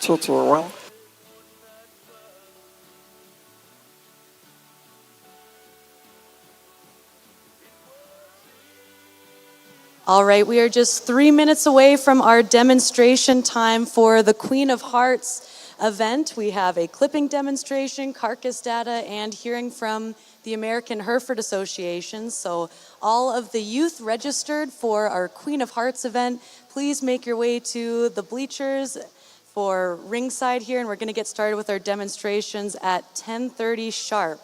221. All right, we are just 3 minutes away from our demonstration time for the Queen of Hearts event. We have a clipping demonstration, carcass data, and hearing from the American Hereford Association. So all of the youth registered for our Queen of Hearts event, please make your way to the bleachers for ringside here, and we're going to get started with our demonstrations at 10:30 sharp.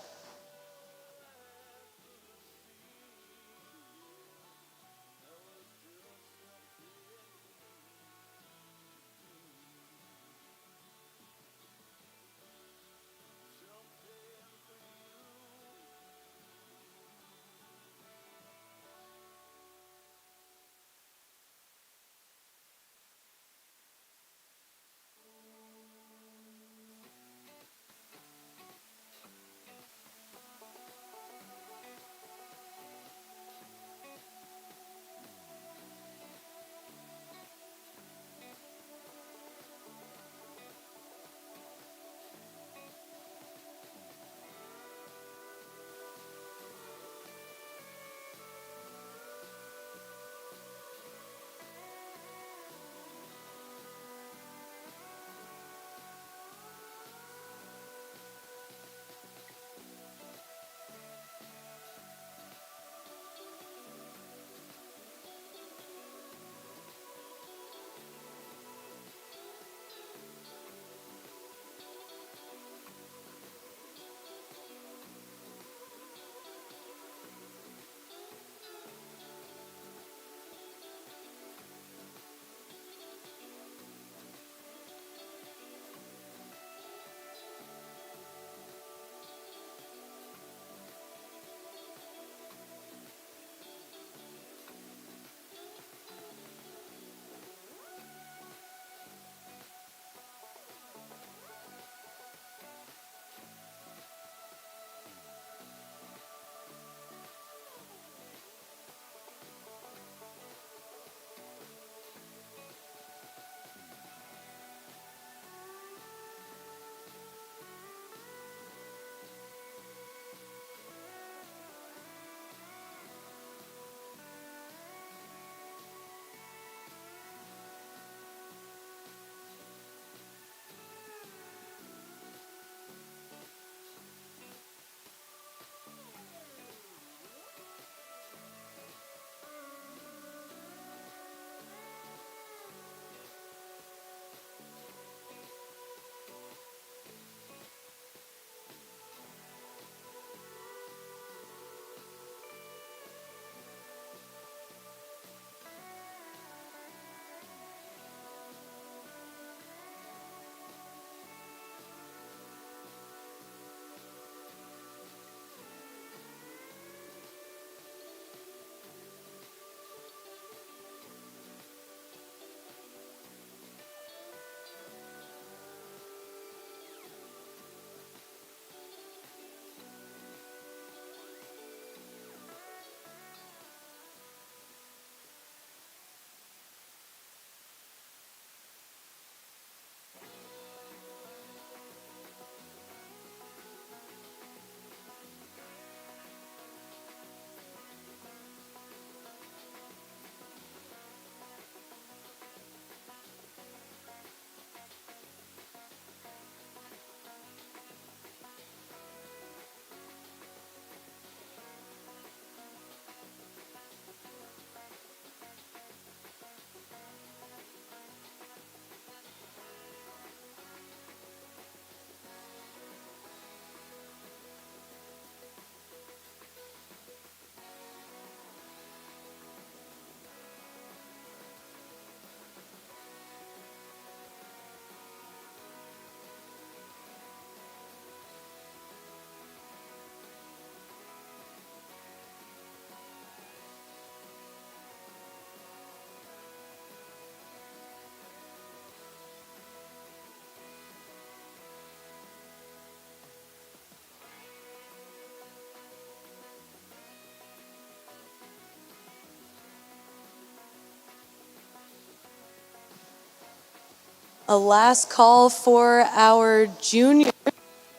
A last call for our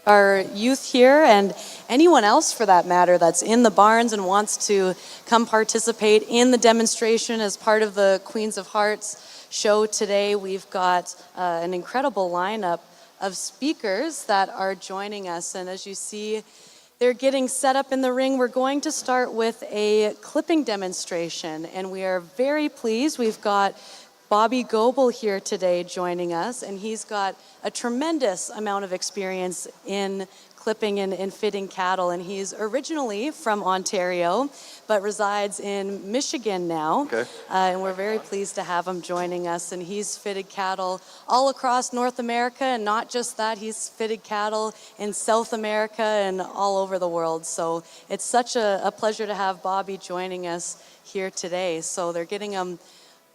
our youth here, and anyone else for that matter that's in the barns and wants to come participate in the demonstration as part of the Queens of Hearts show today. We've got an incredible lineup of speakers that are joining us, and as you see, they're getting set up in the ring. We're going to start with a clipping demonstration, and we are very pleased. We've got Bobby Goebel here today joining us, and he's got a tremendous amount of experience in clipping and fitting cattle, and he's originally from Ontario, but resides in Michigan now. Okay. And we're very pleased to have him joining us, and he's fitted cattle all across North America, and not just that, he's fitted cattle in South America and all over the world. So it's such a pleasure to have Bobby joining us here today. So they're getting him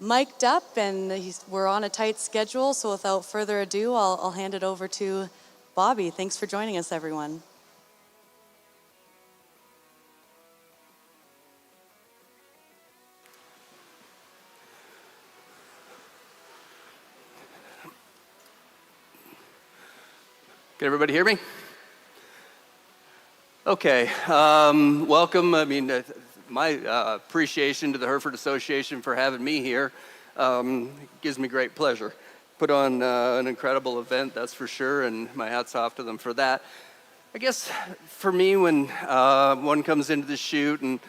mic'd up, and we're on a tight schedule, so without further ado, I'll hand it over to Bobby. Thanks for joining us, everyone. Can everybody hear me? Okay, welcome. I mean, my appreciation to the Hereford Association for having me here gives me great pleasure. Put on an incredible event, that's for sure, and my hat's off to them for that. I guess for me, when one comes into the chute and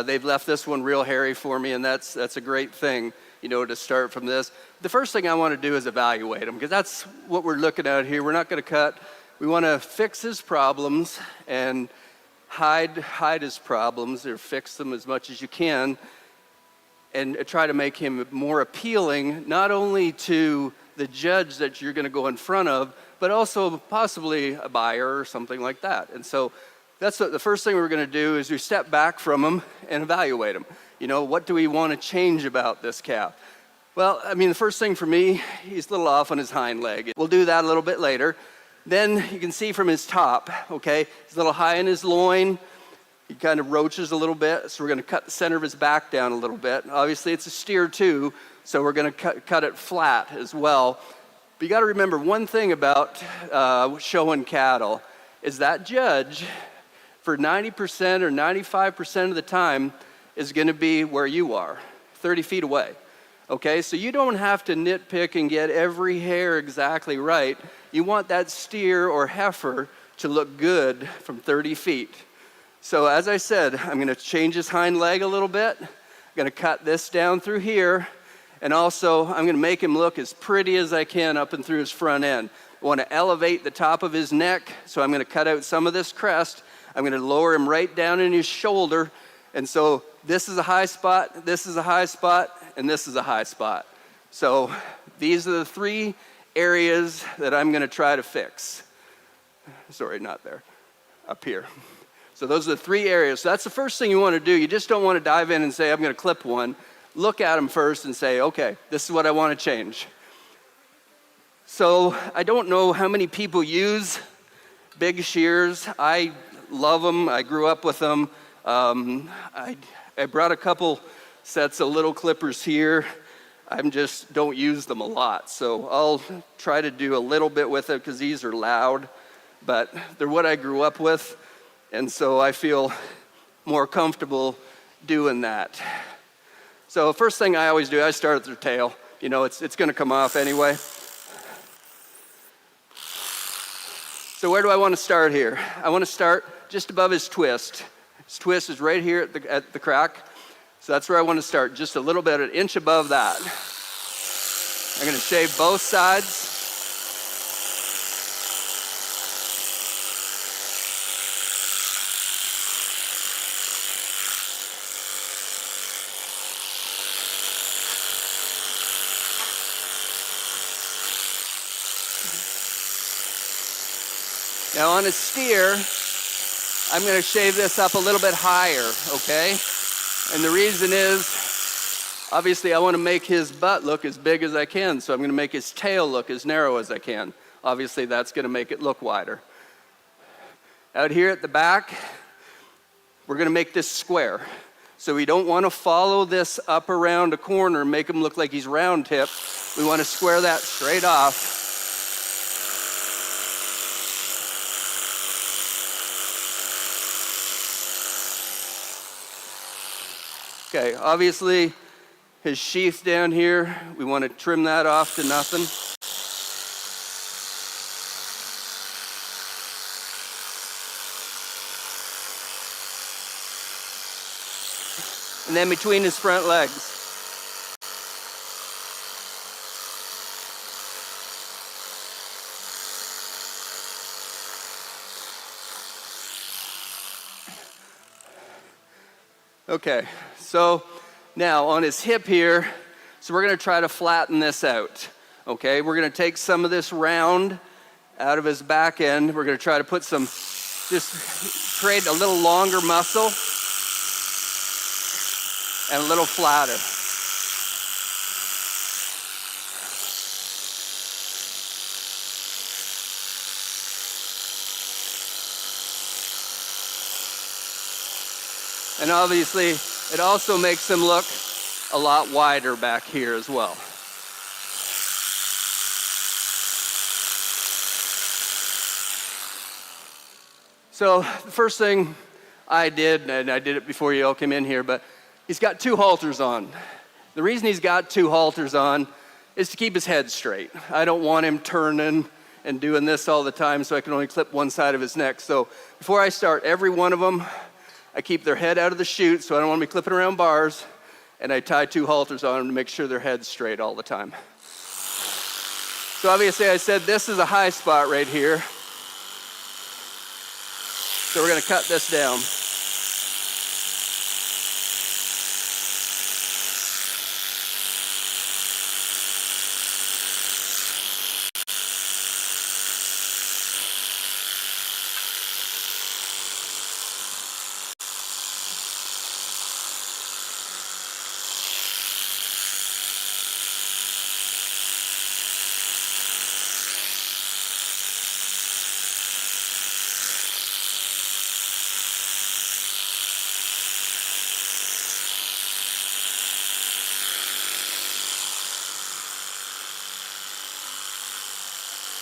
they've left this one real hairy for me, and that's a great thing, you know, to start from this. The first thing I want to do is evaluate them, because that's what we're looking at here. We're not going to cut. We want to fix his problems and hide his problems, or fix them as much as you can, and try to make him more appealing, not only to the judge that you're going to go in front of, but also possibly a buyer or something like that. And so that's what the first thing we're going to do is we step back from him and evaluate him. You know, what do we want to change about this calf? Well, I mean, the first thing for me, he's a little off on his hind leg. We'll do that a little bit later. Then you can see from his top, okay, he's a little high in his loin. He kind of roaches a little bit, so we're going to cut the center of his back down a little bit. Obviously, it's a steer too, so we're going to cut it flat as well. But you got to remember one thing about showing cattle is that judge, for 90% or 95% of the time, is going to be where you are, 30 feet away. Okay, so you don't have to nitpick and get every hair exactly right. You want that steer or heifer to look good from 30 feet. So as I said, I'm going to change his hind leg a little bit. I'm going to cut this down through here. And also, I'm going to make him look as pretty as I can up and through his front end. I want to elevate the top of his neck, so I'm going to cut out some of this crest. I'm going to lower him right down in his shoulder. And so this is a high spot, this is a high spot, and this is a high spot. So these are the three areas that I'm going to try to fix. Sorry, not there, up here. So those are the three areas. So that's the first thing you want to do. You just don't want to dive in and say, I'm going to clip one. Look at them first and say, okay, this is what I want to change. So I don't know how many people use big shears. I love them. I grew up with them. I brought a couple sets of little clippers here. I just don't use them a lot. So I'll try to do a little bit with it because these are loud, but they're what I grew up with. And so I feel more comfortable doing that. So first thing I always do, I start at their tail. You know, it's going to come off anyway. So where do I want to start here? I want to start just above his twist. His twist is right here at the crack. So that's where I want to start, just a little bit, an inch above that. I'm going to shave both sides. Now on a steer, I'm going to shave this up a little bit higher, okay? And the reason is, obviously I want to make his butt look as big as I can, so I'm going to make his tail look as narrow as I can. Obviously that's going to make it look wider. Out here at the back, we're going to make this square. So we don't want to follow this up around a corner and make him look like he's round tipped. We want to square that straight off. Okay, obviously his sheath down here, we want to trim that off to nothing. And then between his front legs. Okay, so now on his hip here, so we're going to try to flatten this out. Okay, we're going to take some of this round out of his back end. We're going to try to put some, just create a little longer muscle and a little flatter. And obviously, it also makes him look a lot wider back here as well. So the first thing I did, and I did it before you all came in here, but he's got 2 halters on. The reason he's got 2 halters on is to keep his head straight. I don't want him turning and doing this all the time, so I can only clip one side of his neck. So before I start every one of them, I keep their head out of the chute, so I don't want to be clipping around bars, and I tie 2 halters on them to make sure their head's straight all the time. So obviously I said this is a high spot right here. So we're going to cut this down.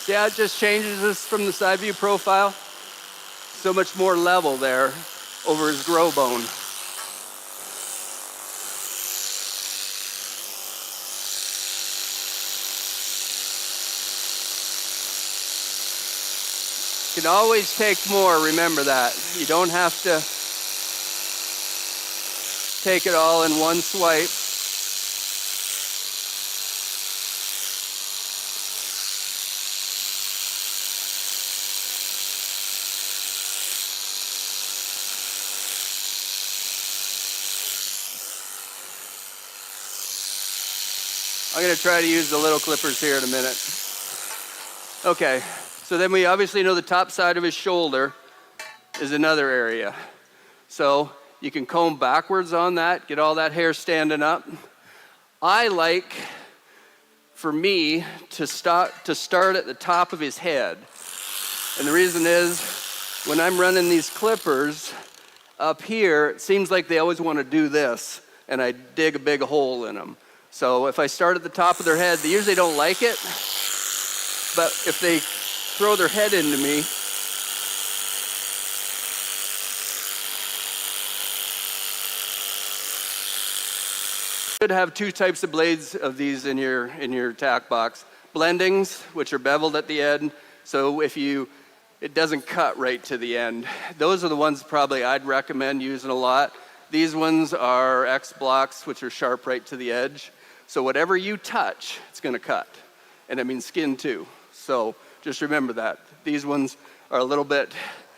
Yeah, it just changes this from the side view profile. So much more level there over his grow bone. You can always take more, remember that. You don't have to take it all in one swipe. I'm going to try to use the little clippers here in a minute. Okay, so then we obviously know the top side of his shoulder is another area. So you can comb backwards on that, get all that hair standing up. I like, for me, to start at the top of his head. And the reason is, when I'm running these clippers up here, it seems like they always want to do this, and I dig a big hole in them. So if I start at the top of their head, they usually don't like it, but if they throw their head into me, you should have 2 types of blades of these in your tack box. Blendings, which are beveled at the end, so it doesn't cut right to the end. Those are the ones probably I'd recommend using a lot. These ones are X blocks, which are sharp right to the edge. So whatever you touch, it's going to cut. And I mean skin too. So just remember that. These ones are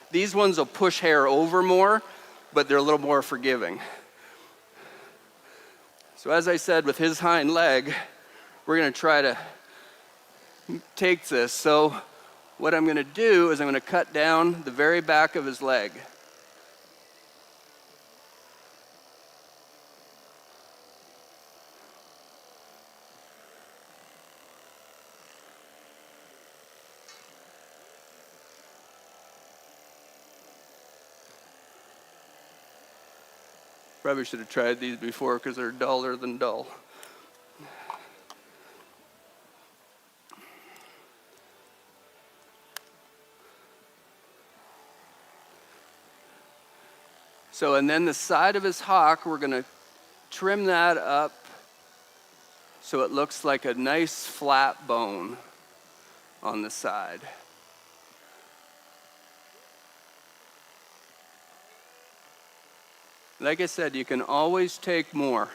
these ones will push hair over more, but they're a little more forgiving. So as I said, with his hind leg, we're going to try to take this. So what I'm going to do is I'm going to cut down the very back of his leg. Probably should have tried these before because they're duller than dull. So, and then the side of his hock, we're gonna trim that up so it looks like a nice flat bone on the side. Like I said, you can always take more.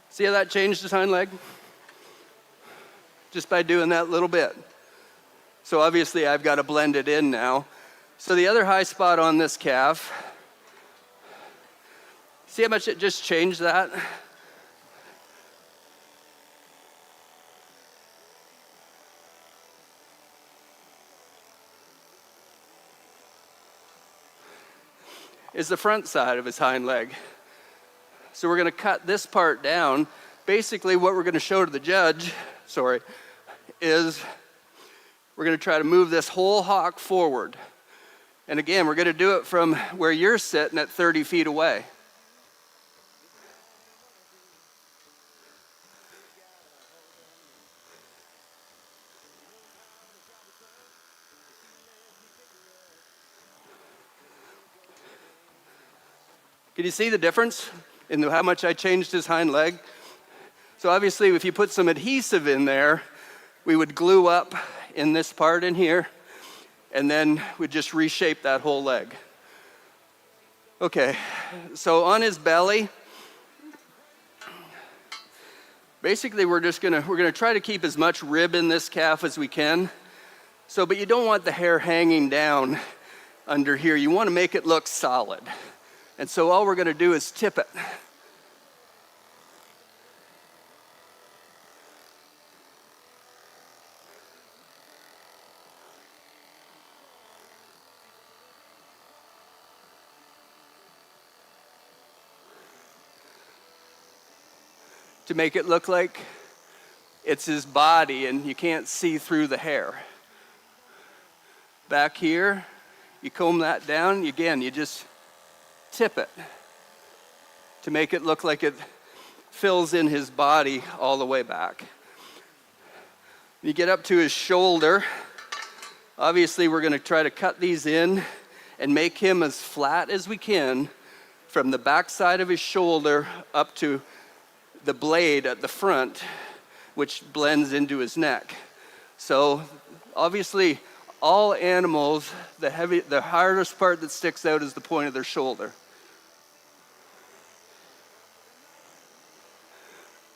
See how that changed his hind leg? Just by doing that little bit. So obviously I've got to blend it in now. So the other high spot on this calf, see how much it just changed that? Is the front side of his hind leg. So we're going to cut this part down. Basically what we're going to show to the judge, is we're going to try to move this whole hock forward. And again, we're going to do it from where you're sitting at 30 feet away. Can you see the difference in how much I changed his hind leg? So obviously if you put some adhesive in there, we would glue up in this part in here, and then we'd just reshape that whole leg. Okay, so on his belly, basically we're gonna try to keep as much rib in this calf as we can. So, but you don't want the hair hanging down under here. You want to make it look solid. And so all we're going to do is tip it. To make it look like it's his body and you can't see through the hair. Back here, you comb that down, again, you just tip it to make it look like it fills in his body all the way back. You get up to his shoulder. Obviously, we're going to try to cut these in and make him as flat as we can from the back side of his shoulder up to the blade at the front, which blends into his neck. So obviously, all animals, the hardest part that sticks out is the point of their shoulder.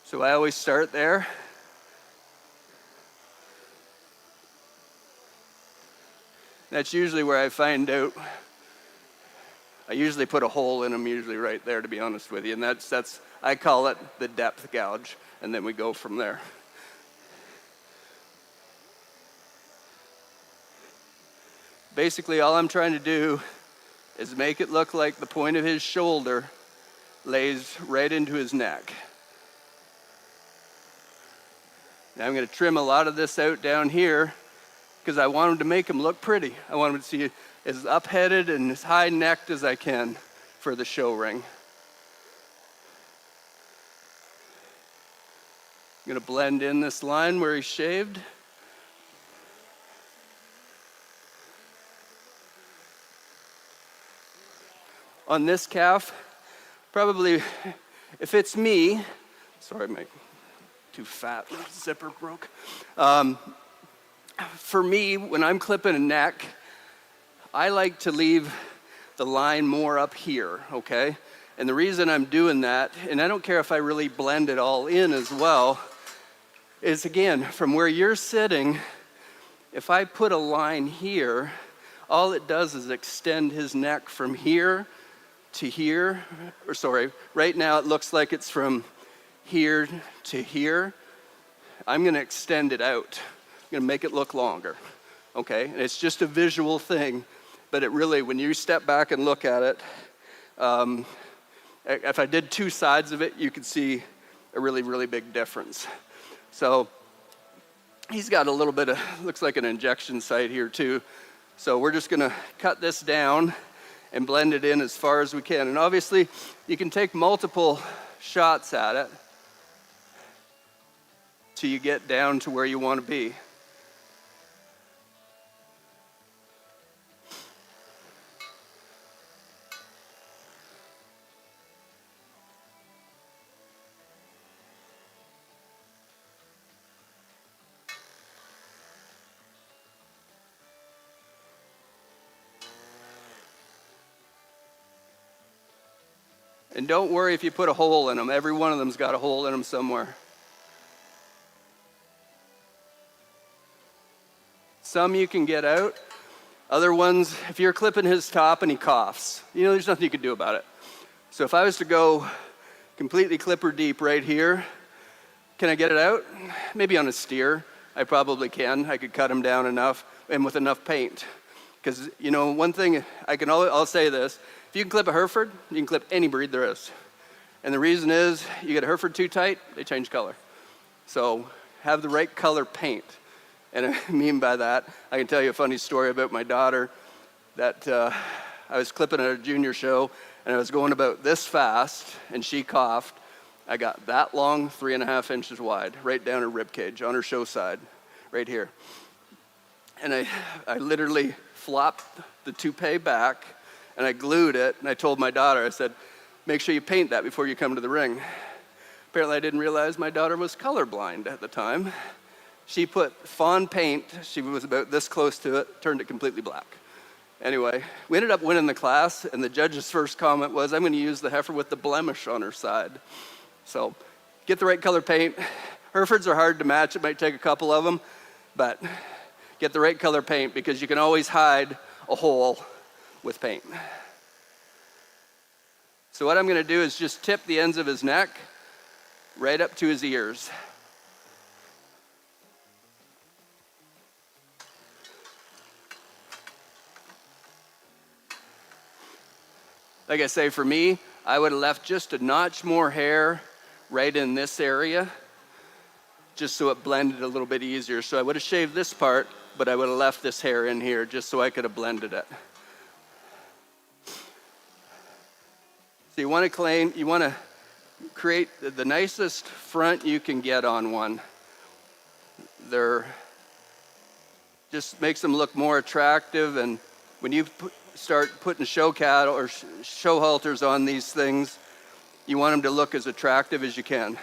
So I always start there. That's usually where I find out. I usually put a hole in them, usually right there, to be honest with you. And that's I call it the depth gouge, and then we go from there. Basically, all I'm trying to do is make it look like the point of his shoulder lays right into his neck. Now I'm going to trim a lot of this out down here because I want him to make him look pretty. I want him to see as up-headed and as high-necked as I can for the show ring. I'm going to blend in this line where he's shaved. On this calf, probably, if it's me, sorry, my too fat zipper broke. For me, when I'm clipping a neck, I like to leave the line more up here, okay? And the reason I'm doing that, and I don't care if I really blend it all in as well, is again, from where you're sitting, if I put a line here, all it does is extend his neck from here to here, right now it looks like it's from here to here. I'm gonna extend it out. I'm gonna make it look longer, okay? And it's just a visual thing, but it really, when you step back and look at it, if I did two sides of it, you could see a really, really big difference. So he's got a little bit of, looks like an injection site here too. So we're just gonna cut this down. and blend it in as far as we can. And obviously, you can take multiple shots at it till you get down to where you want to be. And don't worry if you put a hole in them. Every one of them's got a hole in them somewhere. Some you can get out. Other ones, if you're clipping his top and he coughs, there's nothing you can do about it. So if I was to go completely clipper deep right here, can I get it out? Maybe on a steer, I probably can. I could cut him down enough and with enough paint. Because, one thing, I'll say this, if you can clip a Hereford, you can clip any breed there is. And the reason is, you get a Hereford too tight, they change color. So have the right color paint. And I mean by that, I can tell you a funny story about my daughter that I was clipping at a junior show, and I was going about this fast, and she coughed. I got that long, 3.5 inches wide, right down her rib cage on her show side, right here. And I literally flopped the toupee back, and I glued it, and I told my daughter, I said, make sure you paint that before you come to the ring. Apparently I didn't realize my daughter was colorblind at the time. She put fawn paint, she was about this close to it, turned it completely black. Anyway, we ended up winning the class, and the judge's first comment was, I'm going to use the heifer with the blemish on her side. So get the right color paint. Herefords are hard to match. It might take a couple of them, but get the right color paint because you can always hide a hole with paint. So what I'm going to do is just tip the ends of his neck right up to his ears. Like I say, for me, I would have left just a notch more hair right in this area, just so it blended a little bit easier. So I would have shaved this part, but I would have left this hair in here just so I could have blended it. So you want to create the nicest front you can get on one. Just makes them look more attractive, and when you start putting show cattle or show halters on these things, you want them to look as attractive as you can.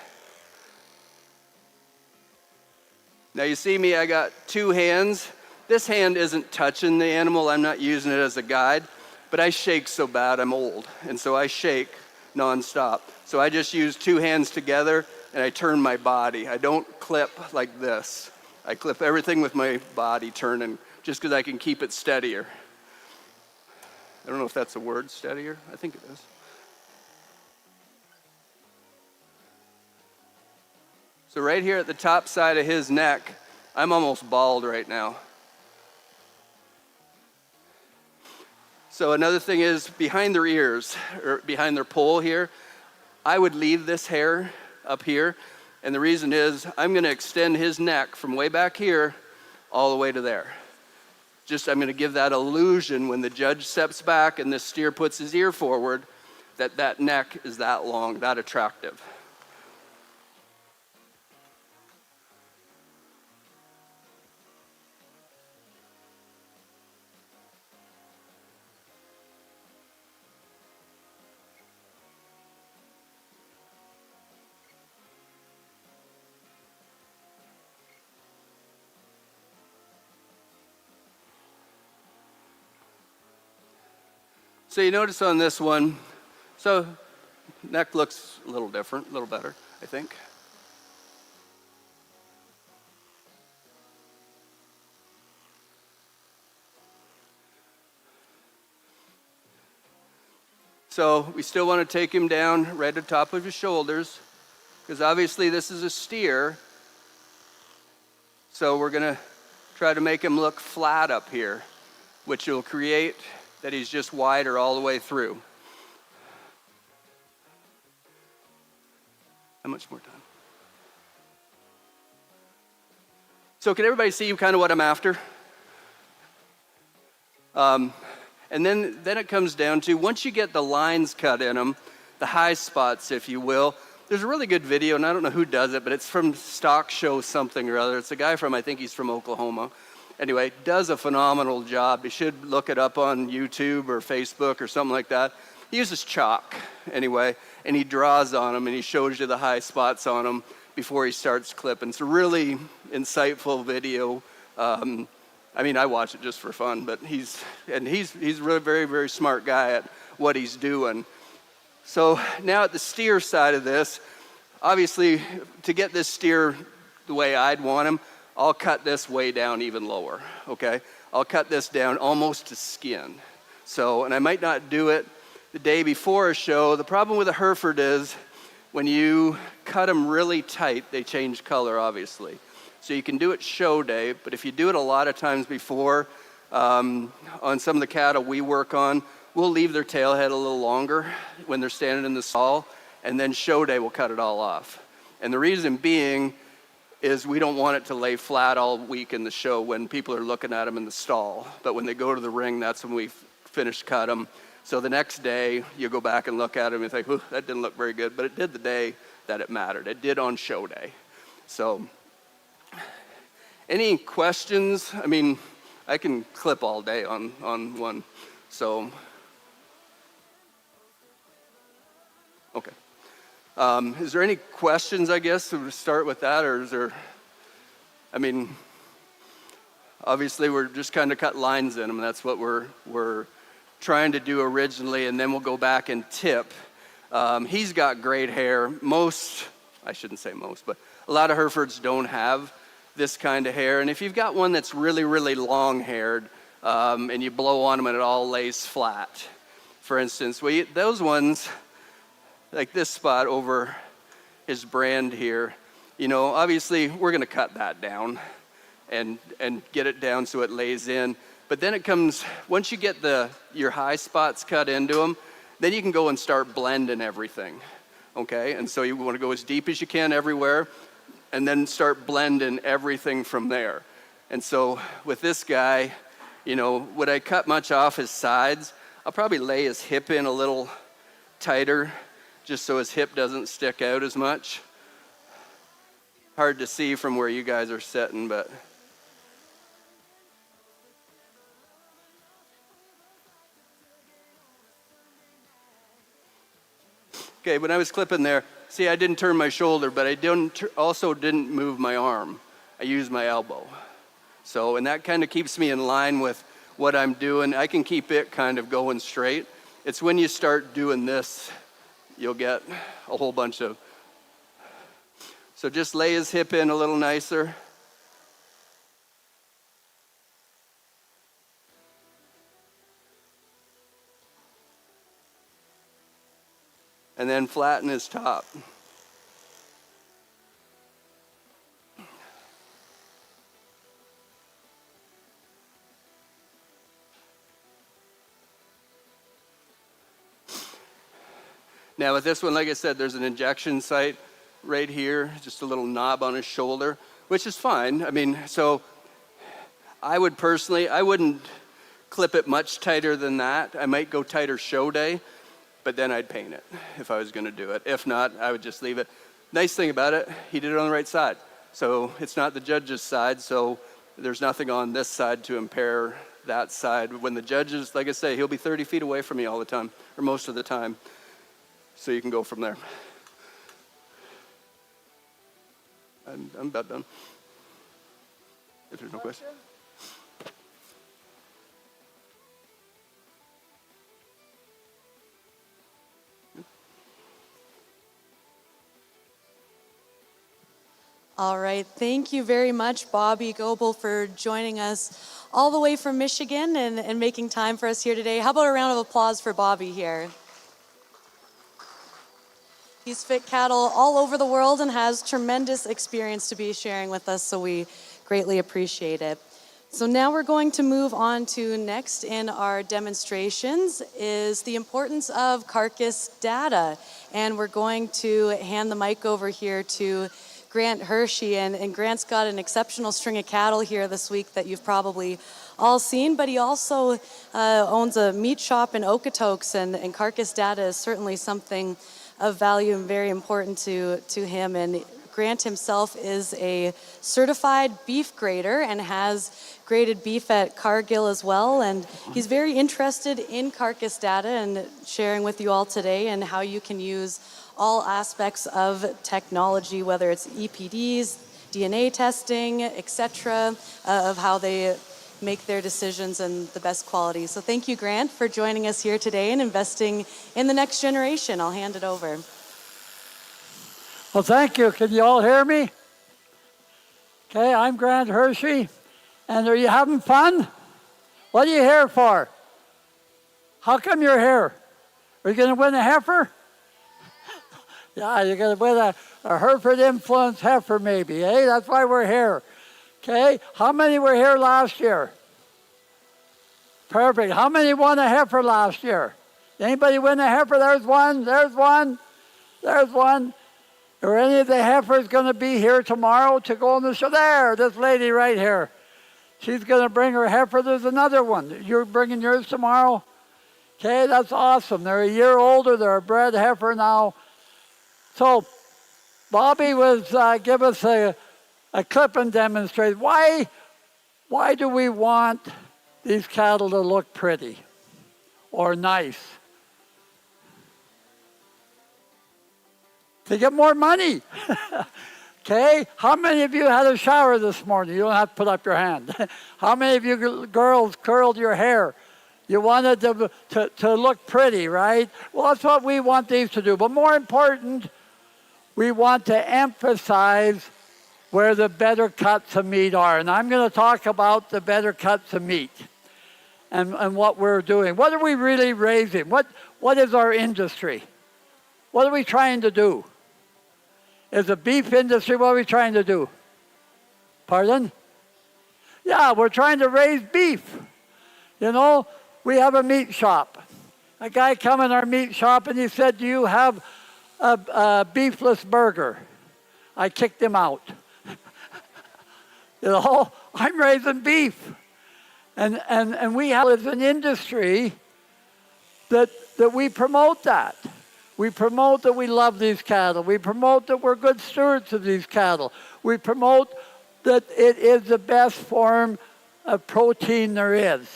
Now you see me, I got two hands. This hand isn't touching the animal, I'm not using it as a guide, but I shake so bad, I'm old, and so I shake nonstop. So I just use two hands together and I turn my body. I don't clip like this. I clip everything with my body turning just because I can keep it steadier. I don't know if that's a word, steadier. I think it is. So right here at the top side of his neck, I'm almost bald right now. So another thing is behind their ears, or behind their poll here, I would leave this hair up here. And the reason is I'm going to extend his neck from way back here all the way to there. I'm going to give that illusion when the judge steps back and this steer puts his ear forward, that neck is that long, that attractive. So you notice on this one, so neck looks a little different, a little better, I think. So we still want to take him down right at the top of his shoulders, because obviously this is a steer. So we're going to try to make him look flat up here, which will create that he's just wider all the way through. How much more time? So can everybody see kind of what I'm after? And then it comes down to, once you get the lines cut in them, the high spots, if you will, there's a really good video, and I don't know who does it, but it's from Stock Show something or other. It's a guy from, I think he's from Oklahoma. Anyway, does a phenomenal job. You should look it up on YouTube or Facebook or something like that. He uses chalk, anyway, and he draws on them, and he shows you the high spots on them before he starts clipping. It's a really insightful video. I mean, I watch it just for fun, but he's really very, very smart guy at what he's doing. So now at the steer side of this, obviously to get this steer the way I'd want him, I'll cut this way down even lower, okay? I'll cut this down almost to skin. So, and I might not do it the day before a show. The problem with a Hereford is when you cut them really tight, they change color, obviously. So you can do it show day, but if you do it a lot of times before, on some of the cattle we work on, we'll leave their tail head a little longer when they're standing in the stall, and then show day we'll cut it all off. And the reason being is we don't want it to lay flat all week in the show when people are looking at them in the stall. But when they go to the ring, that's when we finish cut them. So the next day, you go back and look at them and think, "Ooh, that didn't look very good," but it did the day that it mattered. It did on show day. So, any questions? I mean, I can clip all day on one, so. Okay. Is there any questions, I guess, to start with that, or is there, I mean, obviously we're just kind of cut lines in them. That's what we're trying to do originally, and then we'll go back and tip. He's got great hair. I shouldn't say most, but a lot of Herefords don't have this kind of hair. And if you've got one that's really, really long-haired, and you blow on them and it all lays flat, for instance, those ones, like this spot over his brand here, you know, obviously we're going to cut that down and get it down so it lays in. But then it comes, once you get your high spots cut into them, then you can go and start blending everything, okay? And so you want to go as deep as you can everywhere, and then start blending everything from there. And so with this guy, you know, would I cut much off his sides? I'll probably lay his hip in a little tighter, just so his hip doesn't stick out as much. Hard to see from where you guys are sitting, but. Okay, when I was clipping there, see, I didn't turn my shoulder, but I also didn't move my arm. I used my elbow. So, and that kind of keeps me in line with what I'm doing. I can keep it kind of going straight. It's when you start doing this, you'll get a whole bunch of. So just lay his hip in a little nicer. And then flatten his top. Now with this one, like I said, there's an injection site right here, just a little knob on his shoulder, which is fine. I mean, so I wouldn't clip it much tighter than that. I might go tighter show day, but then I'd paint it if I was gonna do it. If not, I would just leave it. Nice thing about it, he did it on the right side. So it's not the judge's side, so there's nothing on this side to impair that side. When the judges, like I say, he'll be 30 feet away from me all the time, or most of the time. So you can go from there. I'm about done. If there's no question. All right, thank you very much, Bobby Goebel, for joining us all the way from Michigan and making time for us here today. How about a round of applause for Bobby here? He's fit cattle all over the world and has tremendous experience to be sharing with us, so we greatly appreciate it. So now we're going to move on to next in our demonstrations is the importance of carcass data. And we're going to hand the mic over here to Grant Hershey, and Grant's got an exceptional string of cattle here this week that you've probably all seen, but he also owns a meat shop in Okotoks, and carcass data is certainly something of value and very important to him. And Grant himself is a certified beef grader and has graded beef at Cargill as well, and he's very interested in carcass data and sharing with you all today and how you can use all aspects of technology, whether it's EPDs, DNA testing, etc., of how they make their decisions and the best quality. So thank you, Grant, for joining us here today and investing in the next generation. I'll hand it over. Well, thank you. Can you all hear me? Okay, I'm Grant Hershey. And are you having fun? What are you here for? How come you're here? Are you going to win a heifer? Yeah, you're going to win a Hereford influence heifer maybe, eh? That's why we're here. Okay, how many were here last year? Perfect. How many won a heifer last year? Anybody win a heifer? There's one, there's one, there's one. Are any of the heifers going to be here tomorrow to go on the show? There, this lady right here. She's going to bring her heifer. There's another one. You're bringing yours tomorrow? Okay, that's awesome. They're a year older. They're a bred heifer now. So Bobby was give us a clip and demonstrate. Why do we want these cattle to look pretty or nice? To get more money. Okay, how many of you had a shower this morning? You don't have to put up your hand. How many of you girls curled your hair? You wanted to look pretty, right? Well, that's what we want these to do. But more important, we want to emphasize where the better cuts of meat are. And I'm going to talk about the better cuts of meat and what we're doing. What are we really raising? What is our industry? What are we trying to do? As a beef industry, what are we trying to do? Pardon? Yeah, we're trying to raise beef. You know, we have a meat shop. A guy come in our meat shop and he said, do you have a beefless burger? I kicked him out. You know, I'm raising beef. And we have as an industry that we promote that. We promote that we love these cattle. We promote that we're good stewards of these cattle. We promote that it is the best form of protein there is.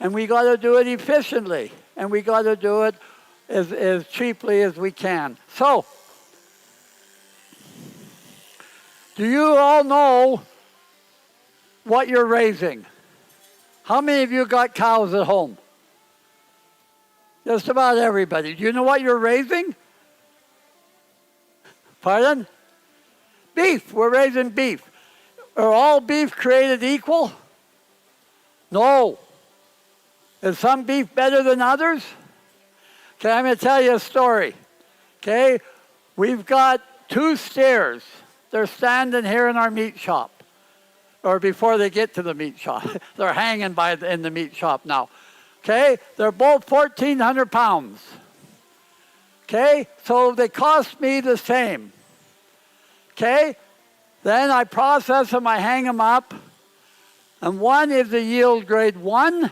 And we got to do it efficiently. And we got to do it as cheaply as we can. So, do you all know what you're raising? How many of you got cows at home? Just about everybody. Do you know what you're raising? Pardon? Beef. We're raising beef. Are all beef created equal? No. Is some beef better than others? Okay, I'm going to tell you a story. Okay, we've got 2 steers. They're standing here in our meat shop. Or before they get to the meat shop. They're hanging in the meat shop now. Okay, they're both 1,400 pounds. Okay, so they cost me the same. Okay, then I process them, I hang them up, and one is a yield grade 1,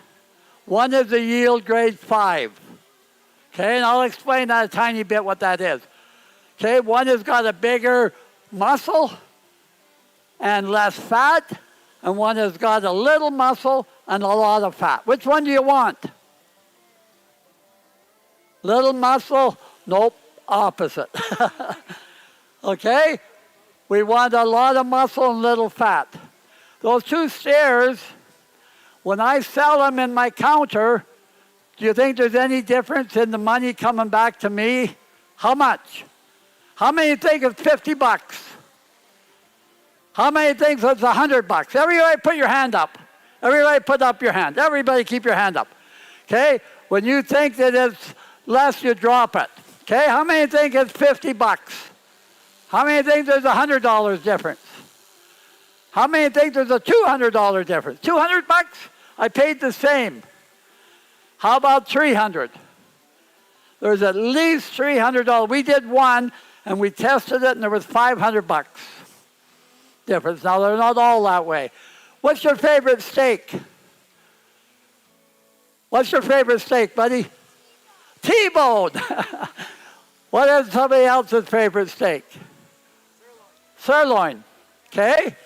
one is a yield grade 5. Okay, and I'll explain that a tiny bit what that is. Okay, one has got a bigger muscle and less fat, and one has got a little muscle and a lot of fat. Which one do you want? Little muscle? Nope, opposite. Okay? We want a lot of muscle and little fat. Those 2 steers, when I sell them in my counter, do you think there's any difference in the money coming back to me? How much? How many think it's $50? How many think it's $100? Everybody put your hand up. Everybody put up your hand. Everybody keep your hand up. Okay? When you think that it's less, you drop it. Okay? How many think it's $50? How many think there's $100 difference? How many think there's a $200 difference? $200? I paid the same. How about $300? There's at least $300. We did one, and we tested it, and there was $500 difference. Now, they're not all that way. What's your favorite steak? What's your favorite steak, buddy? T-bone. What is somebody else's favorite steak? Sirloin. Okay.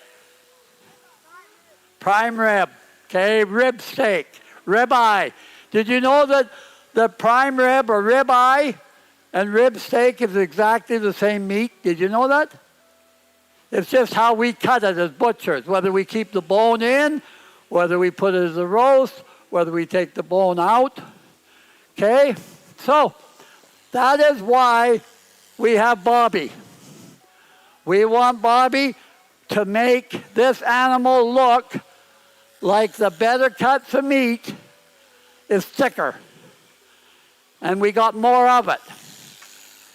Prime rib. Okay, rib steak. Rib eye. Did you know that the prime rib or rib eye and rib steak is exactly the same meat? Did you know that? It's just how we cut it as butchers, whether we keep the bone in, whether we put it as a roast, whether we take the bone out. Okay? So, that is why we have Bobby. We want Bobby to make this animal look like the better cuts of meat is thicker. And we got more of it.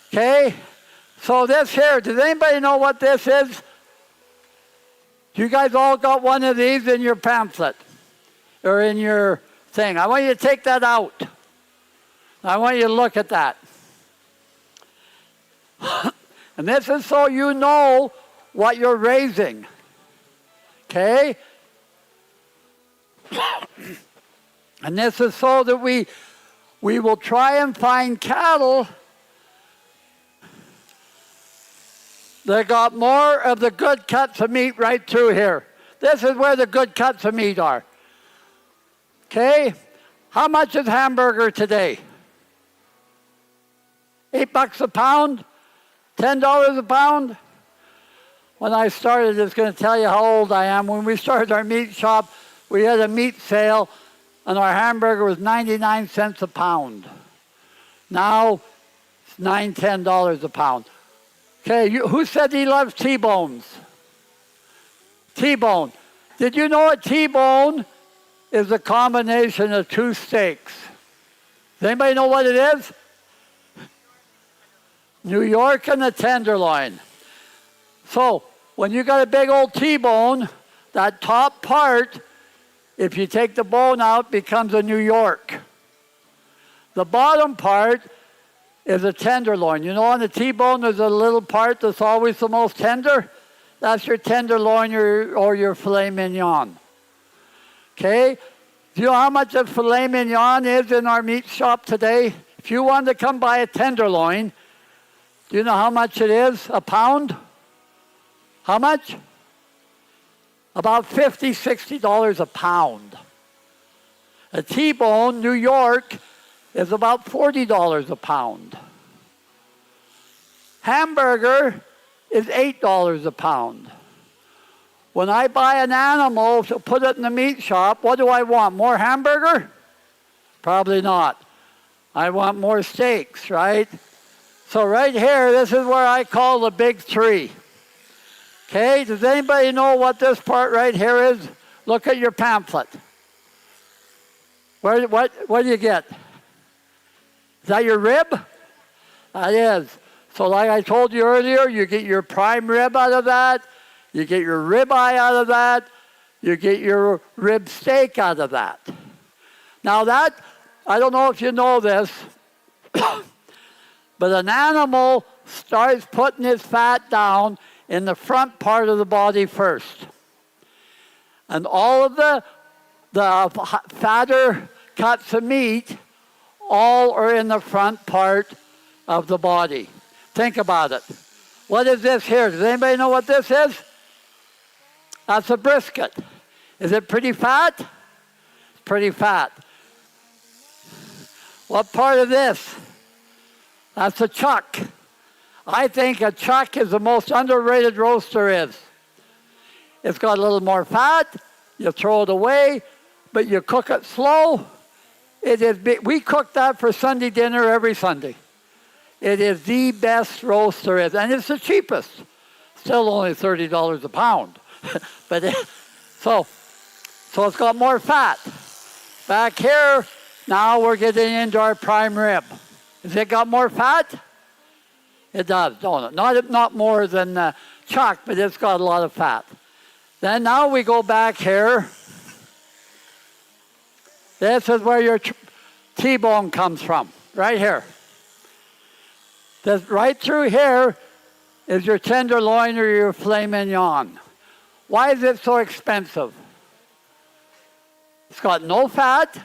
Okay? So this here, does anybody know what this is? You guys all got one of these in your pamphlet or in your thing. I want you to take that out. I want you to look at that. And this is so you know what you're raising. Okay? And this is so that we will try and find cattle that got more of the good cuts of meat right through here. This is where the good cuts of meat are. Okay? How much is hamburger today? $8 a pound? $10 a pound? When I started, it's going to tell you how old I am. When we started our meat shop, we had a meat sale, and our hamburger was 99 cents a pound. Now, it's $9, $10 a pound. Okay, who said he loves T-bones? T-bone. Did you know a T-bone is a combination of two steaks? Does anybody know what it is? New York and a tenderloin. So, when you got a big old T-bone, that top part, if you take the bone out, becomes a New York. The bottom part is a tenderloin. You know, on the T-bone, there's a little part that's always the most tender. That's your tenderloin or your filet mignon. Okay? Do you know how much a filet mignon is in our meat shop today? If you wanted to come buy a tenderloin, do you know how much it is? A pound? How much? About $50, $60 a pound. A T-bone, New York, is about $40 a pound. Hamburger is $8 a pound. When I buy an animal to put it in the meat shop, what do I want? More hamburger? Probably not. I want more steaks, right? So right here, this is where I call the big three. Okay, does anybody know what this part right here is? Look at your pamphlet. What do you get? Is that your rib? That is. So like I told you earlier, you get your prime rib out of that, you get your rib eye out of that, you get your rib steak out of that. Now that, I don't know if you know this, but an animal starts putting his fat down in the front part of the body first. And all of the fatter cuts of meat all are in the front part of the body. Think about it. What is this here? Does anybody know what this is? That's a brisket. Is it pretty fat? It's pretty fat. What part of this? That's a chuck. I think a chuck is the most underrated roast there is. It's got a little more fat. You throw it away, but you cook it slow. It is we cook that for Sunday dinner every Sunday. It is the best roast there is, and it's the cheapest. Still only $30 a pound. But so it's got more fat. Back here, now we're getting into our prime rib. Has it got more fat? It does, don't it? Not more than chuck, but it's got a lot of fat. Then now we go back here. This is where your T-bone comes from, right here. This, right through here, is your tenderloin or your filet mignon. Why is it so expensive? It's got no fat,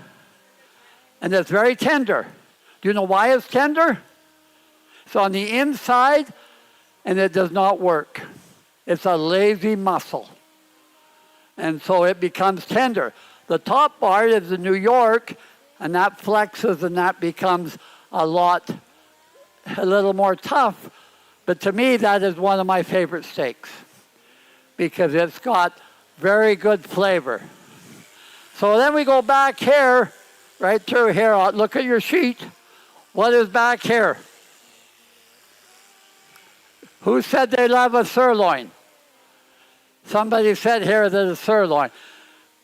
and it's very tender. Do you know why it's tender? It's on the inside, and it does not work. It's a lazy muscle. And so it becomes tender. The top part is the New York, and that flexes, and that becomes a little more tough. But to me, that is one of my favorite steaks because it's got very good flavor. So then we go back here, right through here. Look at your sheet. What is back here? Who said they love a sirloin? Somebody said here that a sirloin.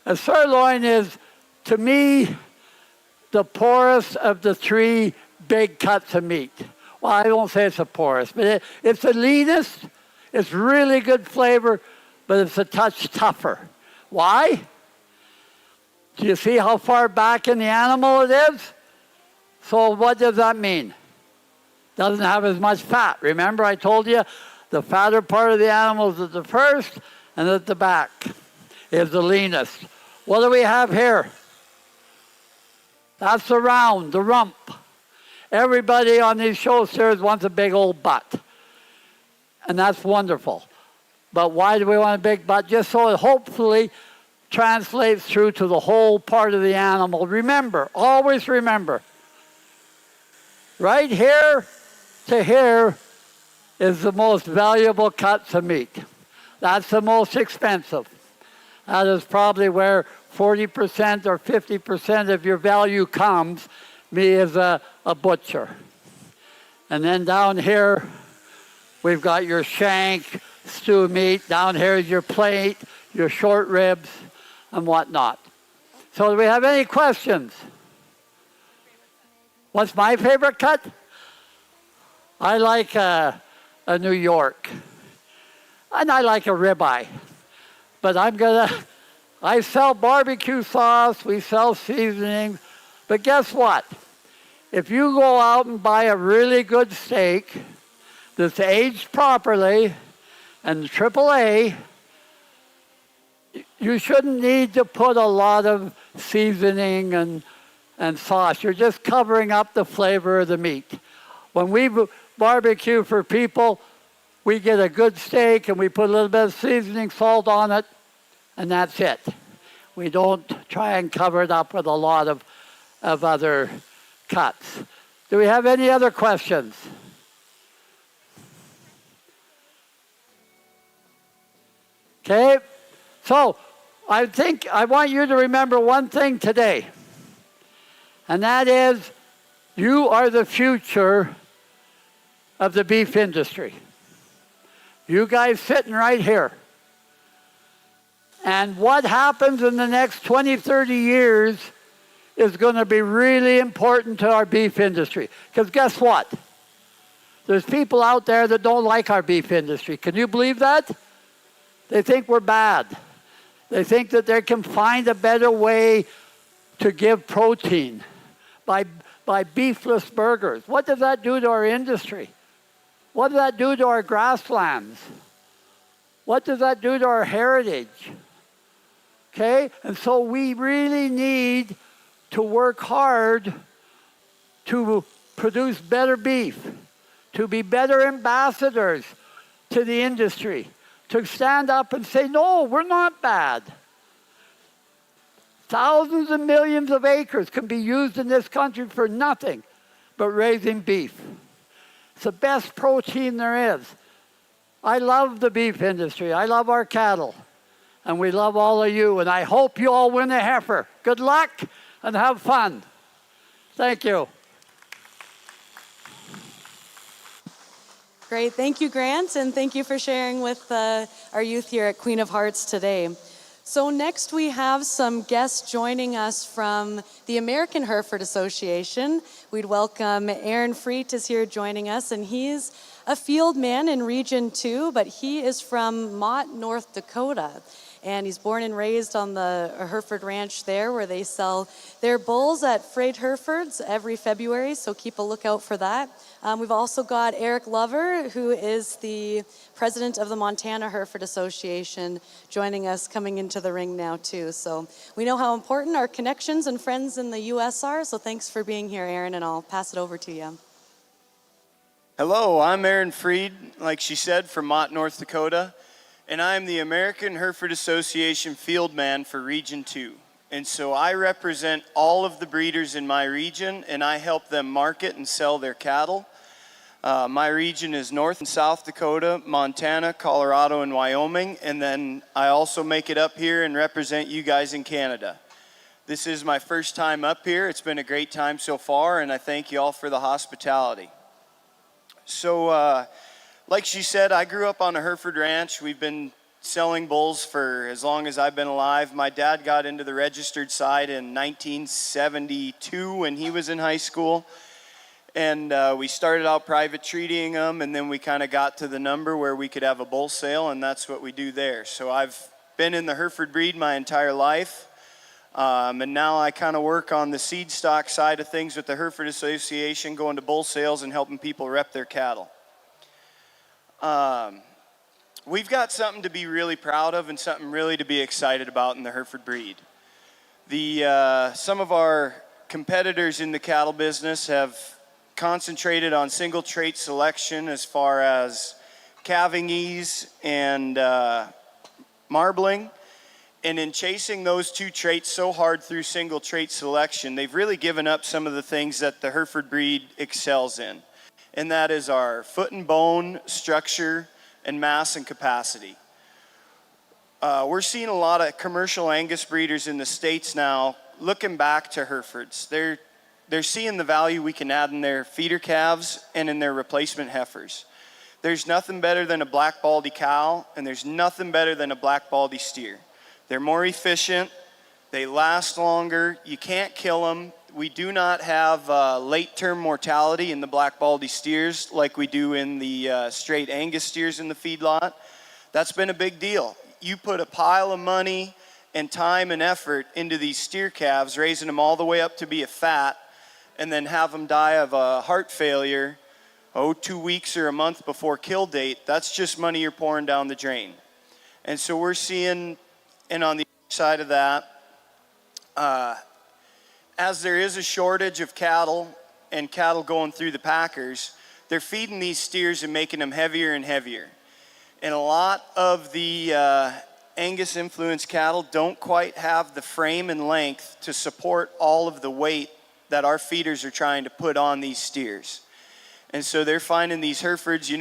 A sirloin is, to me, the poorest of the three big cuts of meat. Well, I won't say it's the poorest, but it's the leanest. It's really good flavor, but it's a touch tougher. Why? Do you see how far back in the animal it is? So what does that mean? Doesn't have as much fat. Remember I told you the fatter part of the animal is at the first, and at the back is the leanest. What do we have here? That's the round, the rump. Everybody on these show steers wants a big old butt. And that's wonderful. But why do we want a big butt? Just so it hopefully translates through to the whole part of the animal. Remember, always remember, right here to here is the most valuable cuts of meat. That's the most expensive. That is probably where 40% or 50% of your value comes, me as a butcher. And then down here, we've got your shank, stew meat. Down here is your plate, your short ribs, and whatnot. So do we have any questions? What's my favorite cut? I like a New York. And I like a ribeye. But I sell barbecue sauce, we sell seasonings. But guess what? If you go out and buy a really good steak that's aged properly and AAA, you shouldn't need to put a lot of seasoning and sauce. You're just covering up the flavor of the meat. When we barbecue for people, we get a good steak and we put a little bit of seasoning, salt on it, and that's it. We don't try and cover it up with a lot of other cuts. Do we have any other questions? Okay, so I think I want you to remember one thing today, and that is you are the future of the beef industry. You guys sitting right here. And what happens in the next 20, 30 years is going to be really important to our beef industry. Because guess what? There's people out there that don't like our beef industry. Can you believe that? They think we're bad. They think that they can find a better way to give protein by beefless burgers. What does that do to our industry? What does that do to our grasslands? What does that do to our heritage? Okay? And so we really need to work hard to produce better beef, to be better ambassadors to the industry, to stand up and say, no, we're not bad. Thousands and millions of acres can be used in this country for nothing but raising beef. It's the best protein there is. I love the beef industry. I love our cattle. And we love all of you. And I hope you all win a heifer. Good luck and have fun. Thank you. Great. Thank you, Grant. And thank you for sharing with our youth here at Queen of Hearts today. So next we have some guests joining us from the American Hereford Association. We'd welcome Aaron Freet is here joining us, and he's a field man in Region 2, but he is from Mott, North Dakota. and he's born and raised on the Hereford Ranch there, where they sell their bulls at Freight Herefords every February, so keep a lookout for that. We've also got Eric Lover, who is the president of the Montana Hereford Association, joining us, coming into the ring now too. So we know how important our connections and friends in the U.S. are, so thanks for being here, Aaron, and I'll pass it over to you. Hello, I'm Aaron Freed, like she said, from Mott, North Dakota, and I'm the American Hereford Association field man for Region 2. And so I represent all of the breeders in my region, and I help them market and sell their cattle. My region is North and South Dakota, Montana, Colorado, and Wyoming, and then I also make it up here and represent you guys in Canada. This is my first time up here. It's been a great time so far, and I thank you all for the hospitality. So, like she said, I grew up on a Hereford ranch. We've been selling bulls for as long as I've been alive. My dad got into the registered side in 1972 when he was in high school. And we started out private treating them, and then we kind of got to the number where we could have a bull sale, and that's what we do there. So I've been in the Hereford breed my entire life, and now I kind of work on the seed stock side of things with the Hereford Association, going to bull sales and helping people rep their cattle. We've got something to be really proud of and something really to be excited about in the Hereford breed. Some of our competitors in the cattle business have concentrated on single trait selection as far as calving ease and marbling. And in chasing those two traits so hard through single trait selection, they've really given up some of the things that the Hereford breed excels in. And that is our foot and bone, structure, and mass and capacity. We're seeing a lot of commercial Angus breeders in the States now looking back to Herefords. They're seeing the value we can add in their feeder calves and in their replacement heifers. There's nothing better than a black baldy cow, and there's nothing better than a black baldy steer. They're more efficient, they last longer, you can't kill them. We do not have late-term mortality in the black baldy steers like we do in the straight Angus steers in the feedlot. That's been a big deal. You put a pile of money and time and effort into these steer calves, raising them all the way up to be a fat, and then have them die of a heart failure, 2 weeks or a month before kill date. That's just money you're pouring down the drain. And so we're seeing, and on the other side of that, as there is a shortage of cattle and cattle going through the packers, they're feeding these steers and making them heavier and heavier. And a lot of the Angus influenced cattle don't quite have the frame and length to support all of the weight that our feeders are trying to put on these steers. And so they're finding these Herefords,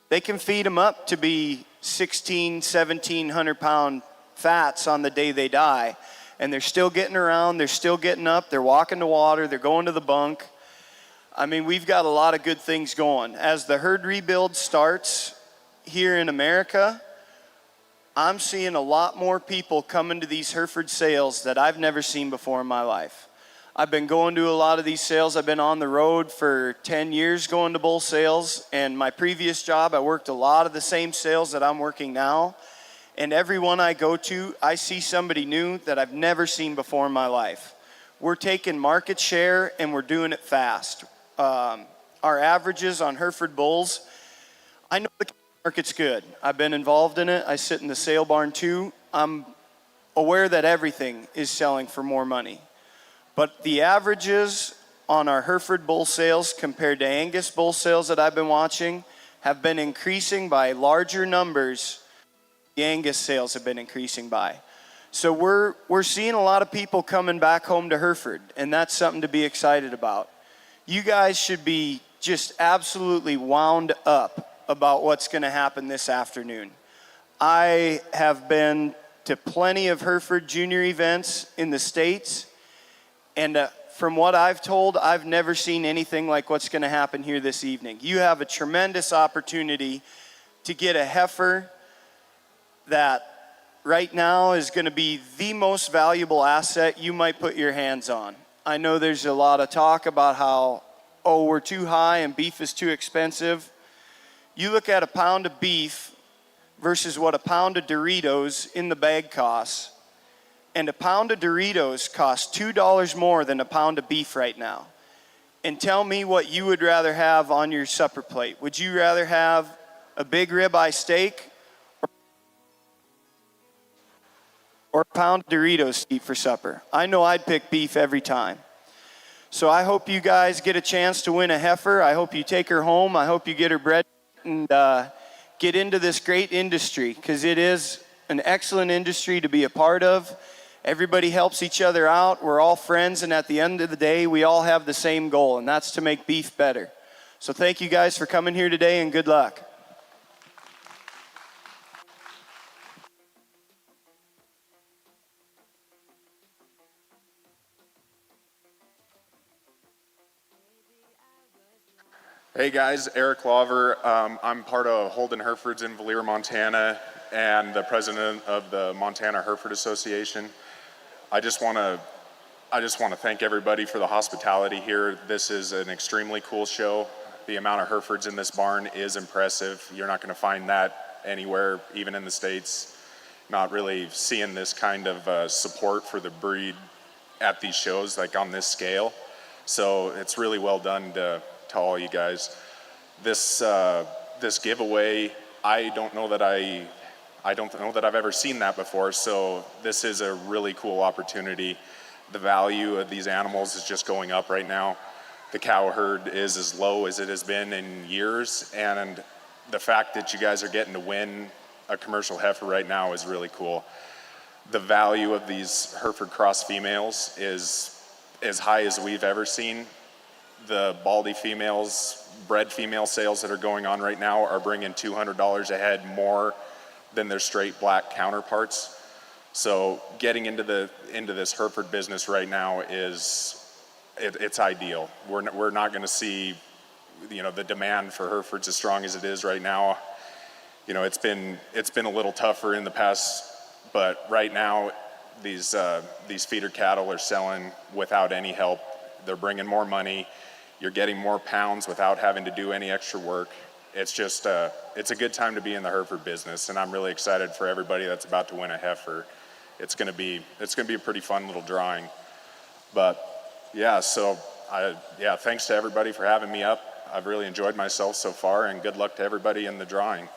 they can feed them up to be 1,700 pound fats on the day they die. And they're still getting around, they're still getting up, they're walking to water, they're going to the bunk. I mean, we've got a lot of good things going. As the herd rebuild starts here in America, I'm seeing a lot more people coming to these Hereford sales that I've never seen before in my life. I've been going to a lot of these sales. I've been on the road for 10 years going to bull sales. And my previous job, I worked a lot of the same sales that I'm working now. And every one I go to, I see somebody new that I've never seen before in my life. We're taking market share and we're doing it fast. Our averages on Hereford bulls, I know the market's good. I've been involved in it. I sit in the sale barn too. I'm aware that everything is selling for more money. But the averages on our Hereford bull sales compared to Angus bull sales that I've been watching have been increasing by larger numbers. The Angus sales have been increasing by. So we're seeing a lot of people coming back home to Hereford, and that's something to be excited about. You guys should be just absolutely wound up about what's going to happen this afternoon. I have been to plenty of Hereford junior events in the States, and from what I've told, I've never seen anything like what's going to happen here this evening. You have a tremendous opportunity to get a heifer that right now is going to be the most valuable asset you might put your hands on. I know there's a lot of talk about how, we're too high and beef is too expensive. You look at a pound of beef versus what a pound of Doritos in the bag costs. And a pound of Doritos costs $2 more than a pound of beef right now. And tell me what you would rather have on your supper plate. Would you rather have a big ribeye steak or a pound of Doritos to eat for supper? I know I'd pick beef every time. So I hope you guys get a chance to win a heifer. I hope you take her home. I hope you get her bred and get into this great industry, because it is an excellent industry to be a part of. Everybody helps each other out. We're all friends, and at the end of the day, we all have the same goal, and that's to make beef better. So thank you guys for coming here today, and good luck. Hey guys, Eric Lawver. I'm part of Holden Herefords in Valier, Montana, and the president of the Montana Hereford Association. I just want to thank everybody for the hospitality here. This is an extremely cool show. The amount of Herefords in this barn is impressive. You're not going to find that anywhere, even in the States. Not really seeing this kind of support for the breed at these shows, like on this scale. So it's really well done to all you guys. This giveaway, I don't know that I've ever seen that before. So this is a really cool opportunity. The value of these animals is just going up right now. The cow herd is as low as it has been in years, and the fact that you guys are getting to win a commercial heifer right now is really cool. The value of these Hereford cross females is as high as we've ever seen. The Baldy females, bred female sales that are going on right now are bringing $200 a head more than their straight black counterparts. So getting into this Hereford business right now it's ideal. We're not going to see, the demand for Herefords as strong as it is right now. It's been a little tougher in the past, but right now these feeder cattle are selling without any help. They're bringing more money. You're getting more pounds without having to do any extra work. It's just it's a good time to be in the Hereford business, and I'm really excited for everybody that's about to win a heifer. It's gonna be a pretty fun little drawing. But yeah, thanks to everybody for having me up. I've really enjoyed myself so far, and good luck to everybody in the drawing.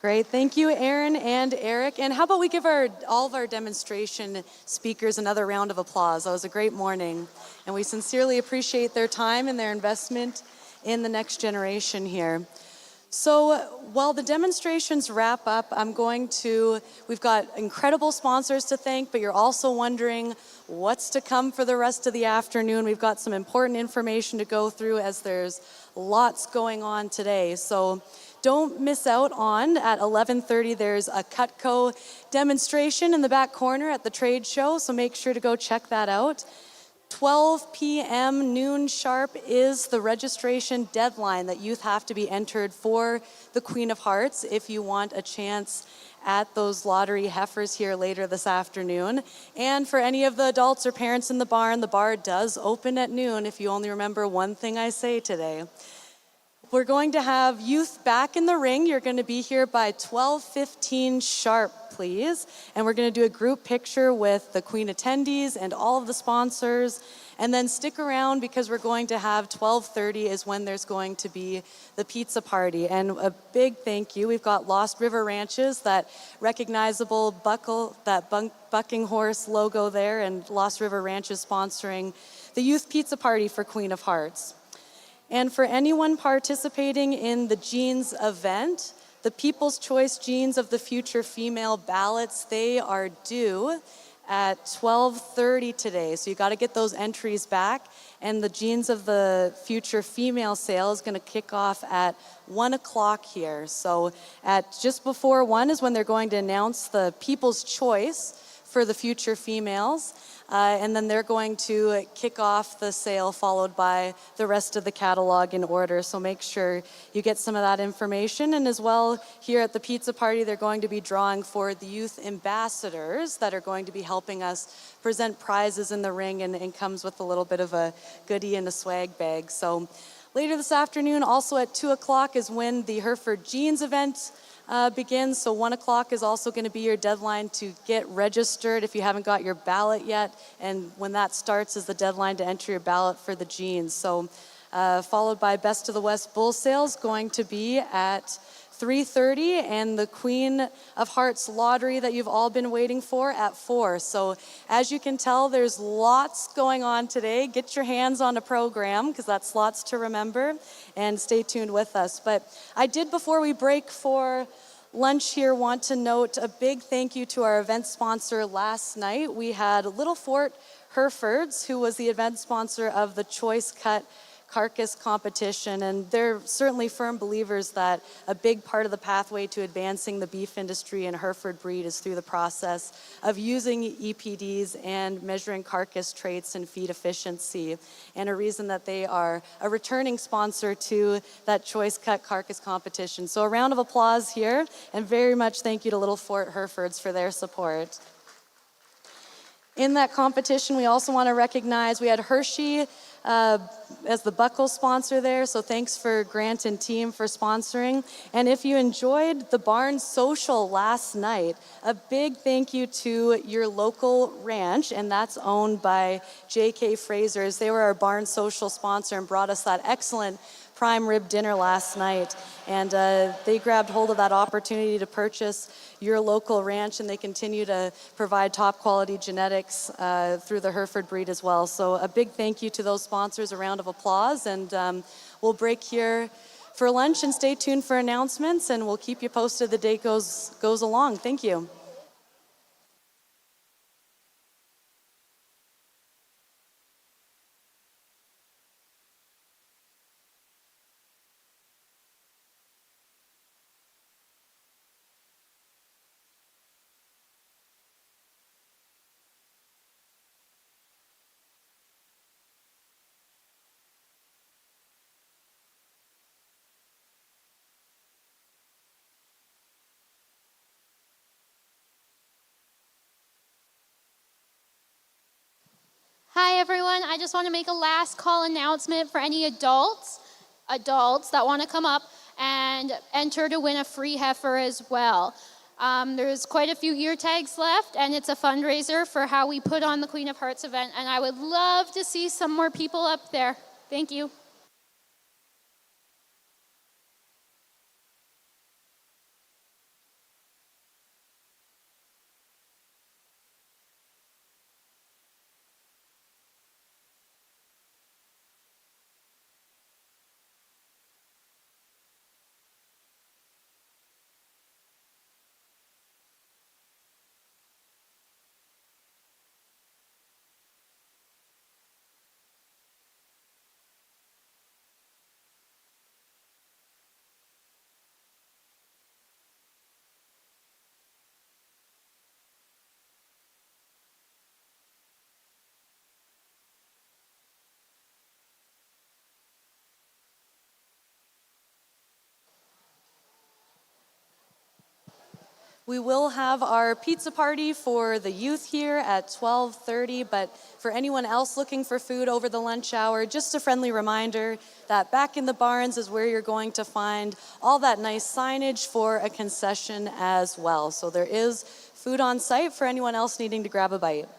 Great, thank you, Aaron and Eric. And how about we give all of our demonstration speakers another round of applause? That was a great morning, and we sincerely appreciate their time and their investment in the next generation here. So while the demonstrations wrap up, we've got incredible sponsors to thank, but you're also wondering what's to come for the rest of the afternoon. We've got some important information to go through, as there's lots going on today. So don't miss out on, at 11:30, there's a Cutco demonstration in the back corner at the trade show, so make sure to go check that out. 12 p.m. noon sharp is the registration deadline that youth have to be entered for the Queen of Hearts if you want a chance at those lottery heifers here later this afternoon. And for any of the adults or parents in the bar does open at noon, if you only remember one thing I say today. We're going to have youth back in the ring. You're going to be here by 12:15 sharp, please. And we're going to do a group picture with the Queen attendees and all of the sponsors. And then stick around, because we're going to have 12:30 is when there's going to be the pizza party. And a big thank you. We've got Lost River Ranches, that recognizable bucking horse logo there, and Lost River Ranches sponsoring the youth pizza party for Queen of Hearts. And for anyone participating in the Jeans event, the People's Choice Jeans of the Future female ballots, they are due at 12:30 today. So you got to get those entries back. And the Jeans of the Future female sale is going to kick off at 1 o'clock here. So at just before 1 is when they're going to announce the People's Choice for the future females. And then they're going to kick off the sale, followed by the rest of the catalog in order. So make sure you get some of that information. And as well, here at the pizza party, they're going to be drawing for the youth ambassadors that are going to be helping us present prizes in the ring, and comes with a little bit of a goodie and a swag bag. So Later this afternoon, also at 2 o'clock, is when the Hereford Jeans event begins. So 1 o'clock is also going to be your deadline to get registered if you haven't got your ballot yet. And when that starts is the deadline to enter your ballot for the jeans. So followed by Best of the West Bull Sales, going to be at 3:30, and the Queen of Hearts lottery that you've all been waiting for at 4. So as you can tell, there's lots going on today. Get your hands on a program, because that's lots to remember, and stay tuned with us. But I did, before we break for lunch here, want to note a big thank you to our event sponsor last night. We had Little Fort Herefords, who was the event sponsor of the Choice Cut carcass competition, and they're certainly firm believers that a big part of the pathway to advancing the beef industry and Hereford breed is through the process of using EPDs and measuring carcass traits and feed efficiency, and a reason that they are a returning sponsor to that Choice Cut carcass competition. So a round of applause here, and very much thank you to Little Fort Herefords for their support. In that competition, we also want to recognize, we had Hershey as the buckle sponsor there, so thanks for Grant and team for sponsoring. And if you enjoyed the Barn Social last night, a big thank you to your local ranch, and that's owned by J.K. Fraser's. They were our Barn Social sponsor and brought us that excellent prime rib dinner last night, and they grabbed hold of that opportunity to purchase your local ranch, and they continue to provide top quality genetics through the Hereford breed as well. So a big thank you to those sponsors, a round of applause, and we'll break here for lunch, and stay tuned for announcements, and we'll keep you posted the day goes along. Thank you. Hi everyone, I just want to make a last call announcement for any adults that want to come up and enter to win a free heifer as well. There's quite a few year tags left, and it's a fundraiser for how we put on the Queen of Hearts event, and I would love to see some more people up there. Thank you. We will have our pizza party for the youth here at 12:30, but for anyone else looking for food over the lunch hour, just a friendly reminder that back in the barns is where you're going to find all that nice signage for a concession as well. So there is food on site for anyone else needing to grab a bite.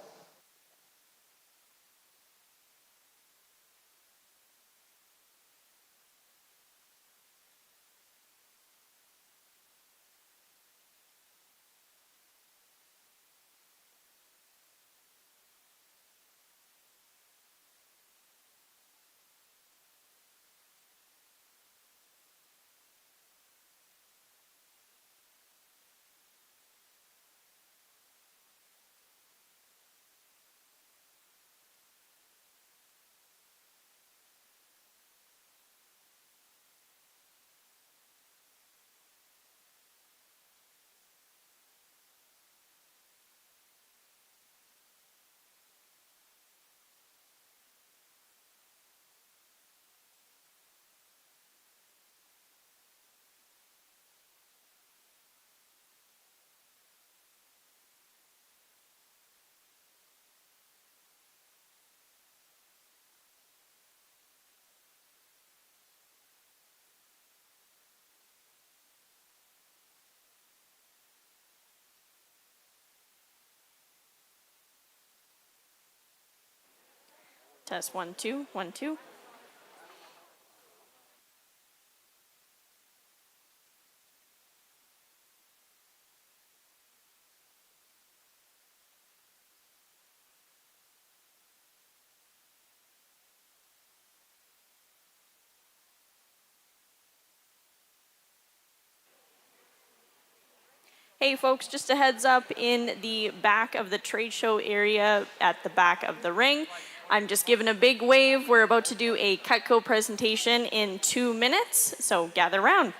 Test 1, 2, 1, 2. Hey folks, just a heads up, in the back of the trade show area at the back of the ring, I'm just giving a big wave. We're about to do a Cutco presentation in 2 minutes, so gather round.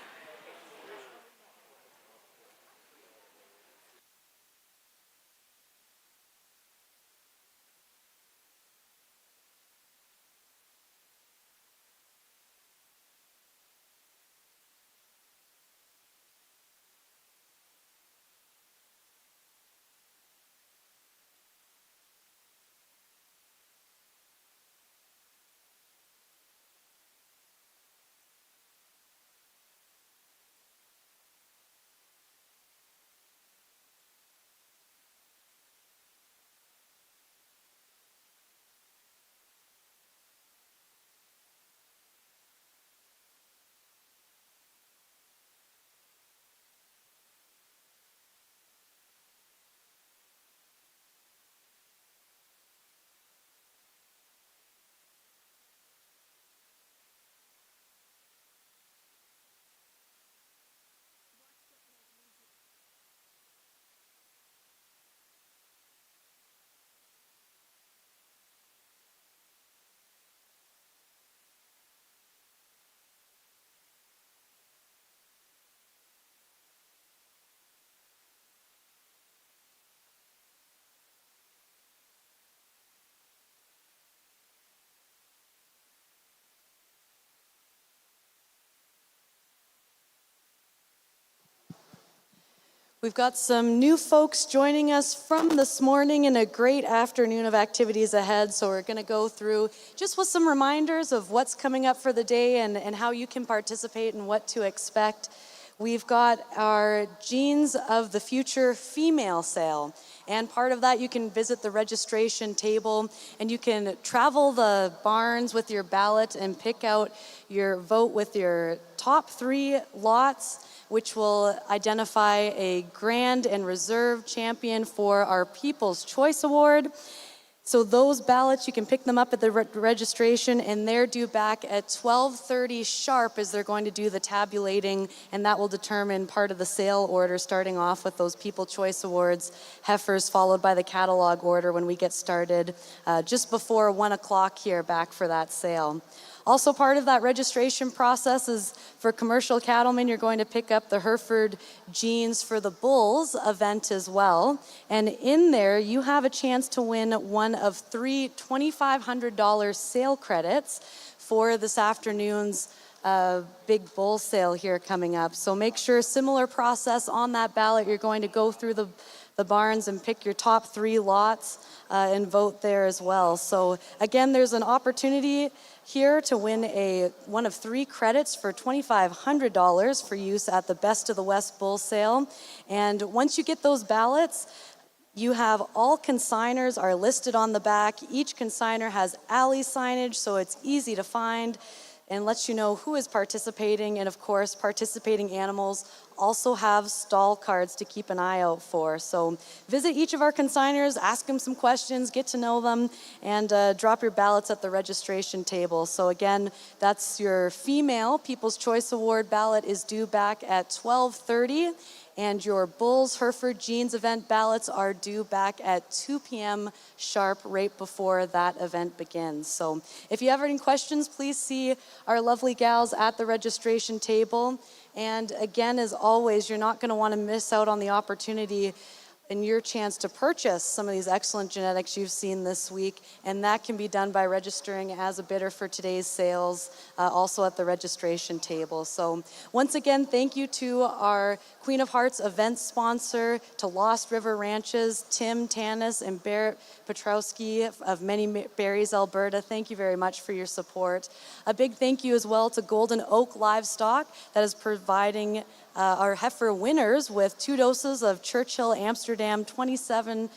We've got some new folks joining us from this morning and a great afternoon of activities ahead. So we're going to go through just with some reminders of what's coming up for the day and how you can participate and what to expect. We've got our Jeans of the Future female sale. And part of that, you can visit the registration table and you can travel the barns with your ballot and pick out your vote with your top 3 lots, which will identify a grand and reserve champion for our People's Choice Award. So those ballots, you can pick them up at the registration, and they're due back at 12:30 sharp as they're going to do the tabulating, and that will determine part of the sale order, starting off with those People's Choice Awards heifers, followed by the catalog order when we get started just before 1 o'clock here back for that sale. Also part of that registration process is for commercial cattlemen, you're going to pick up the Hereford Jeans for the Bulls event as well. And in there, you have a chance to win one of 3 $2,500 sale credits for this afternoon's big bull sale here coming up. So make sure, similar process on that ballot, you're going to go through the barns and pick your top 3 lots and vote there as well. So again, there's an opportunity here to win one of 3 credits for $2,500 for use at the Best of the West Bull Sale. And once you get those ballots, you have all consigners are listed on the back. Each consigner has alley signage, so it's easy to find and lets you know who is participating. And of course, participating animals also have stall cards to keep an eye out for. So visit each of our consigners, ask them some questions, get to know them, and drop your ballots at the registration table. So again, that's your female People's Choice Award ballot is due back at 12:30. And your Bulls Hereford Jeans event ballots are due back at 2 p.m. sharp, right before that event begins. So if you have any questions, please see our lovely gals at the registration table. And again, as always, you're not going to want to miss out on the opportunity and your chance to purchase some of these excellent genetics you've seen this week, and that can be done by registering as a bidder for today's sales, also at the registration table. So once again, thank you to our Queen of Hearts event sponsor, to Lost River Ranches, Tim Tanis and Barrett Petrowski of Many Berries, Alberta. Thank you very much for your support. A big thank you as well to Golden Oak Livestock that is providing our heifer winners with 2 doses of Churchill Amsterdam 27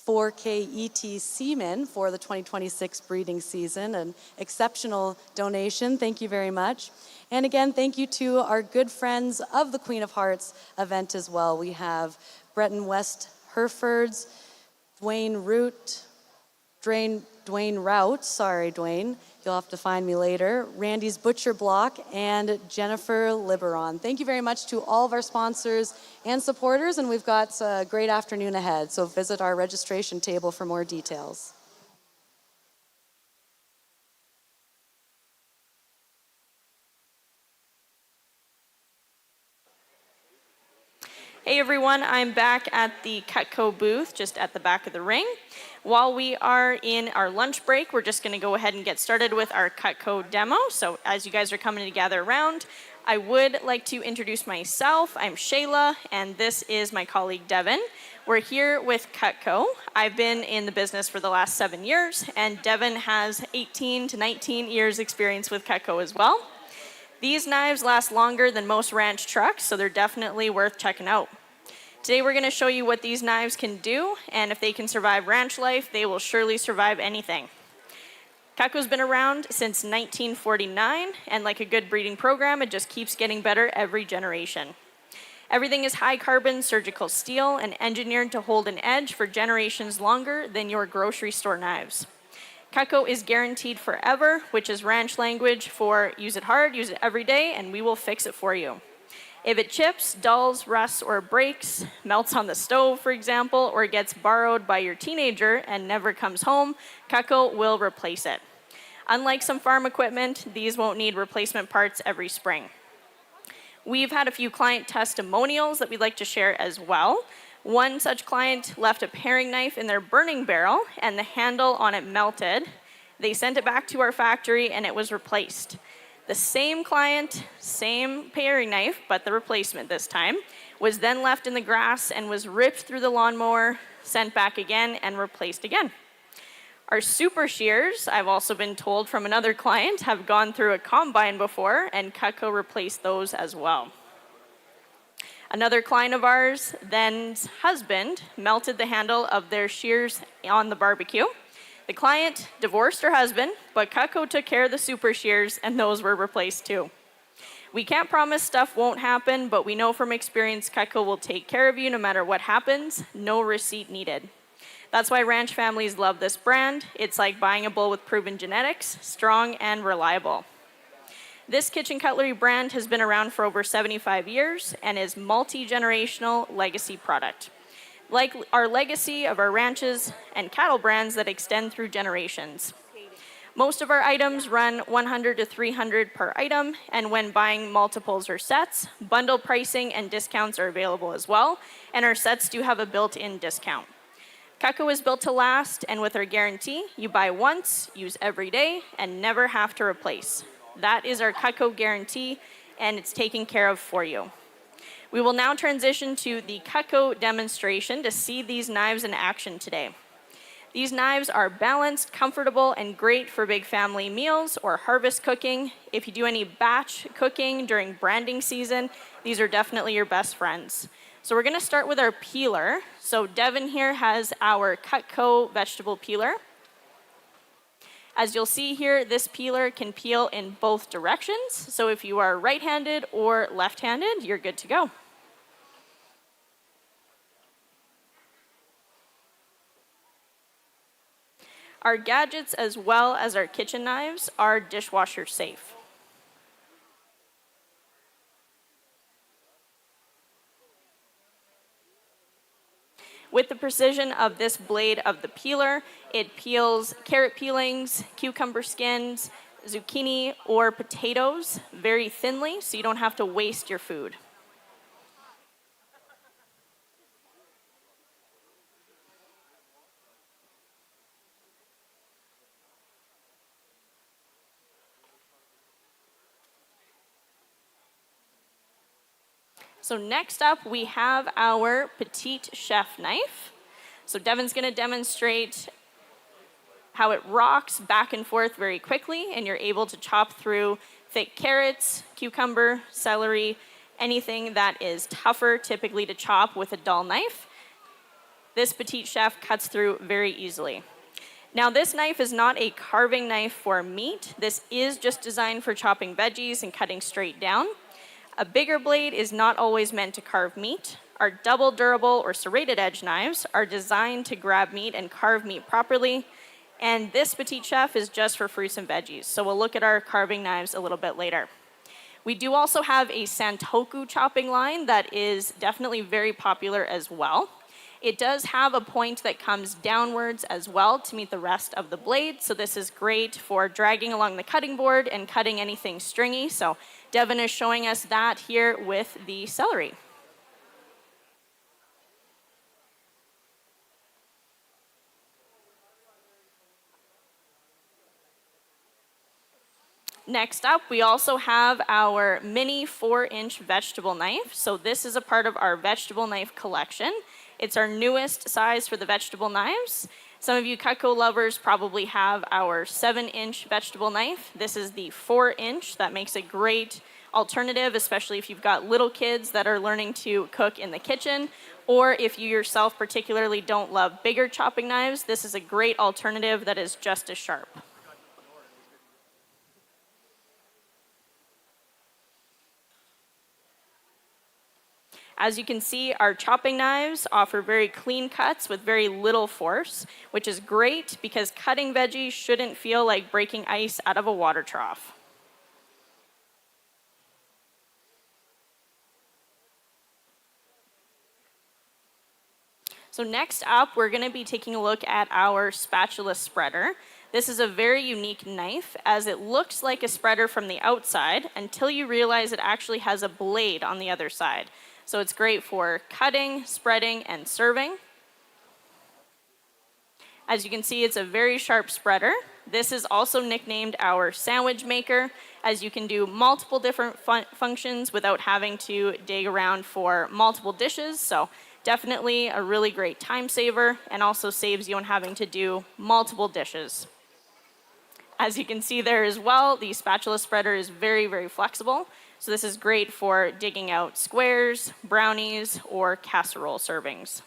4K ET semen for the 2026 breeding season. An exceptional donation. Thank you very much. And again, thank you to our good friends of the Queen of Hearts event as well. We have Breton West Herefords, Dwayne Rout, sorry, Dwayne, you'll have to find me later, Randy's Butcher Block, and Jennifer Liberon. Thank you very much to all of our sponsors and supporters, and we've got a great afternoon ahead, so visit our registration table for more details. Hey everyone, I'm back at the Cutco booth, just at the back of the ring. While we are in our lunch break, we're just gonna go ahead and get started with our Cutco demo. So as you guys are coming to gather around, I would like to introduce myself. I'm Shayla, and this is my colleague Devin. We're here with Cutco. I've been in the business for the last 7 years, and Devin has 18 to 19 years experience with Cutco as well. These knives last longer than most ranch trucks, so they're definitely worth checking out. Today we're going to show you what these knives can do, and if they can survive ranch life, they will surely survive anything. Cutco's been around since 1949, and like a good breeding program, it just keeps getting better every generation. Everything is high carbon surgical steel and engineered to hold an edge for generations longer than your grocery store knives. Cutco is guaranteed forever, which is ranch language for use it hard, use it every day, and we will fix it for you. If it chips, dulls, rusts, or breaks, melts on the stove, for example, or gets borrowed by your teenager and never comes home, Cutco will replace it. Unlike some farm equipment, these won't need replacement parts every spring. We've had a few client testimonials that we'd like to share as well. One such client left a paring knife in their burning barrel and the handle on it melted. They sent it back to our factory and it was replaced. The same client, same paring knife, but the replacement this time, was then left in the grass and was ripped through the lawnmower, sent back again, and replaced again. Our super shears, I've also been told from another client, have gone through a combine before, and Cutco replaced those as well. Another client of ours, then's husband, melted the handle of their shears on the barbecue. The client divorced her husband, but Cutco took care of the super shears, and those were replaced too. We can't promise stuff won't happen, but we know from experience Cutco will take care of you no matter what happens, no receipt needed. That's why ranch families love this brand. It's like buying a bull with proven genetics, strong and reliable. This kitchen cutlery brand has been around for over 75 years and is multi-generational legacy product. Like our legacy of our ranches and cattle brands that extend through generations. Most of our items run $100 to $300 per item, and when buying multiples or sets, bundle pricing and discounts are available as well, and our sets do have a built-in discount. Cutco is built to last, and with our guarantee, you buy once, use every day, and never have to replace. That is our Cutco guarantee, and it's taken care of for you. We will now transition to the Cutco demonstration to see these knives in action today. These knives are balanced, comfortable, and great for big family meals or harvest cooking. If you do any batch cooking during branding season, these are definitely your best friends. So we're gonna start with our peeler. So Devin here has our Cutco vegetable peeler. As you'll see here, this peeler can peel in both directions. So if you are right-handed or left-handed, you're good to go. Our gadgets, as well as our kitchen knives, are dishwasher safe. With the precision of this blade of the peeler, it peels carrot peelings, cucumber skins, zucchini, or potatoes very thinly, so you don't have to waste your food. So next up, we have our Petite Chef knife. So Devin's gonna demonstrate how it rocks back and forth very quickly, and you're able to chop through thick carrots, cucumber, celery, anything that is tougher typically to chop with a dull knife. this petite chef cuts through very easily. Now, this knife is not a carving knife for meat. This is just designed for chopping veggies and cutting straight down. A bigger blade is not always meant to carve meat. Our double durable or serrated edge knives are designed to grab meat and carve meat properly. And this petite chef is just for fruits and veggies. So we'll look at our carving knives a little bit later. We do also have a Santoku chopping line that is definitely very popular as well. It does have a point that comes downwards as well to meet the rest of the blade. So this is great for dragging along the cutting board and cutting anything stringy. So Devin is showing us that here with the celery. Next up, we also have our mini 4-inch vegetable knife. So this is a part of our vegetable knife collection. It's our newest size for the vegetable knives. Some of you Cutco lovers probably have our 7-inch vegetable knife. This is the 4-inch. That makes a great alternative, especially if you've got little kids that are learning to cook in the kitchen, or if you yourself particularly don't love bigger chopping knives, this is a great alternative that is just as sharp. As you can see, our chopping knives offer very clean cuts with very little force, which is great because cutting veggies shouldn't feel like breaking ice out of a water trough. So next up, we're going to be taking a look at our spatula spreader. This is a very unique knife as it looks like a spreader from the outside until you realize it actually has a blade on the other side. So it's great for cutting, spreading, and serving. As you can see, it's a very sharp spreader. This is also nicknamed our sandwich maker, as you can do multiple different functions without having to dig around for multiple dishes. So definitely a really great time saver and also saves you on having to do multiple dishes. As you can see there as well, the spatula spreader is very, very flexible. So this is great for digging out squares, brownies, or casserole servings.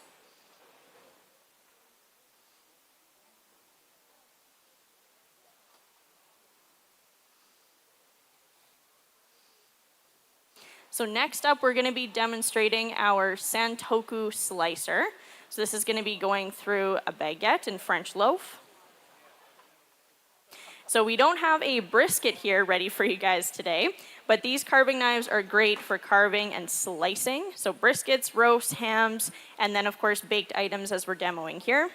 So next up, we're going to be demonstrating our Santoku slicer. So this is going to be going through a baguette and French loaf. So we don't have a brisket here ready for you guys today, but these carving knives are great for carving and slicing. So briskets, roasts, hams, and then of course baked items as we're demoing here.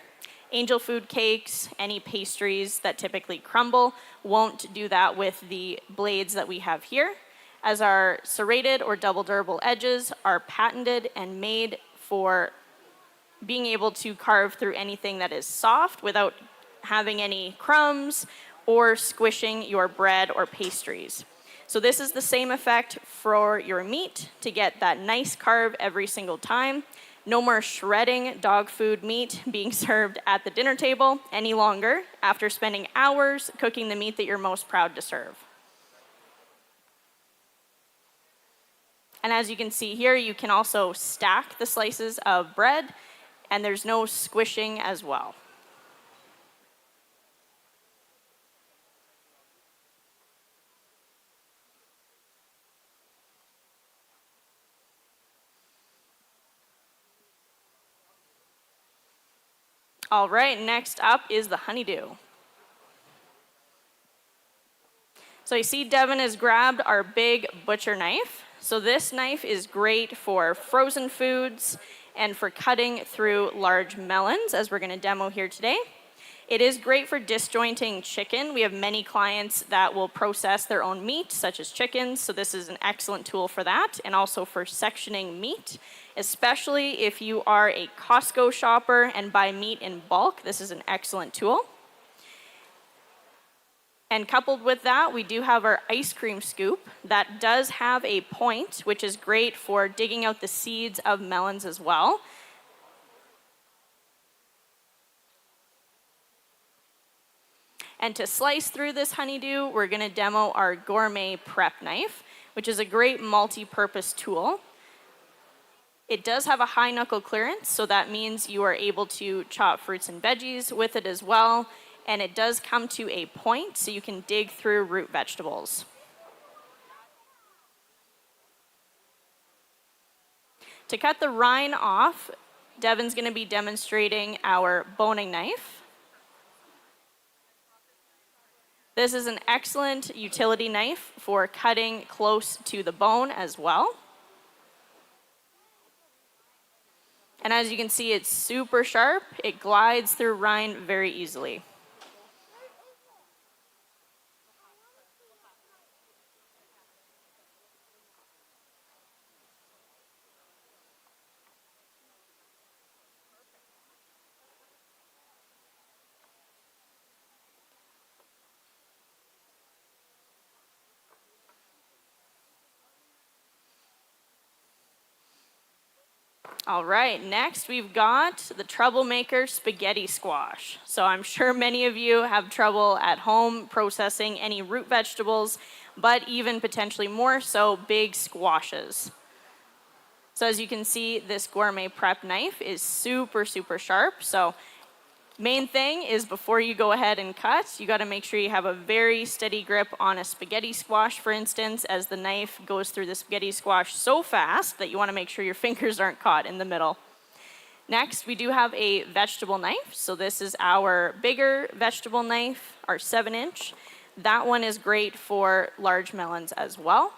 Angel food cakes, any pastries that typically crumble won't do that with the blades that we have here, as our serrated or double durable edges are patented and made for being able to carve through anything that is soft without having any crumbs or squishing your bread or pastries. So this is the same effect for your meat to get that nice carve every single time. No more shredding dog food meat being served at the dinner table any longer after spending hours cooking the meat that you're most proud to serve. And as you can see here, you can also stack the slices of bread, and there's no squishing as well. All right, next up is the honeydew. So you see Devin has grabbed our big butcher knife. So this knife is great for frozen foods and for cutting through large melons, as we're going to demo here today. It is great for disjointing chicken. We have many clients that will process their own meat, such as chickens, so this is an excellent tool for that, and also for sectioning meat, especially if you are a Costco shopper and buy meat in bulk. This is an excellent tool. And coupled with that, we do have our ice cream scoop that does have a point, which is great for digging out the seeds of melons as well. And to slice through this honeydew, we're going to demo our gourmet prep knife, which is a great multi-purpose tool. It does have a high knuckle clearance, so that means you are able to chop fruits and veggies with it as well. And it does come to a point, so you can dig through root vegetables. To cut the rind off, Devin's going to be demonstrating our boning knife. This is an excellent utility knife for cutting close to the bone as well. And as you can see, it's super sharp. It glides through rind very easily. All right, next we've got the troublemaker spaghetti squash. So I'm sure many of you have trouble at home processing any root vegetables, but even potentially more so big squashes. So as you can see, this gourmet prep knife is super, super sharp. So main thing is before you go ahead and cut, you got to make sure you have a very steady grip on a spaghetti squash, for instance, as the knife goes through the spaghetti squash so fast that you want to make sure your fingers aren't caught in the middle. Next, we do have a vegetable knife. So this is our bigger vegetable knife, our 7-inch. That one is great for large melons as well.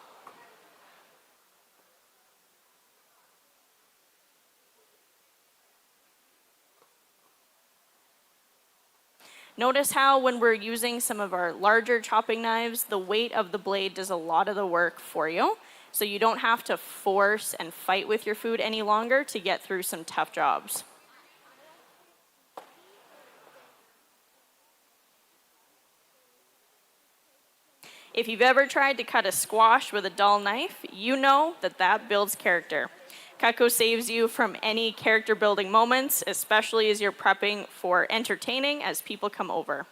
Notice how when we're using some of our larger chopping knives, the weight of the blade does a lot of the work for you. So you don't have to force and fight with your food any longer to get through some tough jobs. If you've ever tried to cut a squash with a dull knife, you know that that builds character. Cutco saves you from any character building moments, especially as you're prepping for entertaining as people come over.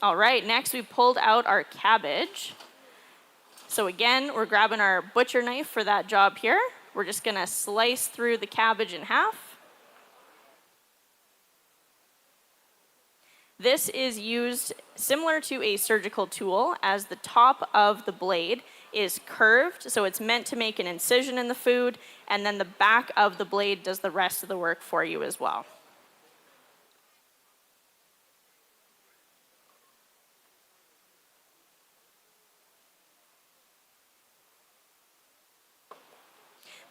All right, next we pulled out our cabbage. So again, we're grabbing our butcher knife for that job here. We're just gonna slice through the cabbage in half. This is used similar to a surgical tool, as the top of the blade is curved, so it's meant to make an incision in the food, and then the back of the blade does the rest of the work for you as well.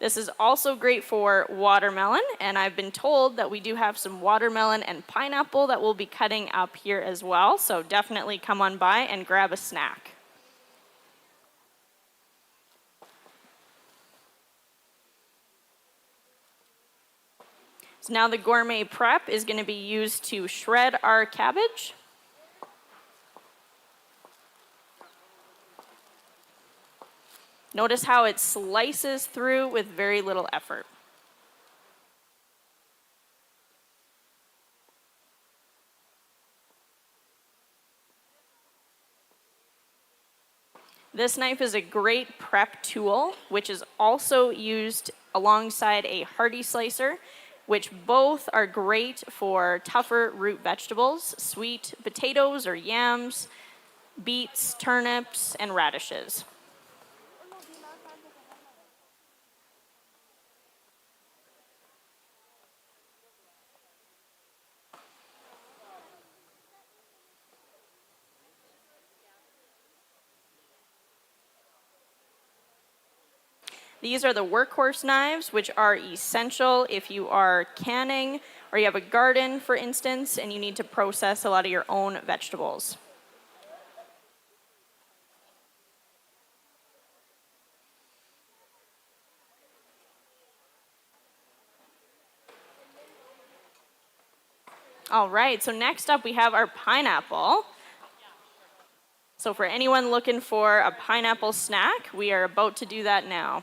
This is also great for watermelon, and I've been told that we do have some watermelon and pineapple that we'll be cutting up here as well, so definitely come on by and grab a snack. So now the gourmet prep is going to be used to shred our cabbage. Notice how it slices through with very little effort. This knife is a great prep tool, which is also used alongside a hearty slicer, which both are great for tougher root vegetables, sweet potatoes or yams, beets, turnips, and radishes. These are the workhorse knives, which are essential if you are canning or you have a garden, for instance, and you need to process a lot of your own vegetables. All right, so next up we have our pineapple. So for anyone looking for a pineapple snack, we are about to do that now.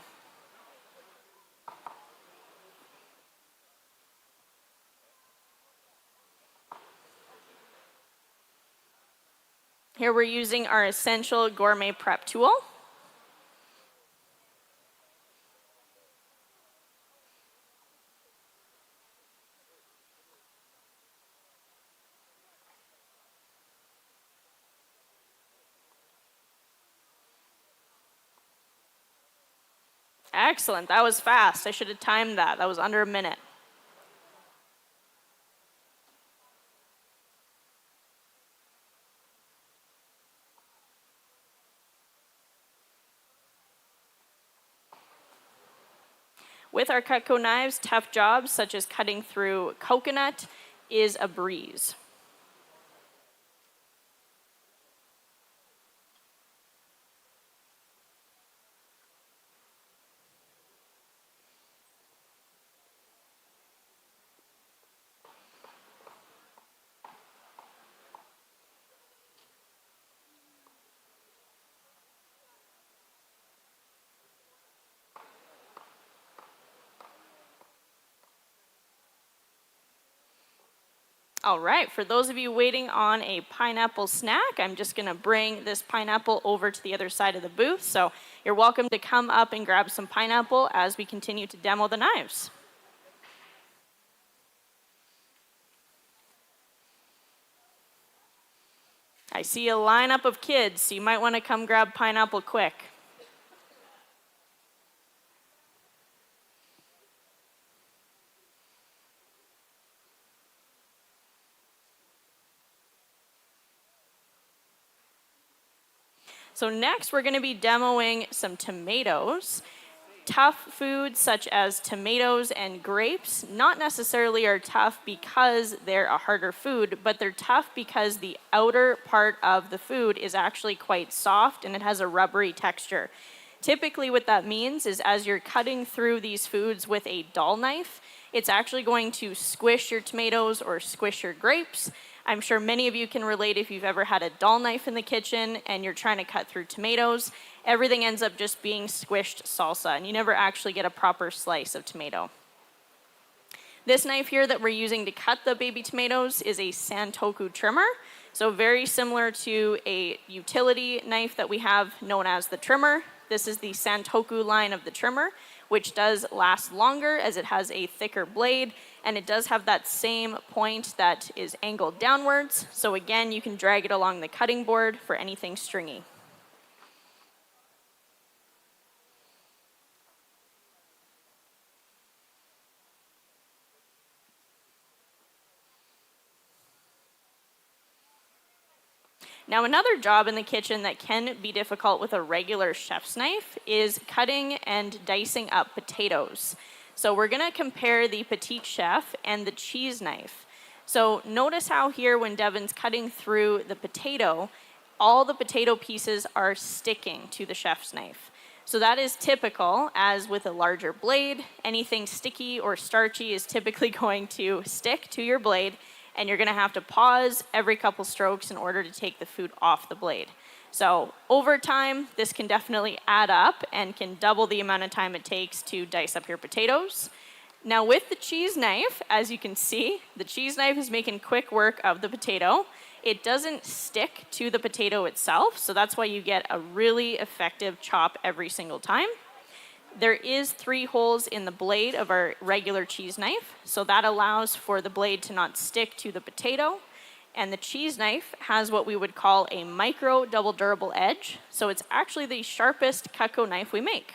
Here we're using our essential gourmet prep tool. Excellent. That was fast. I should have timed that. That was under a minute. With our Cutco knives, tough jobs such as cutting through coconut is a breeze. All right, for those of you waiting on a pineapple snack, I'm just gonna bring this pineapple over to the other side of the booth. So you're welcome to come up and grab some pineapple as we continue to demo the knives. I see a lineup of kids, so you might wanna come grab pineapple quick. So next we're going to be demoing some tomatoes. Tough foods such as tomatoes and grapes not necessarily are tough because they're a harder food, but they're tough because the outer part of the food is actually quite soft and it has a rubbery texture. Typically what that means is as you're cutting through these foods with a dull knife, it's actually going to squish your tomatoes or squish your grapes. I'm sure many of you can relate if you've ever had a dull knife in the kitchen and you're trying to cut through tomatoes. Everything ends up just being squished salsa, and you never actually get a proper slice of tomato. This knife here that we're using to cut the baby tomatoes is a Santoku trimmer. So very similar to a utility knife that we have known as the trimmer. This is the Santoku line of the trimmer, which does last longer as it has a thicker blade, and it does have that same point that is angled downwards. So again, you can drag it along the cutting board for anything stringy. Now, another job in the kitchen that can be difficult with a regular chef's knife is cutting and dicing up potatoes. So we're gonna compare the Petite Chef and the cheese knife. So notice how here when Devin's cutting through the potato, all the potato pieces are sticking to the chef's knife. So that is typical, as with a larger blade, anything sticky or starchy is typically going to stick to your blade, and you're gonna have to pause every couple strokes in order to take the food off the blade. So over time, this can definitely add up and can double the amount of time it takes to dice up your potatoes. Now with the cheese knife, as you can see, the cheese knife is making quick work of the potato. It doesn't stick to the potato itself, so that's why you get a really effective chop every single time. There is 3 holes in the blade of our regular cheese knife, so that allows for the blade to not stick to the potato. And the cheese knife has what we would call a micro double durable edge, so it's actually the sharpest Cutco knife we make.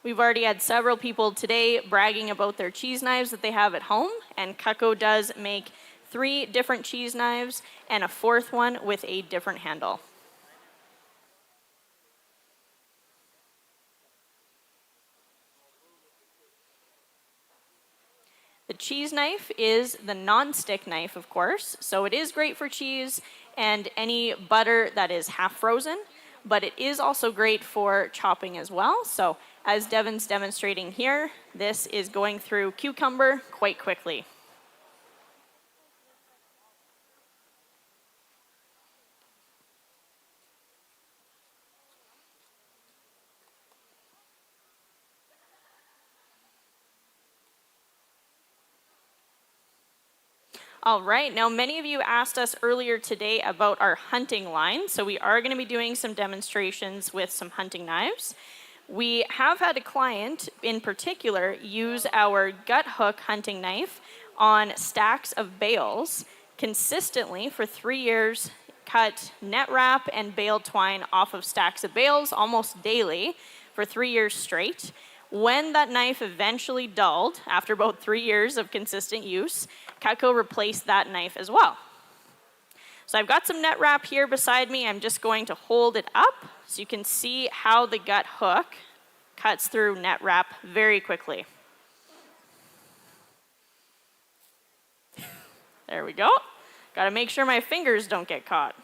We've already had several people today bragging about their cheese knives that they have at home, and Cutco does make 3 different cheese knives and a 4th one with a different handle. The cheese knife is the non-stick knife, of course, so it is great for cheese and any butter that is half frozen, but it is also great for chopping as well. So as Devin's demonstrating here, this is going through cucumber quite quickly. All right, now many of you asked us earlier today about our hunting line, so we are going to be doing some demonstrations with some hunting knives. We have had a client in particular use our gut hook hunting knife on stacks of bales, consistently for 3 years, cut net wrap and bale twine off of stacks of bales almost daily for 3 years straight. When that knife eventually dulled, after about 3 years of consistent use, Cutco replaced that knife as well. So I've got some net wrap here beside me. I'm just going to hold it up so you can see how the gut hook cuts through net wrap very quickly. There we go. Got to make sure my fingers don't get caught.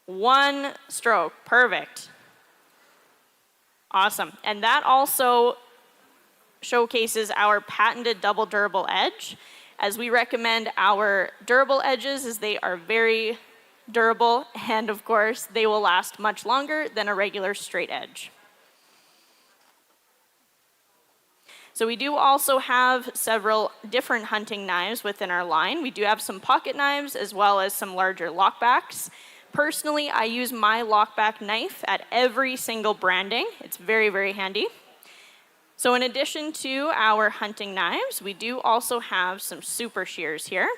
One stroke, perfect. Awesome. And that also showcases our patented double durable edge, as we recommend our durable edges as they are very durable, and of course they will last much longer than a regular straight edge. So we do also have several different hunting knives within our line. We do have some pocket knives as well as some larger lockbacks. Personally, I use my lockback knife at every single branding. It's very, very handy. So in addition to our hunting knives, we do also have some super shears here.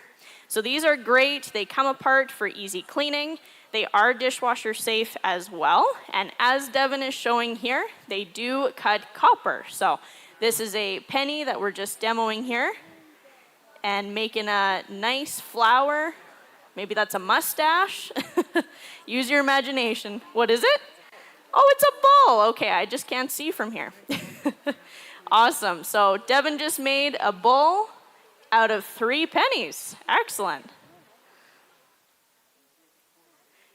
So these are great. They come apart for easy cleaning. They are dishwasher safe as well. And as Devin is showing here, they do cut copper. So this is a penny that we're just demoing here and making a nice flower. Maybe that's a mustache. Use your imagination. What is it? Oh, it's a bull. Okay, I just can't see from here. Awesome. So Devin just made a bull out of 3 pennies. Excellent.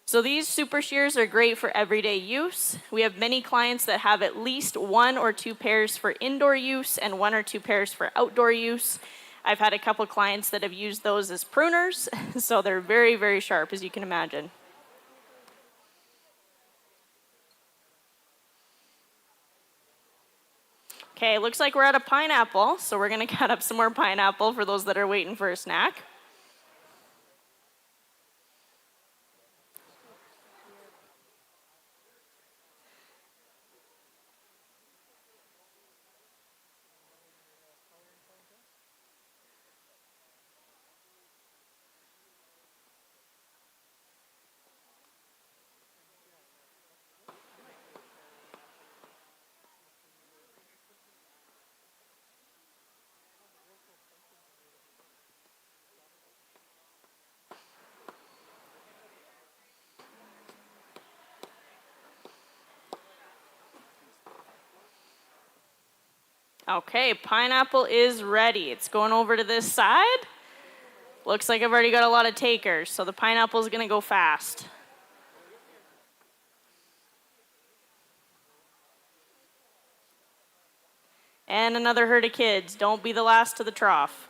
So these super shears are great for everyday use. We have many clients that have at least 1 or 2 pairs for indoor use and 1 or 2 pairs for outdoor use. I've had a couple clients that have used those as pruners, so they're very, very sharp, as you can imagine. Okay, looks like we're out of pineapple, so we're gonna cut up some more pineapple for those that are waiting for a snack. Okay, pineapple is ready. It's going over to this side. Looks like I've already got a lot of takers, so the pineapple is gonna go fast. And another herd of kids. Don't be the last to the trough.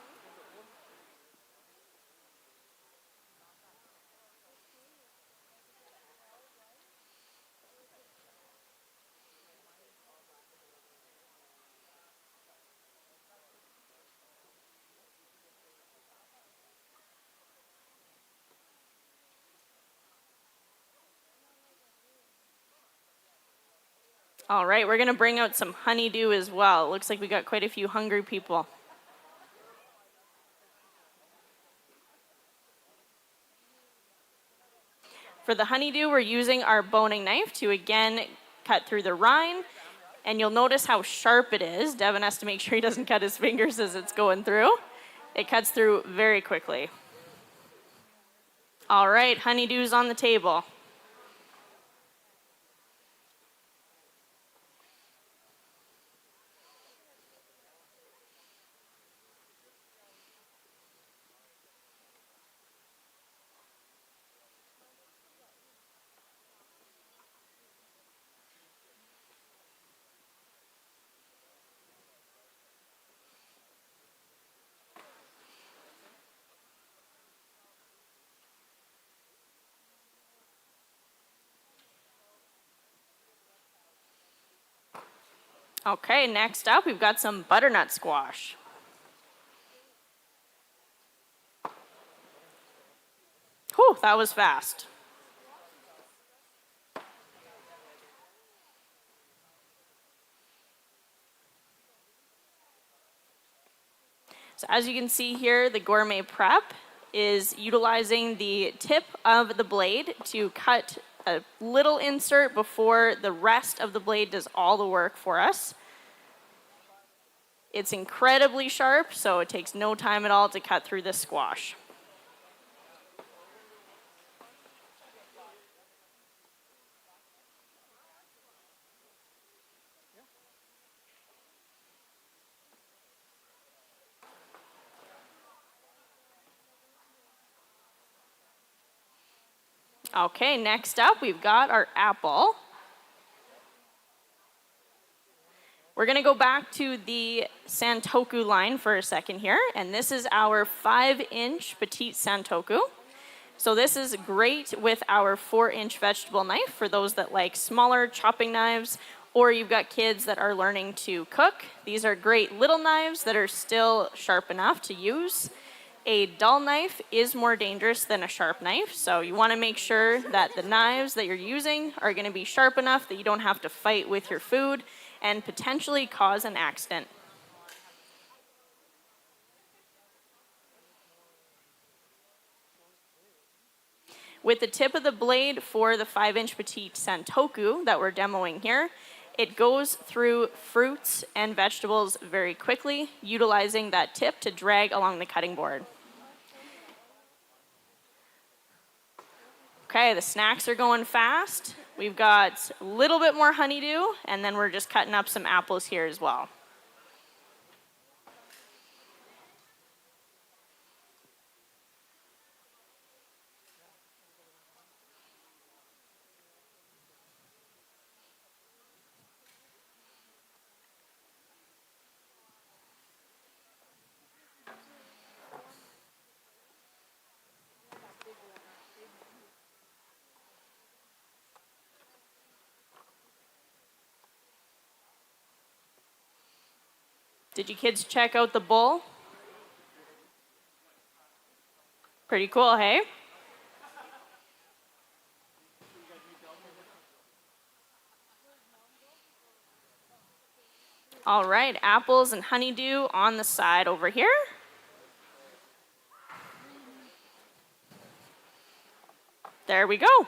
All right, we're gonna bring out some honeydew as well. It looks like we got quite a few hungry people. For the honeydew, we're using our boning knife to again cut through the rind, and you'll notice how sharp it is. Devin has to make sure he doesn't cut his fingers as it's going through. It cuts through very quickly. All right, honeydew's on the table. Okay, next up, we've got some butternut squash. Whew, that was fast. So as you can see here, the gourmet prep is utilizing the tip of the blade to cut a little insert before the rest of the blade does all the work for us. It's incredibly sharp, so it takes no time at all to cut through this squash. Okay, next up we've got our apple. We're going to go back to the santoku line for a second here, and this is our 5-inch petite santoku. So this is great with our 4-inch vegetable knife for those that like smaller chopping knives, or you've got kids that are learning to cook. These are great little knives that are still sharp enough to use. A dull knife is more dangerous than a sharp knife, so you want to make sure that the knives that you're using are going to be sharp enough that you don't have to fight with your food and potentially cause an accident. With the tip of the blade for the 5-inch petite santoku that we're demoing here, it goes through fruits and vegetables very quickly, utilizing that tip to drag along the cutting board. Okay, the snacks are going fast. We've got a little bit more honeydew, and then we're just cutting up some apples here as well. Did you kids check out the bowl? Pretty cool, hey? All right, apples and honeydew on the side over here. There we go.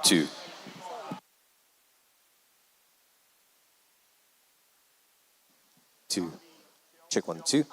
Two. Two. Check 1, 2.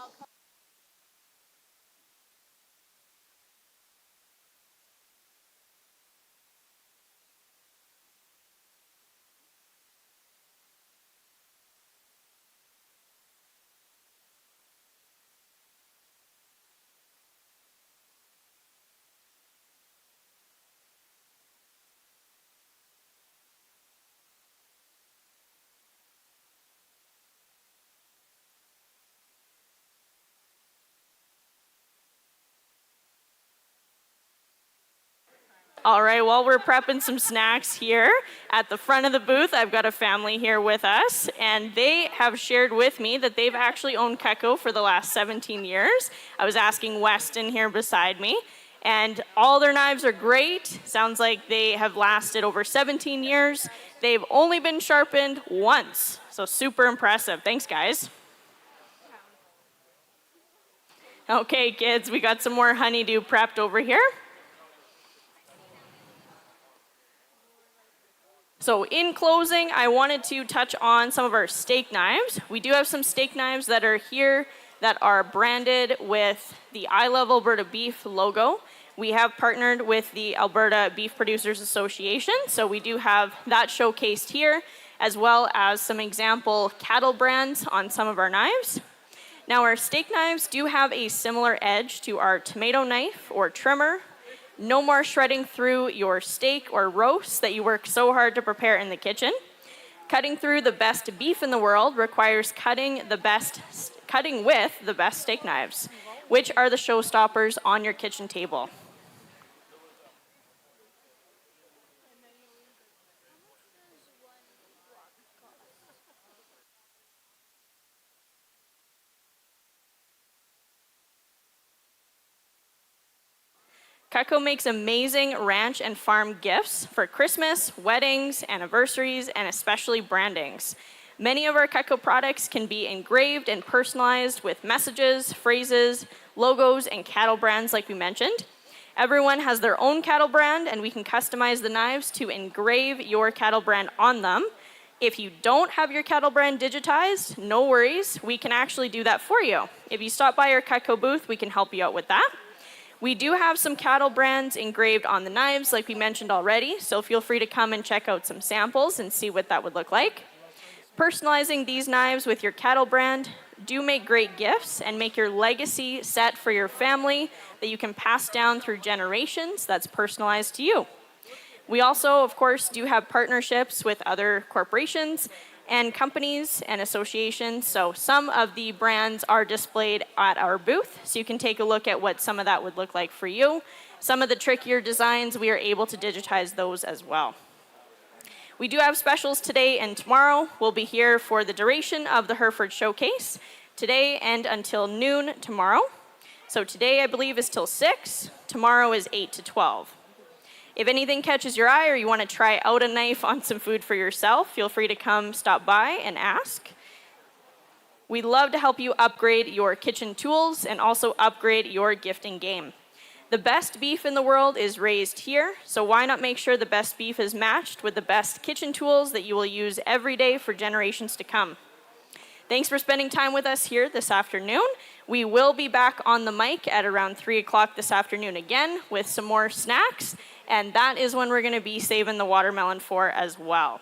All right, while we're prepping some snacks here at the front of the booth, I've got a family here with us, and they have shared with me that they've actually owned Cutco for the last 17 years. I was asking Weston here beside me, and all their knives are great. Sounds like they have lasted over 17 years. They've only been sharpened once, so super impressive. Thanks, guys. Okay, kids, we got some more honeydew prepped over here. So in closing, I wanted to touch on some of our steak knives. We do have some steak knives that are here that are branded with the I Love Alberta Beef logo. We have partnered with the Alberta Beef Producers Association, so we do have that showcased here, as well as some example cattle brands on some of our knives. Now, our steak knives do have a similar edge to our tomato knife or trimmer. No more shredding through your steak or roast that you work so hard to prepare in the kitchen. Cutting through the best beef in the world requires cutting with the best steak knives, which are the showstoppers on your kitchen table. Cutco makes amazing ranch and farm gifts for Christmas, weddings, anniversaries, and especially brandings. Many of our Cutco products can be engraved and personalized with messages, phrases, logos, and cattle brands like we mentioned. Everyone has their own cattle brand, and we can customize the knives to engrave your cattle brand on them. If you don't have your cattle brand digitized, no worries, we can actually do that for you. If you stop by our Cutco booth, we can help you out with that. We do have some cattle brands engraved on the knives, like we mentioned already, so feel free to come and check out some samples and see what that would look like. Personalizing these knives with your cattle brand do make great gifts and make your legacy set for your family that you can pass down through generations that's personalized to you. We also, of course, do have partnerships with other corporations and companies and associations. So some of the brands are displayed at our booth, so you can take a look at what some of that would look like for you. Some of the trickier designs, we are able to digitize those as well. We do have specials today and tomorrow. We'll be here for the duration of the Hereford Showcase, today and until noon tomorrow. So today, I believe, is till 6. Tomorrow is 8 to 12. If anything catches your eye or you want to try out a knife on some food for yourself, feel free to come stop by and ask. We'd love to help you upgrade your kitchen tools and also upgrade your gifting game. The best beef in the world is raised here, so why not make sure the best beef is matched with the best kitchen tools that you will use every day for generations to come. Thanks for spending time with us here this afternoon. We will be back on the mic at around 3 o'clock this afternoon again with some more snacks, and that is when we're going to be saving the watermelon for as well.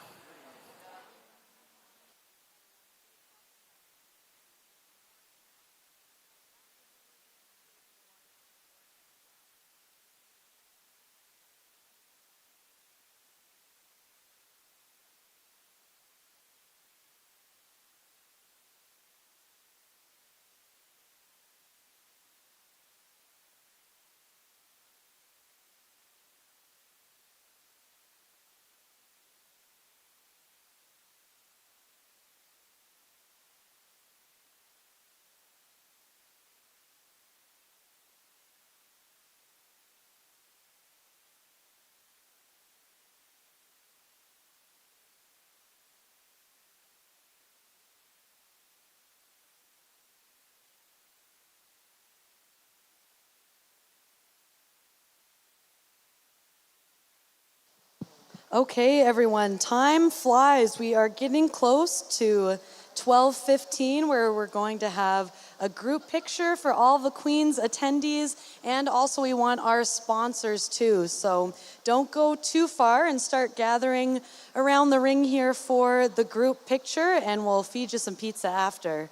Okay, everyone, time flies. We are getting close to 12:15, where we're going to have a group picture for all the Queen's attendees, and also we want our sponsors too. So don't go too far and start gathering around the ring here for the group picture, and we'll feed you some pizza after.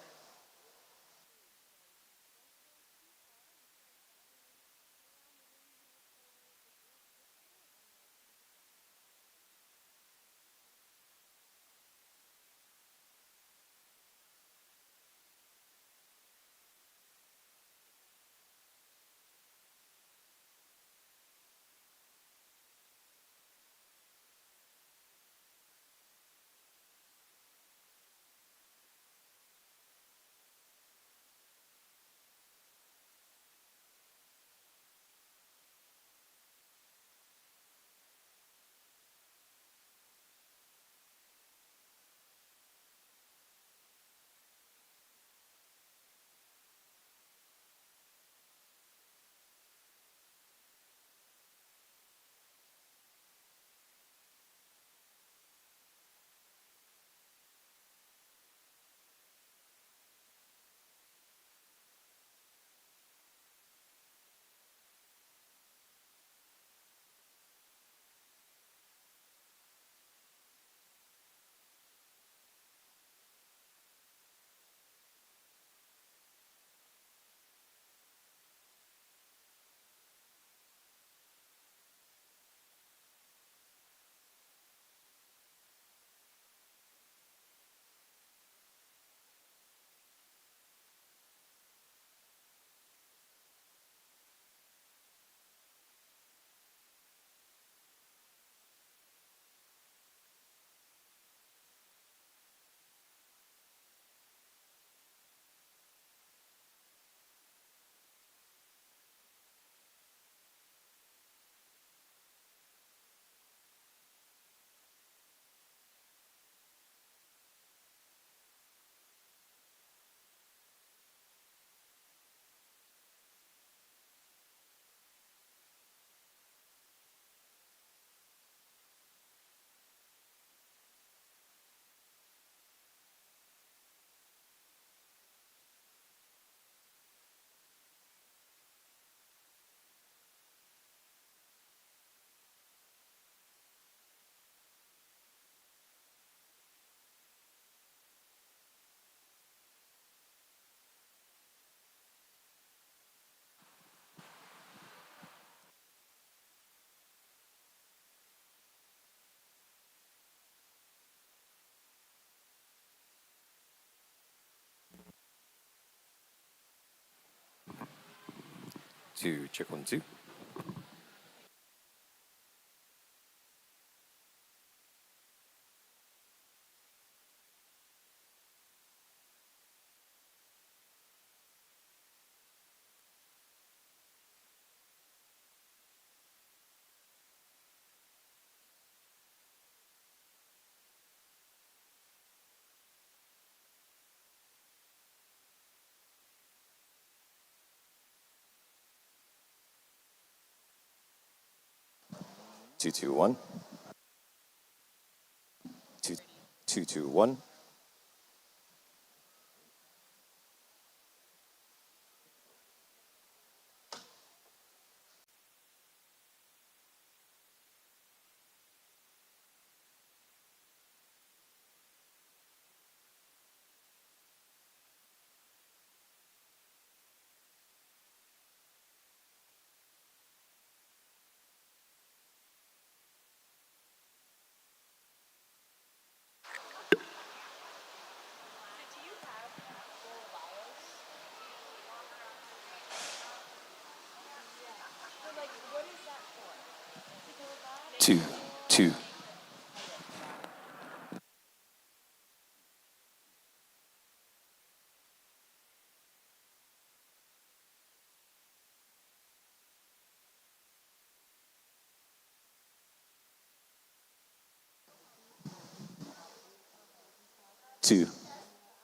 2, check 1, 2. 2, 2, 1. 2, 2, 2, 1. 2, 2. 2,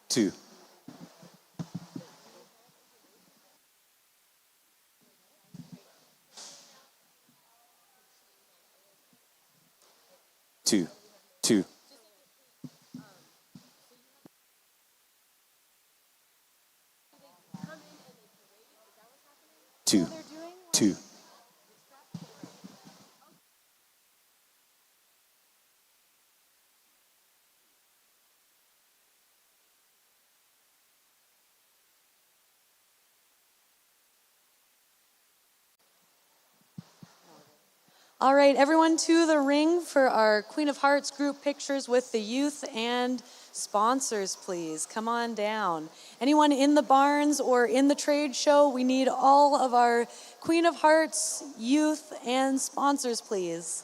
2. 2, 2. 2, 2. All right, everyone to the ring for our Queen of Hearts group pictures with the youth and sponsors, please. Come on down. Anyone in the barns or in the trade show, we need all of our Queen of Hearts youth and sponsors, please.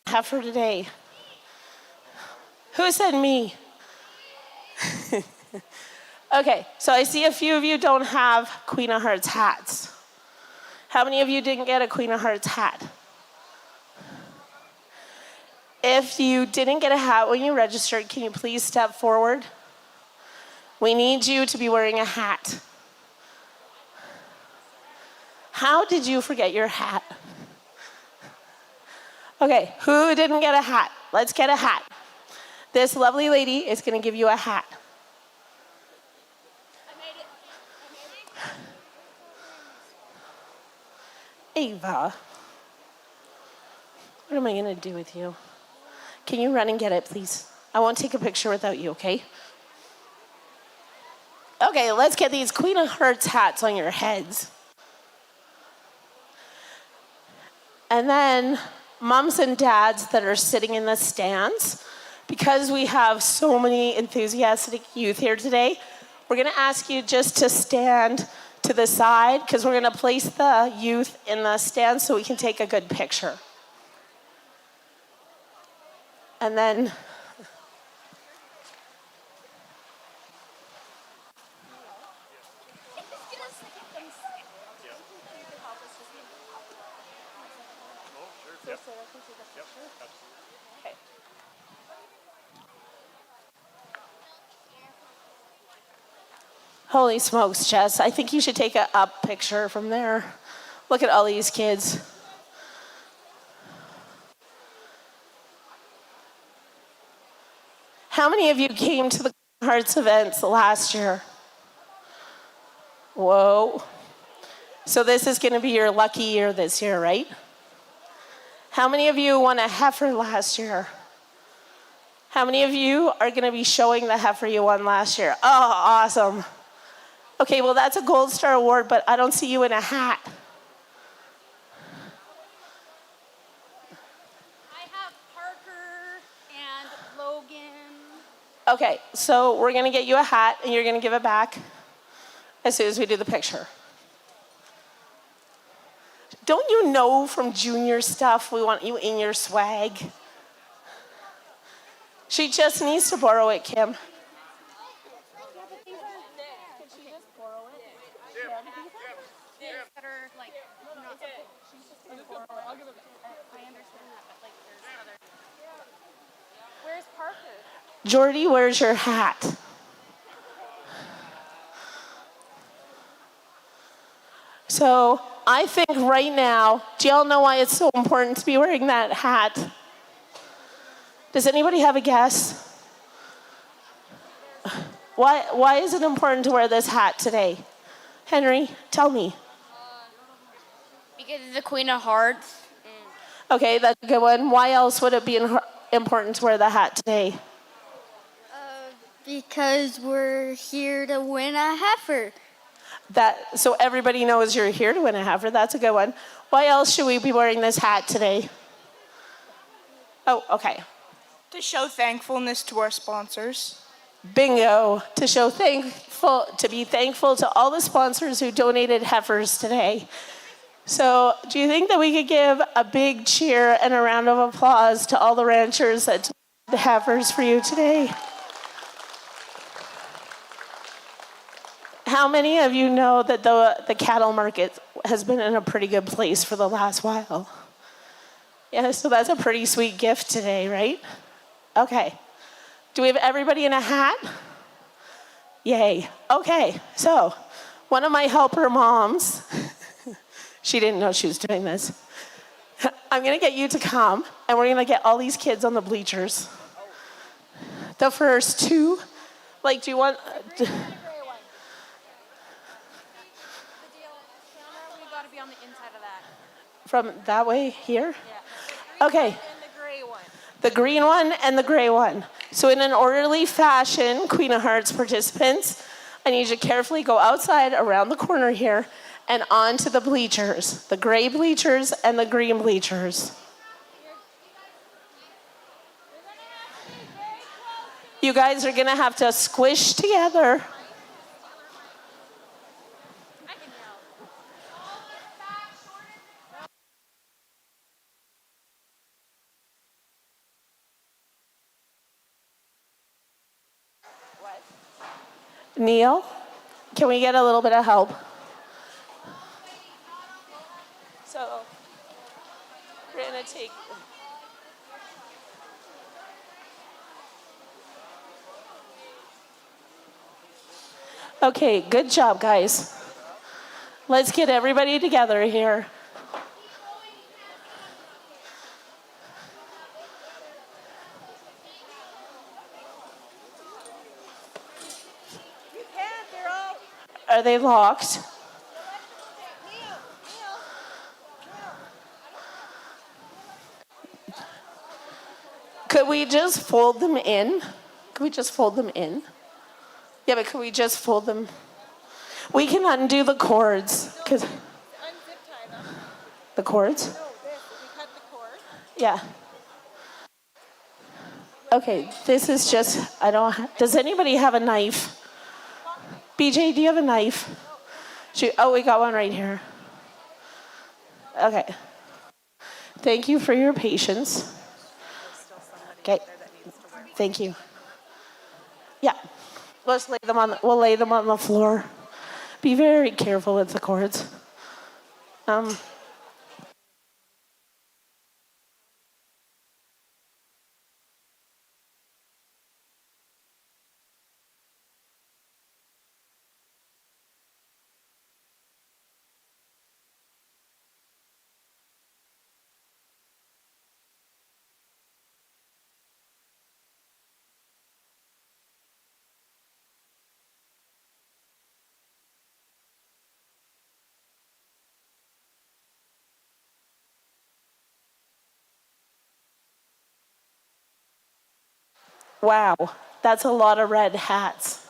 Have for today. Who said me? Okay, so I see a few of you don't have Queen of Hearts hats. How many of you didn't get a Queen of Hearts hat? If you didn't get a hat when you registered, can you please step forward? We need you to be wearing a hat. How did you forget your hat? Okay, who didn't get a hat? Let's get a hat. This lovely lady is going to give you a hat. Ava, what am I going to do with you? Can you run and get it, please? I won't take a picture without you, okay? Okay, let's get these Queen of Hearts hats on your heads. And then moms and dads that are sitting in the stands, because we have so many enthusiastic youth here today, We're going to ask you just to stand to the side because we're going to place the youth in the stand so we can take a good picture. And then holy smokes, Jess. I think you should take a up picture from there. Look at all these kids. How many of you came to the Hearts events last year? Whoa. So this is going to be your lucky year this year, right? How many of you won a heifer last year? How many of you are going to be showing the heifer you won last year? Oh, awesome. Okay, well, that's a Gold Star award, but I don't see you in a hat. I have Parker and Logan. Okay, so we're going to get you a hat, and you're going to give it back as soon as we do the picture. Don't you know from junior stuff we want you in your swag? She just needs to borrow it, Kim. That are like not she's just gonna borrow it. I understand that, but like there's other. Where's Parker? Jordy, where's your hat? So I think right now, do y'all know why it's so important to be wearing that hat? Does anybody have a guess? Why is it important to wear this hat today? Henry, tell me. Because it's the Queen of Hearts. Okay, that's a good one. Why else would it be important to wear the hat today? Because we're here to win a heifer. So everybody knows you're here to win a heifer. That's a good one. Why else should we be wearing this hat today? Oh, okay. To show thankfulness to our sponsors. Bingo. To be thankful to all the sponsors who donated heifers today. So do you think that we could give a big cheer and a round of applause to all the ranchers that donated heifers for you today? How many of you know that the cattle market has been in a pretty good place for the last while? Yeah, so that's a pretty sweet gift today, right? Okay. Do we have everybody in a hat? Yay. Okay, so one of my helper moms, she didn't know she was doing this. I'm going to get you to come, and we're going to get all these kids on the bleachers. The first two, like, do you want... On the inside of that. From that way here? Yeah. Okay. And the gray one. The green one and the gray one. So in an orderly fashion, Queen of Hearts participants, I need you to carefully go outside around the corner here and onto the bleachers. The gray bleachers and the green bleachers. You guys are gonna have to squish together. Neil, can we get a little bit of help? So, we're gonna take... Okay, good job, guys. Let's get everybody together here. Are they locked? Could we just fold them in? Could we just fold them in? Yeah, but could we just fold them? We can undo the cords. Cause the cords? Yeah. Okay, this is just, does anybody have a knife? BJ, do you have a knife? Oh, we got one right here. Okay. Thank you for your patience. Okay. Thank you. Yeah. We'll lay them on the floor. Be very careful with the cords. Wow, that's a lot of red hats.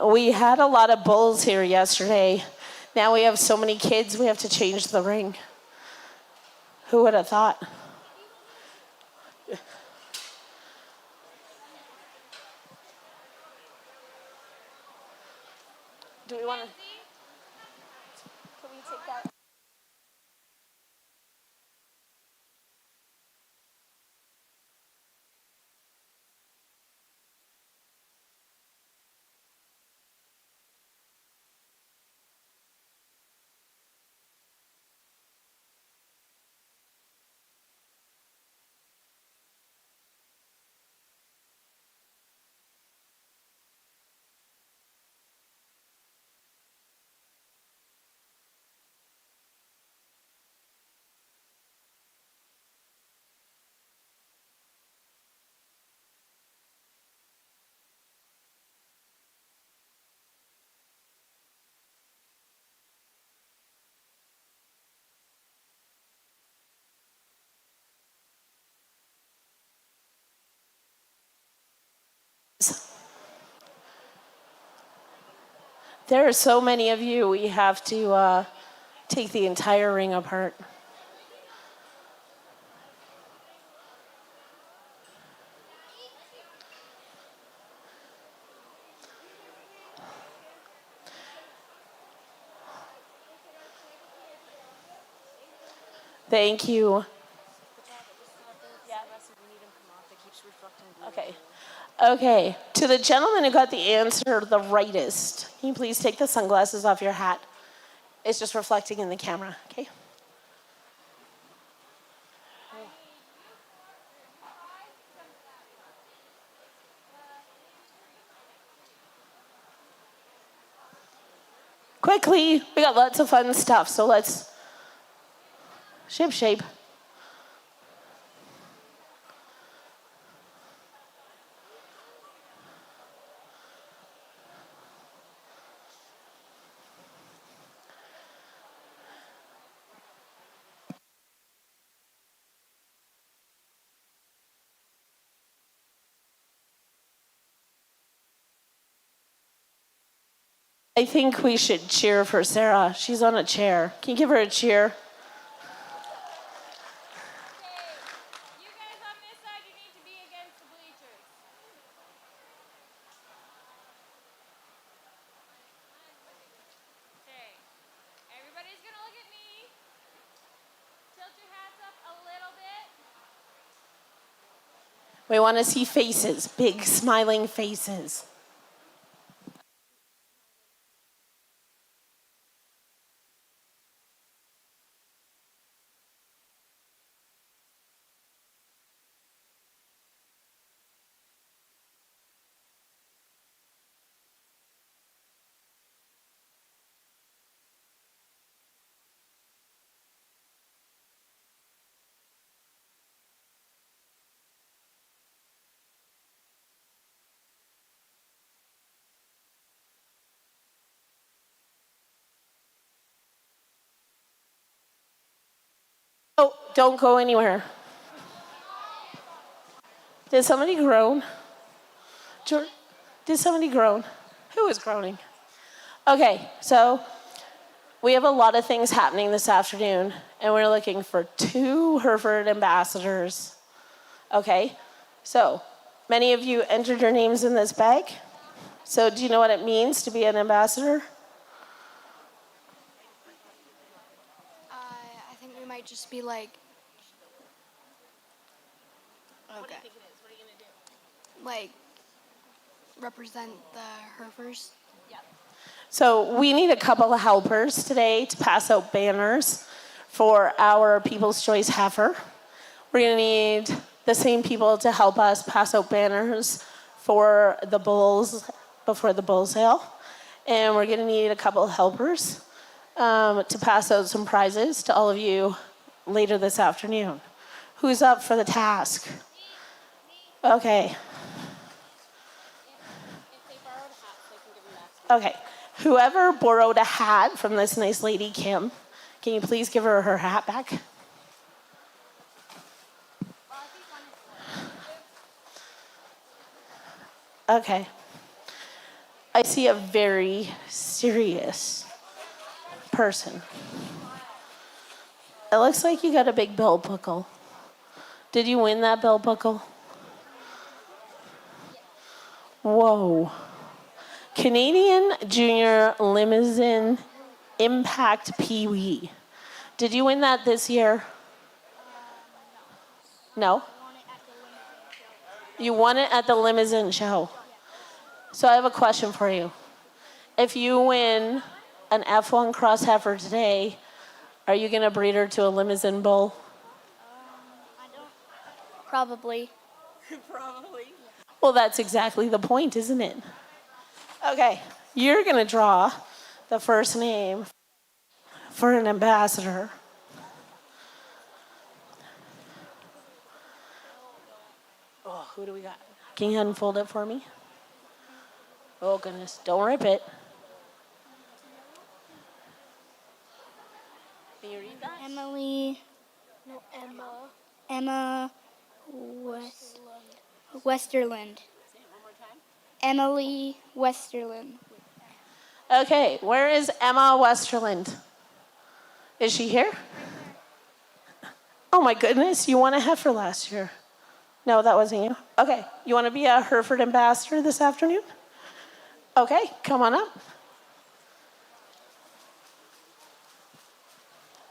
We had a lot of bulls here yesterday. Now we have so many kids, we have to change the ring. Who would have thought? Do we want to? Can we take that? There are so many of you, we have to take the entire ring apart. Thank you. Okay. Okay. To the gentleman who got the answer the rightest, can you please take the sunglasses off your hat? It's just reflecting in the camera, okay? Quickly, we got lots of fun stuff, so let's ship shape. I think we should cheer for Sarah. She's on a chair. Can you give her a cheer? You guys on this side, you need to be against the bleachers. Okay. Everybody's gonna look at me. Tilt your hats up a little bit. We want to see faces, big smiling faces. Don't go anywhere. Did somebody groan? Did somebody groan? Who was groaning? Okay, so we have a lot of things happening this afternoon, and we're looking for 2 Hereford ambassadors. Okay, so many of you entered your names in this bag. So do you know what it means to be an ambassador? I think we might just be like. Okay. What do you think it is? What are you gonna do? Like represent the Herefers. So we need a couple of helpers today to pass out banners for our People's Choice heifer. We're going to need the same people to help us pass out banners for the bulls before the bull sale. And we're going to need a couple of helpers to pass out some prizes to all of you later this afternoon. Who's up for the task? Okay. Okay. Whoever borrowed a hat from this nice lady, Kim, can you please give her her hat back? Okay. I see a very serious person. It looks like you got a big belt buckle. Did you win that belt buckle? Whoa. Canadian Junior Limousine Impact Pee-wee. Did you win that this year? No? You won it at the limousine show. So I have a question for you. If you win an F1 cross heifer today, are you going to breed her to a limousine bull? I don't. Probably. Probably. Well, that's exactly the point, isn't it? Okay, you're going to draw the first name for an ambassador. Oh, who do we got? Can you unfold it for me? Oh, goodness. Don't rip it. Can you read that? Emma Westerland. Emily Westerland. Okay, where is Emma Westerland? Is she here? Oh my goodness, you won a heifer last year. No, that wasn't you. Okay, you want to be a Hereford ambassador this afternoon? Okay, come on up.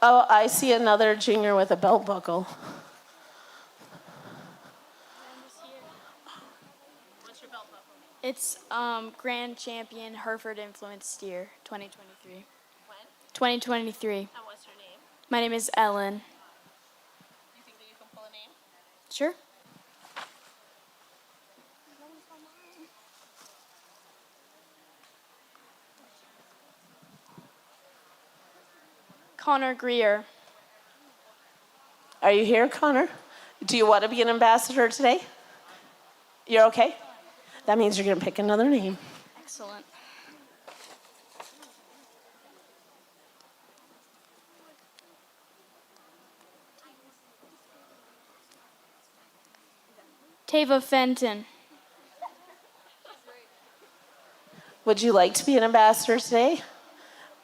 Oh, I see another junior with a belt buckle. It's Grand Champion Hereford Influence Steer 2023. When? 2023. And what's your name? My name is Ellen. Do you think that you can pull a name? Sure. Connor Greer. Are you here, Connor? Do you want to be an ambassador today? You're okay? That means you're going to pick another name. Excellent. Tava Fenton. Would you like to be an ambassador today?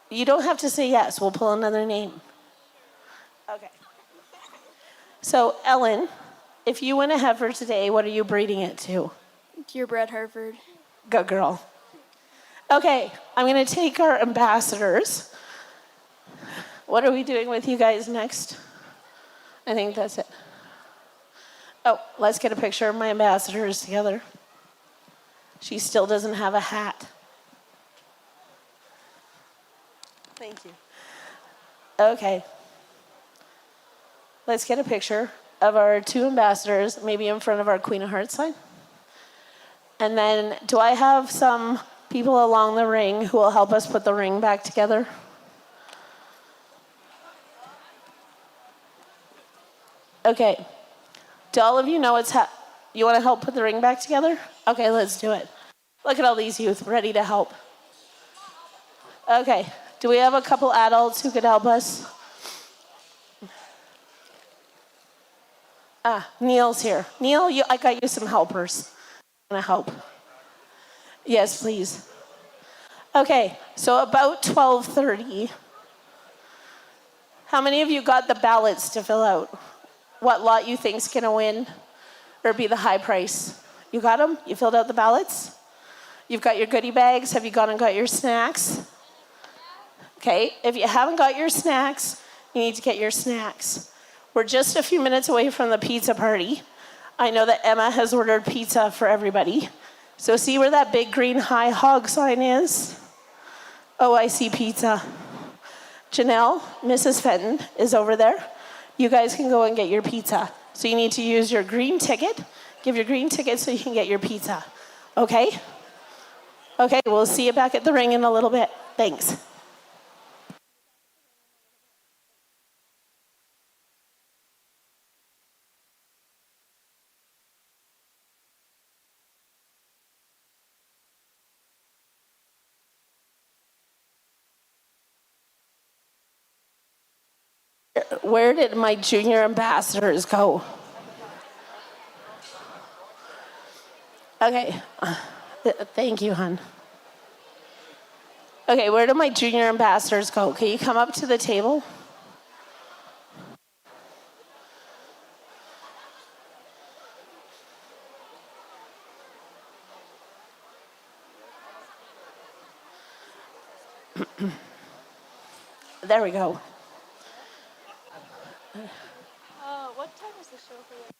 You don't have to say yes. We'll pull another name. Okay. So, Ellen, if you win a heifer today, what are you breeding it to? Purebred Hereford. Good girl. Okay, I'm going to take our ambassadors. What are we doing with you guys next? I think that's it. Oh, let's get a picture of my ambassadors together. She still doesn't have a hat. Thank you. Okay. Let's get a picture of our 2 ambassadors, maybe in front of our Queen of Hearts sign. And then, do I have some people along the ring who will help us put the ring back together? Okay. Do all of you know you want to help put the ring back together? Okay, let's do it. Look at all these youth ready to help. Okay. Do we have a couple adults who could help us? Neil's here. Neil, I got you some helpers. Want to help? Yes, please. Okay, so about 12:30. How many of you got the ballots to fill out? What lot you think's gonna win or be the high price? You got them? You filled out the ballots? You've got your goodie bags? Have you gone and got your snacks? Okay, if you haven't got your snacks, you need to get your snacks. We're just a few minutes away from the pizza party. I know that Emma has ordered pizza for everybody. So see where that big green high hog sign is? Oh, I see pizza. Janelle, Mrs. Fenton is over there. You guys can go and get your pizza. So you need to use your green ticket. Give your green ticket so you can get your pizza. Okay? Okay, we'll see you back at the ring in a little bit. Thanks. Where did my junior ambassadors go? Okay. Thank you, hon. Okay, where do my junior ambassadors go? Can you come up to the table? There we go. What time is the show for you?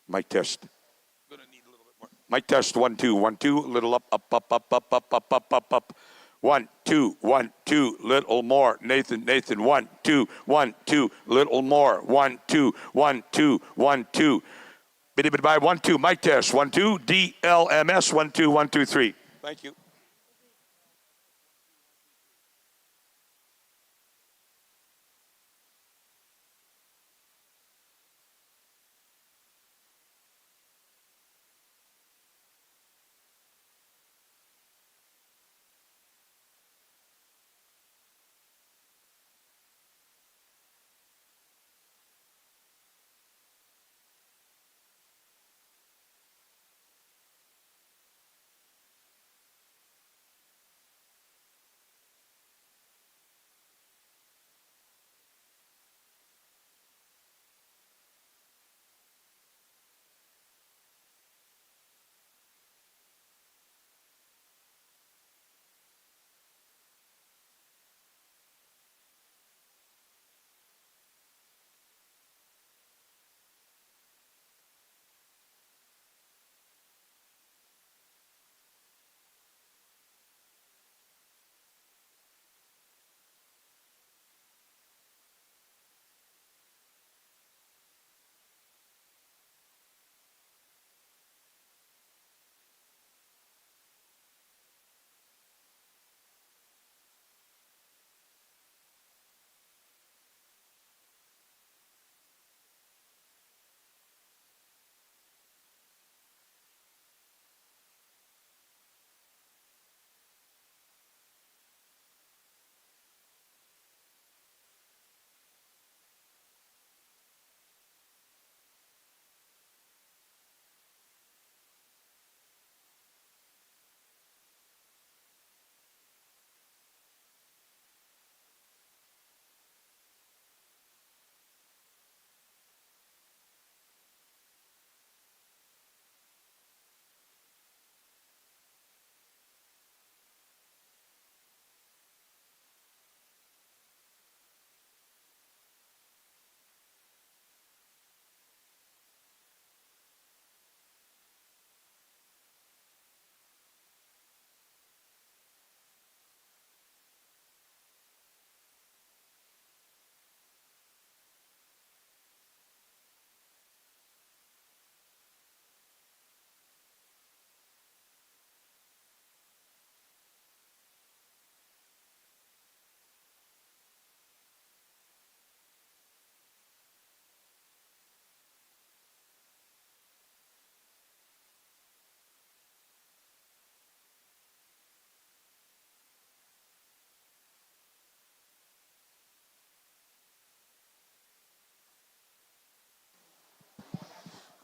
Mic test. Gonna need a little bit more. Mic test. 1 2 1 2. Little up up up up up up up up up up. 1 2 1 2. Little more. Nathan 1 2 1 2. Little more. 1 2 1 2 1 2. Biddy biddy bye. 1 2. Mic test. 1 2. DLMS. 1 2 1 2 3. Thank you.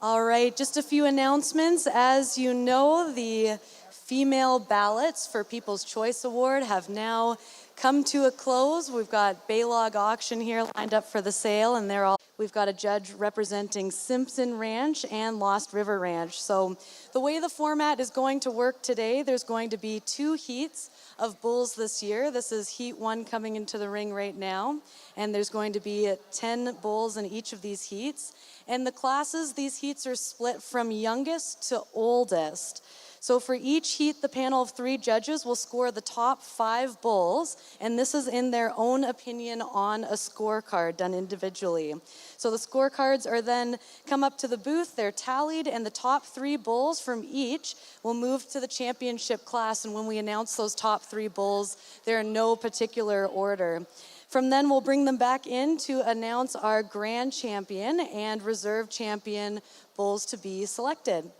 All right, just a few announcements. As you know, the female ballots for People's Choice Award have now come to a close. We've got Baylog Auction here lined up for the sale, and we've got a judge representing Simpson Ranch and Lost River Ranch. So the way the format is going to work today, there's going to be 2 heats of bulls this year. This is heat 1 coming into the ring right now, and there's going to be 10 bulls in each of these heats. And the classes, these heats are split from youngest to oldest. So for each heat, the panel of 3 judges will score the top 5 bulls, and this is in their own opinion on a scorecard done individually. So the scorecards are then come up to the booth, they're tallied, and the top 3 bulls from each will move to the championship class. And when we announce those top 3 bulls, they're in no particular order. From then, we'll bring them back in to announce our grand champion and reserve champion bulls to be selected.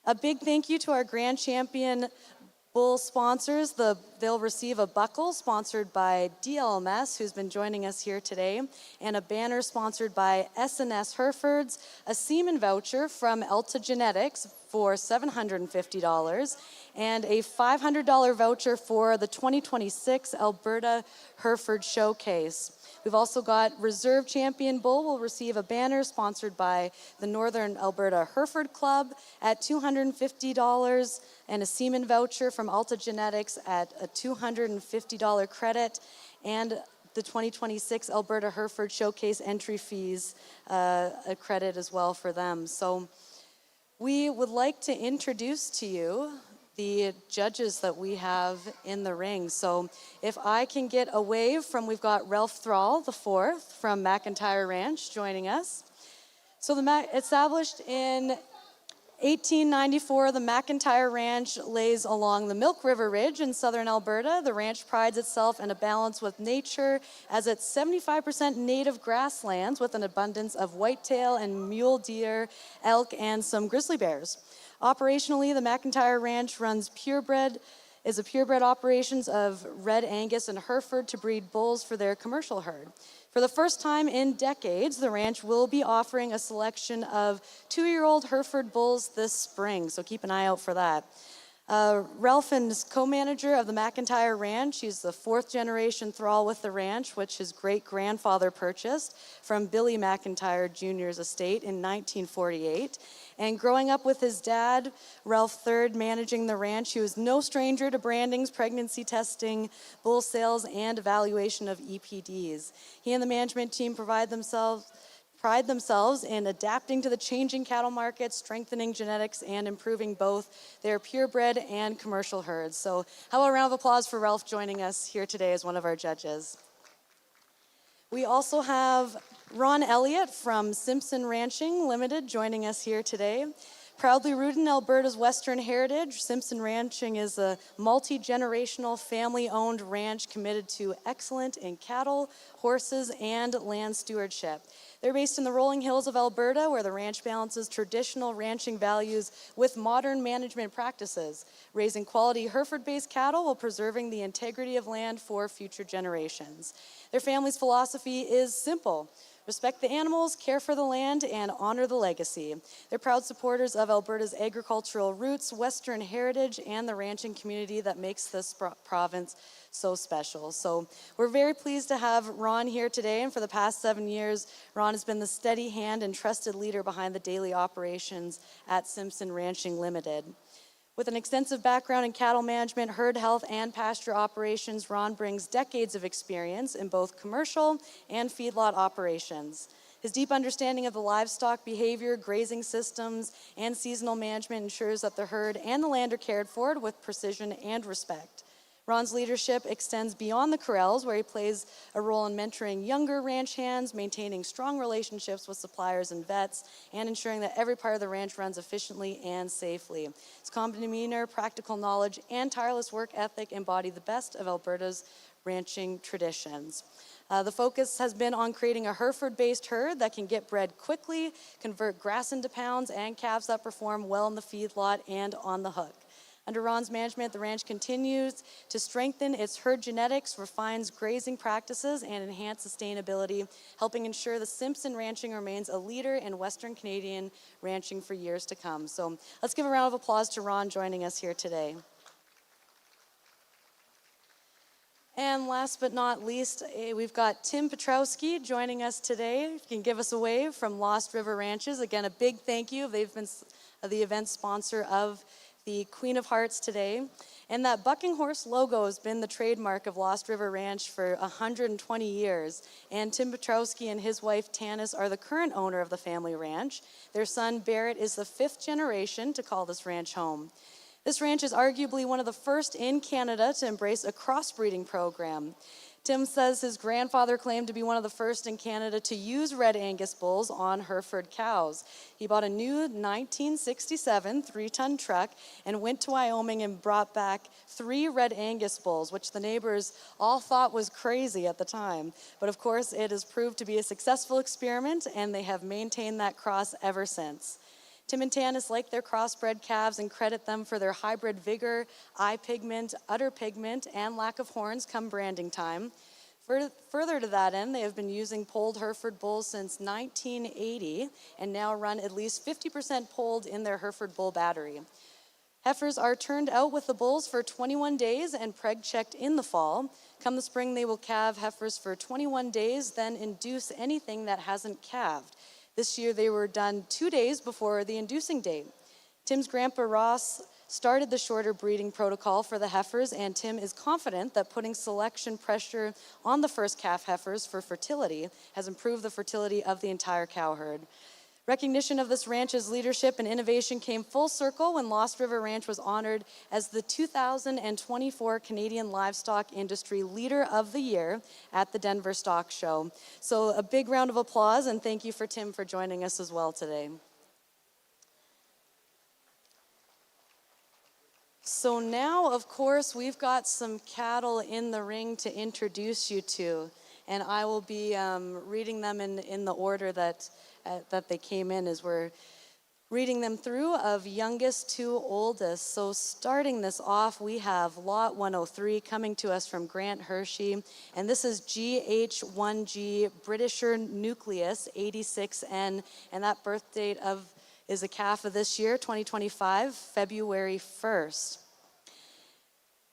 A big thank you to our grand champion bull sponsors. They'll receive a buckle sponsored by DLMS, who's been joining us here today, and a banner sponsored by S&S Herefords, a semen voucher from Elta Genetics for $750, and a $500 voucher for the 2026 Alberta Hereford Showcase. We've also got Reserve Champion Bull will receive a banner sponsored by the Northern Alberta Hereford Club at $250, and a semen voucher from Alta Genetics at a $250 credit, and the 2026 Alberta Hereford Showcase entry fees, a credit as well for them. So we would like to introduce to you the judges that we have in the ring. So if I can get a wave from, we've got Ralph Thrall IV from McIntyre Ranch joining us. So established in 1894, the McIntyre Ranch lays along the Milk River Ridge in southern Alberta. The ranch prides itself in a balance with nature, as it's 75% native grasslands with an abundance of whitetail and mule deer, elk, and some grizzly bears. Operationally, the McIntyre Ranch runs is a purebred operations of Red Angus and Hereford to breed bulls for their commercial herd. For the first time in decades, the ranch will be offering a selection of 2-year-old Hereford bulls this spring, so keep an eye out for that. Ralph is co-manager of the McIntyre Ranch. He's the 4th generation thrall with the ranch, which his great-grandfather purchased from Billy McIntyre Jr.'s estate in 1948. And growing up with his dad, Ralph III, managing the ranch, he was no stranger to brandings, pregnancy testing, bull sales, and evaluation of EPDs. He and the management team pride themselves in adapting to the changing cattle market, strengthening genetics, and improving both their purebred and commercial herds. So how about a round of applause for Ralph joining us here today as one of our judges. We also have Ron Elliott from Simpson Ranching Limited joining us here today. Proudly rooted in Alberta's Western heritage, Simpson Ranching is a multi-generational, family-owned ranch committed to excellence in cattle, horses, and land stewardship. They're based in the rolling hills of Alberta, where the ranch balances traditional ranching values with modern management practices, raising quality Hereford-based cattle while preserving the integrity of land for future generations. Their family's philosophy is simple: respect the animals, care for the land, and honor the legacy. They're proud supporters of Alberta's agricultural roots, Western heritage, and the ranching community that makes this province so special. So we're very pleased to have Ron here today, and for the past 7 years, Ron has been the steady hand and trusted leader behind the daily operations at Simpson Ranching Limited. With an extensive background in cattle management, herd health, and pasture operations, Ron brings decades of experience in both commercial and feedlot operations. His deep understanding of the livestock behavior, grazing systems, and seasonal management ensures that the herd and the land are cared for with precision and respect. Ron's leadership extends beyond the corrals, where he plays a role in mentoring younger ranch hands, maintaining strong relationships with suppliers and vets, and ensuring that every part of the ranch runs efficiently and safely. His calm demeanor, practical knowledge, and tireless work ethic embody the best of Alberta's ranching traditions. The focus has been on creating a Hereford-based herd that can get bred quickly, convert grass into pounds, and calves that perform well in the feedlot and on the hook. Under Ron's management, the ranch continues to strengthen its herd genetics, refines grazing practices, and enhance sustainability, helping ensure the Simpson Ranching remains a leader in Western Canadian ranching for years to come. So let's give a round of applause to Ron joining us here today. And last but not least, we've got Tim Petrowski joining us today. If you can give us a wave from Lost River Ranches. Again, a big thank you. They've been the event sponsor of the Queen of Hearts today. And that bucking horse logo has been the trademark of Lost River Ranch for 120 years. And Tim Petrowski and his wife Tanis are the current owner of the family ranch. Their son Barrett is the 5th generation to call this ranch home. This ranch is arguably one of the first in Canada to embrace a crossbreeding program. Tim says his grandfather claimed to be one of the first in Canada to use Red Angus bulls on Hereford cows. He bought a new 1967 3-ton truck and went to Wyoming and brought back 3 Red Angus bulls, which the neighbors all thought was crazy at the time. But of course, it has proved to be a successful experiment, and they have maintained that cross ever since. Tim and Tanis like their crossbred calves and credit them for their hybrid vigor, eye pigment, udder pigment, and lack of horns come branding time. Further to that end, they have been using polled Hereford bulls since 1980 and now run at least 50% polled in their Hereford bull battery. Heifers are turned out with the bulls for 21 days and preg checked in the fall. Come the spring, they will calve heifers for 21 days, then induce anything that hasn't calved. This year, they were done 2 days before the inducing date. Tim's grandpa Ross started the shorter breeding protocol for the heifers, and Tim is confident that putting selection pressure on the first calf heifers for fertility has improved the fertility of the entire cow herd. Recognition of this ranch's leadership and innovation came full circle when Lost River Ranch was honored as the 2024 Canadian Livestock Industry Leader of the Year at the Denver Stock Show. So a big round of applause, and thank you for Tim for joining us as well today. So now, of course, we've got some cattle in the ring to introduce you to, and I will be reading them in the order that they came in as we're reading them through of youngest to oldest. So starting this off, we have Lot 103 coming to us from Grant Hershey, and this is GH1G Britisher Nucleus 86N, and that birth date is a calf of this year, 2025, February 1st.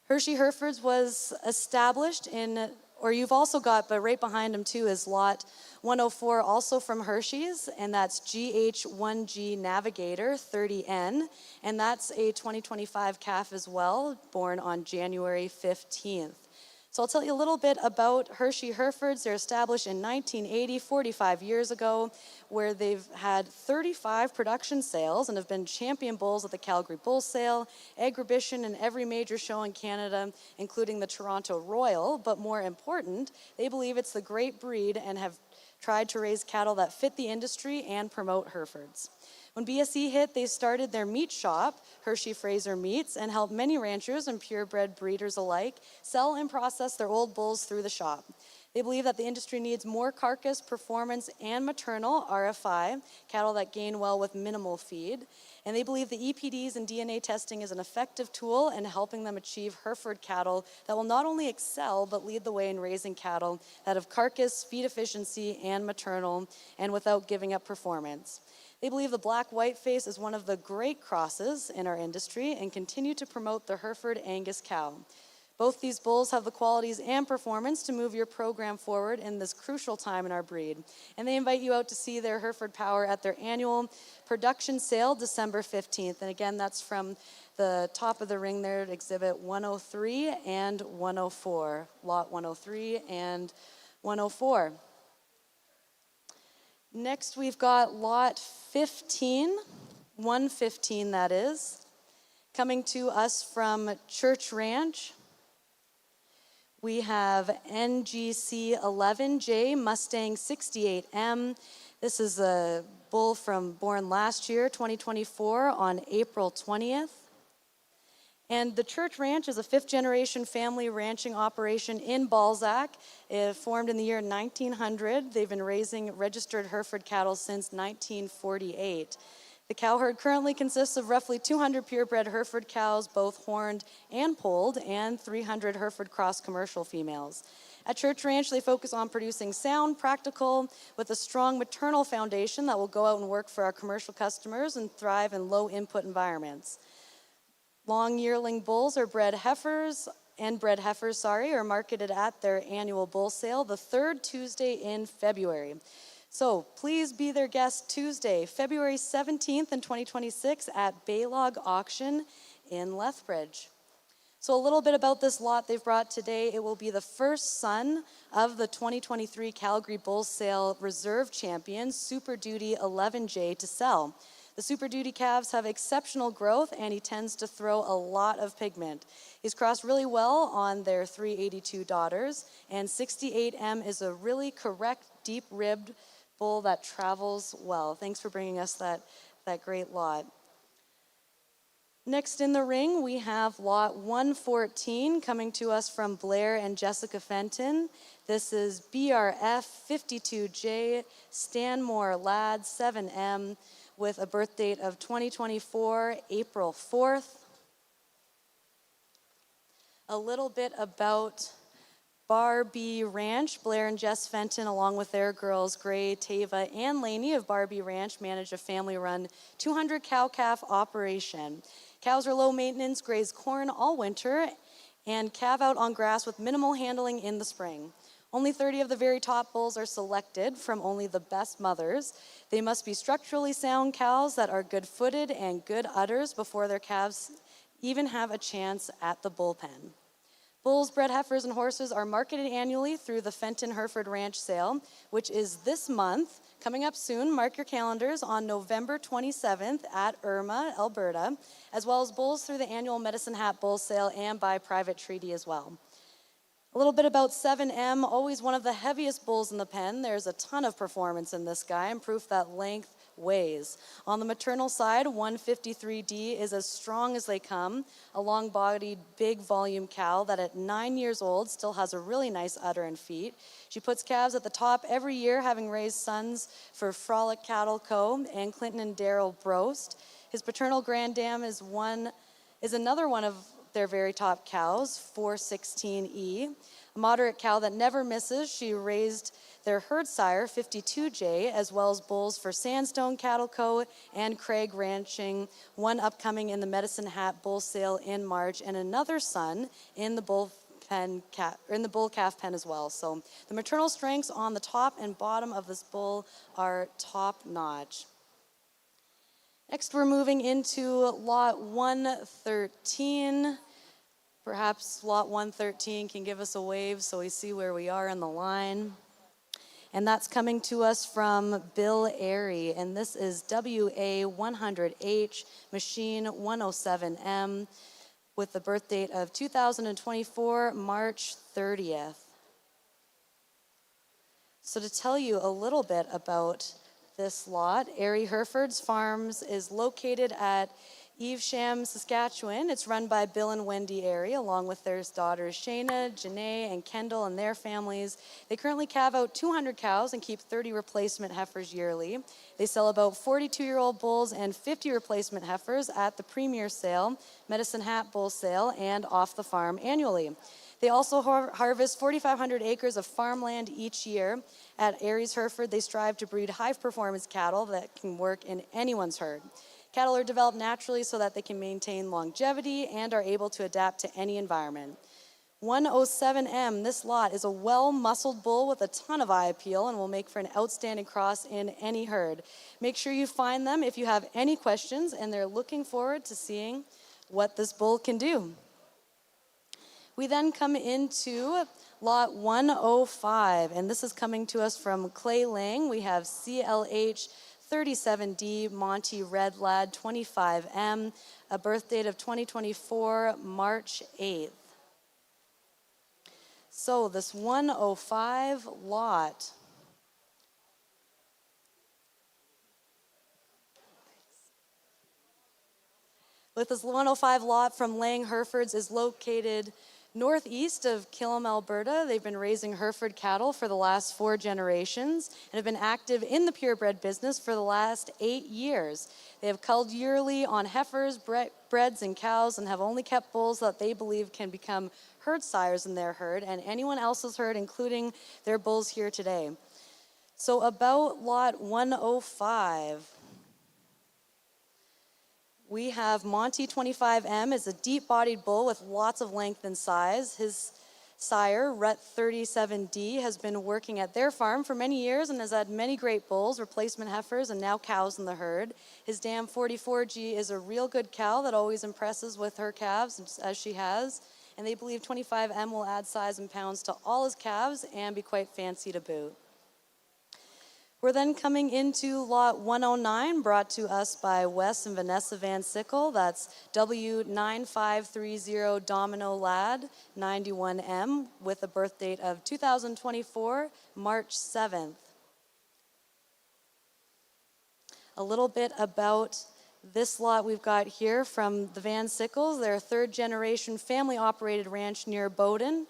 Hershey Herefords was established or you've also got, but right behind him too is Lot 104, also from Hershey's, and that's GH1G Navigator 30N, and that's a 2025 calf as well, born on January 15th. So I'll tell you a little bit about Hershey Herefords. They're established in 1980, 45 years ago, where they've had 35 production sales and have been champion bulls at the Calgary Bull Sale, Agribition, and every major show in Canada, including the Toronto Royal. But more important, they believe it's the great breed and have tried to raise cattle that fit the industry and promote Herefords. When BSE hit, they started their meat shop, Hershey Fraser Meats, and helped many ranchers and purebred breeders alike sell and process their old bulls through the shop. They believe that the industry needs more carcass, performance, and maternal, RFI, cattle that gain well with minimal feed. And they believe the EPDs and DNA testing is an effective tool in helping them achieve Hereford cattle that will not only excel, but lead the way in raising cattle that have carcass, feed efficiency, and maternal, and without giving up performance. They believe the black whiteface is one of the great crosses in our industry and continue to promote the Hereford Angus cow. Both these bulls have the qualities and performance to move your program forward in this crucial time in our breed. And they invite you out to see their Hereford power at their annual production sale, December 15th. And again, that's from the top of the ring there at Exhibit 103 and 104, Lot 103 and 104. Next, we've got Lot 15, 115 that is, coming to us from Church Ranch. We have NGC 11J Mustang 68M. This is a bull born last year, 2024, on April 20th. And the Church Ranch is a 5th-generation family ranching operation in Balzac. It formed in the year 1900. They've been raising registered Hereford cattle since 1948. The cow herd currently consists of roughly 200 purebred Hereford cows, both horned and polled, and 300 Hereford cross commercial females. At Church Ranch, they focus on producing sound, practical, with a strong maternal foundation that will go out and work for our commercial customers and thrive in low input environments. Long yearling bulls are bred heifers are marketed at their annual bull sale the third Tuesday in February. So please be their guest Tuesday, February 17th in 2026 at Baylog Auction in Lethbridge. So a little bit about this lot they've brought today. It will be the first son of the 2023 Calgary Bull Sale Reserve Champion, Super Duty 11J, to sell. The Super Duty calves have exceptional growth, and he tends to throw a lot of He's crossed really well on their 382 daughters, and 68M is a really correct, deep-ribbed bull that travels well. Thanks for bringing us that great lot. Next in the ring, we have lot 114 coming to us from Blair and Jessica Fenton. This is BRF 52J Stanmore Lad 7M with a birth date of 2024, April 4th. A little bit about Barbie Ranch. Blair and Jess Fenton, along with their girls, Gray, Tava, and Lainey of Barbie Ranch, manage a family-run 200 cow-calf operation. Cows are low maintenance, graze corn all winter, and calve out on grass with minimal handling in the spring. Only 30 of the very top bulls are selected from only the best mothers. They must be structurally sound cows that are good-footed and good udders before their calves even have a chance at the bullpen. Bulls, bred heifers, and horses are marketed annually through the Fenton Hereford Ranch Sale, which is this month, coming up soon. Mark your calendars on November 27th at Irma, Alberta, as well as bulls through the annual Medicine Hat Bull Sale and by private treaty as well. A little bit about 7M, always one of the heaviest bulls in the pen. There's a ton of performance in this guy and proof that length weighs. On the maternal side, 153D is as strong as they come, a long-bodied, big volume cow that at 9 years old still has a really nice udder and feet. She puts calves at the top every year, having raised sons for Frolic Cattle Co. and Clinton and Darrell Brost. His paternal granddam is another one of their very top cows, 416E. A moderate cow that never misses. She raised their herd sire, 52J, as well as bulls for Sandstone Cattle Co. and Craig Ranching, one upcoming in the Medicine Hat Bull Sale in March, and another son in the bull calf pen as well. So the maternal strengths on the top and bottom of this bull are top notch. Next, we're moving into lot 113. Perhaps lot 113 can give us a wave so we see where we are in the line. And that's coming to us from Bill Airy, and this is WA100H, machine 107M, with the birth date of 2024, March 30th. So to tell you a little bit about this lot, Airy Hereford's Farms is located at Evesham, Saskatchewan. It's run by Bill and Wendy Airy, along with their daughters Shayna, Janae, and Kendall and their families. They currently calve out 200 cows and keep 30 replacement heifers yearly. They sell about 42-year-old bulls and 50 replacement heifers at the Premier Sale, Medicine Hat Bull Sale, and off the farm annually. They also harvest 4,500 acres of farmland each year. At Airy's Hereford, they strive to breed high-performance cattle that can work in anyone's herd. Cattle are developed naturally so that they can maintain longevity and are able to adapt to any environment. 107M, this lot, is a well-muscled bull with a ton of eye appeal and will make for an outstanding cross in any herd. Make sure you find them if you have any questions, and they're looking forward to seeing what this bull can do. We then come into lot 105, and this is coming to us from Clay Lang. We have CLH 37D Monty Red Lad 25M, a birth date of 2024, March 8th. So this 105 lot, with this 105 lot from Lang Herefords, is located Northeast of Killam, Alberta, they've been raising Hereford cattle for the last 4 generations and have been active in the purebred business for the last 8 years. They have culled yearly on heifers, breds, and cows, and have only kept bulls that they believe can become herd sires in their herd and anyone else's herd, including their bulls here today. So about lot 105. We have Monty 25M is a deep-bodied bull with lots of length and size. His sire, Rut 37D, has been working at their farm for many years and has had many great bulls, replacement heifers, and now cows in the herd. His dam 44G is a real good cow that always impresses with her calves, as she has, and they believe 25M will add size and pounds to all his calves and be quite fancy to boot. We're then coming into lot 109, brought to us by Wes and Vanessa Van Sickle. That's W9530 Domino Lad 91M with a birth date of 2024, March 7th. A little bit about this lot we've got here from the Van Sickles. They're a 3rd generation family operated ranch near Bowden.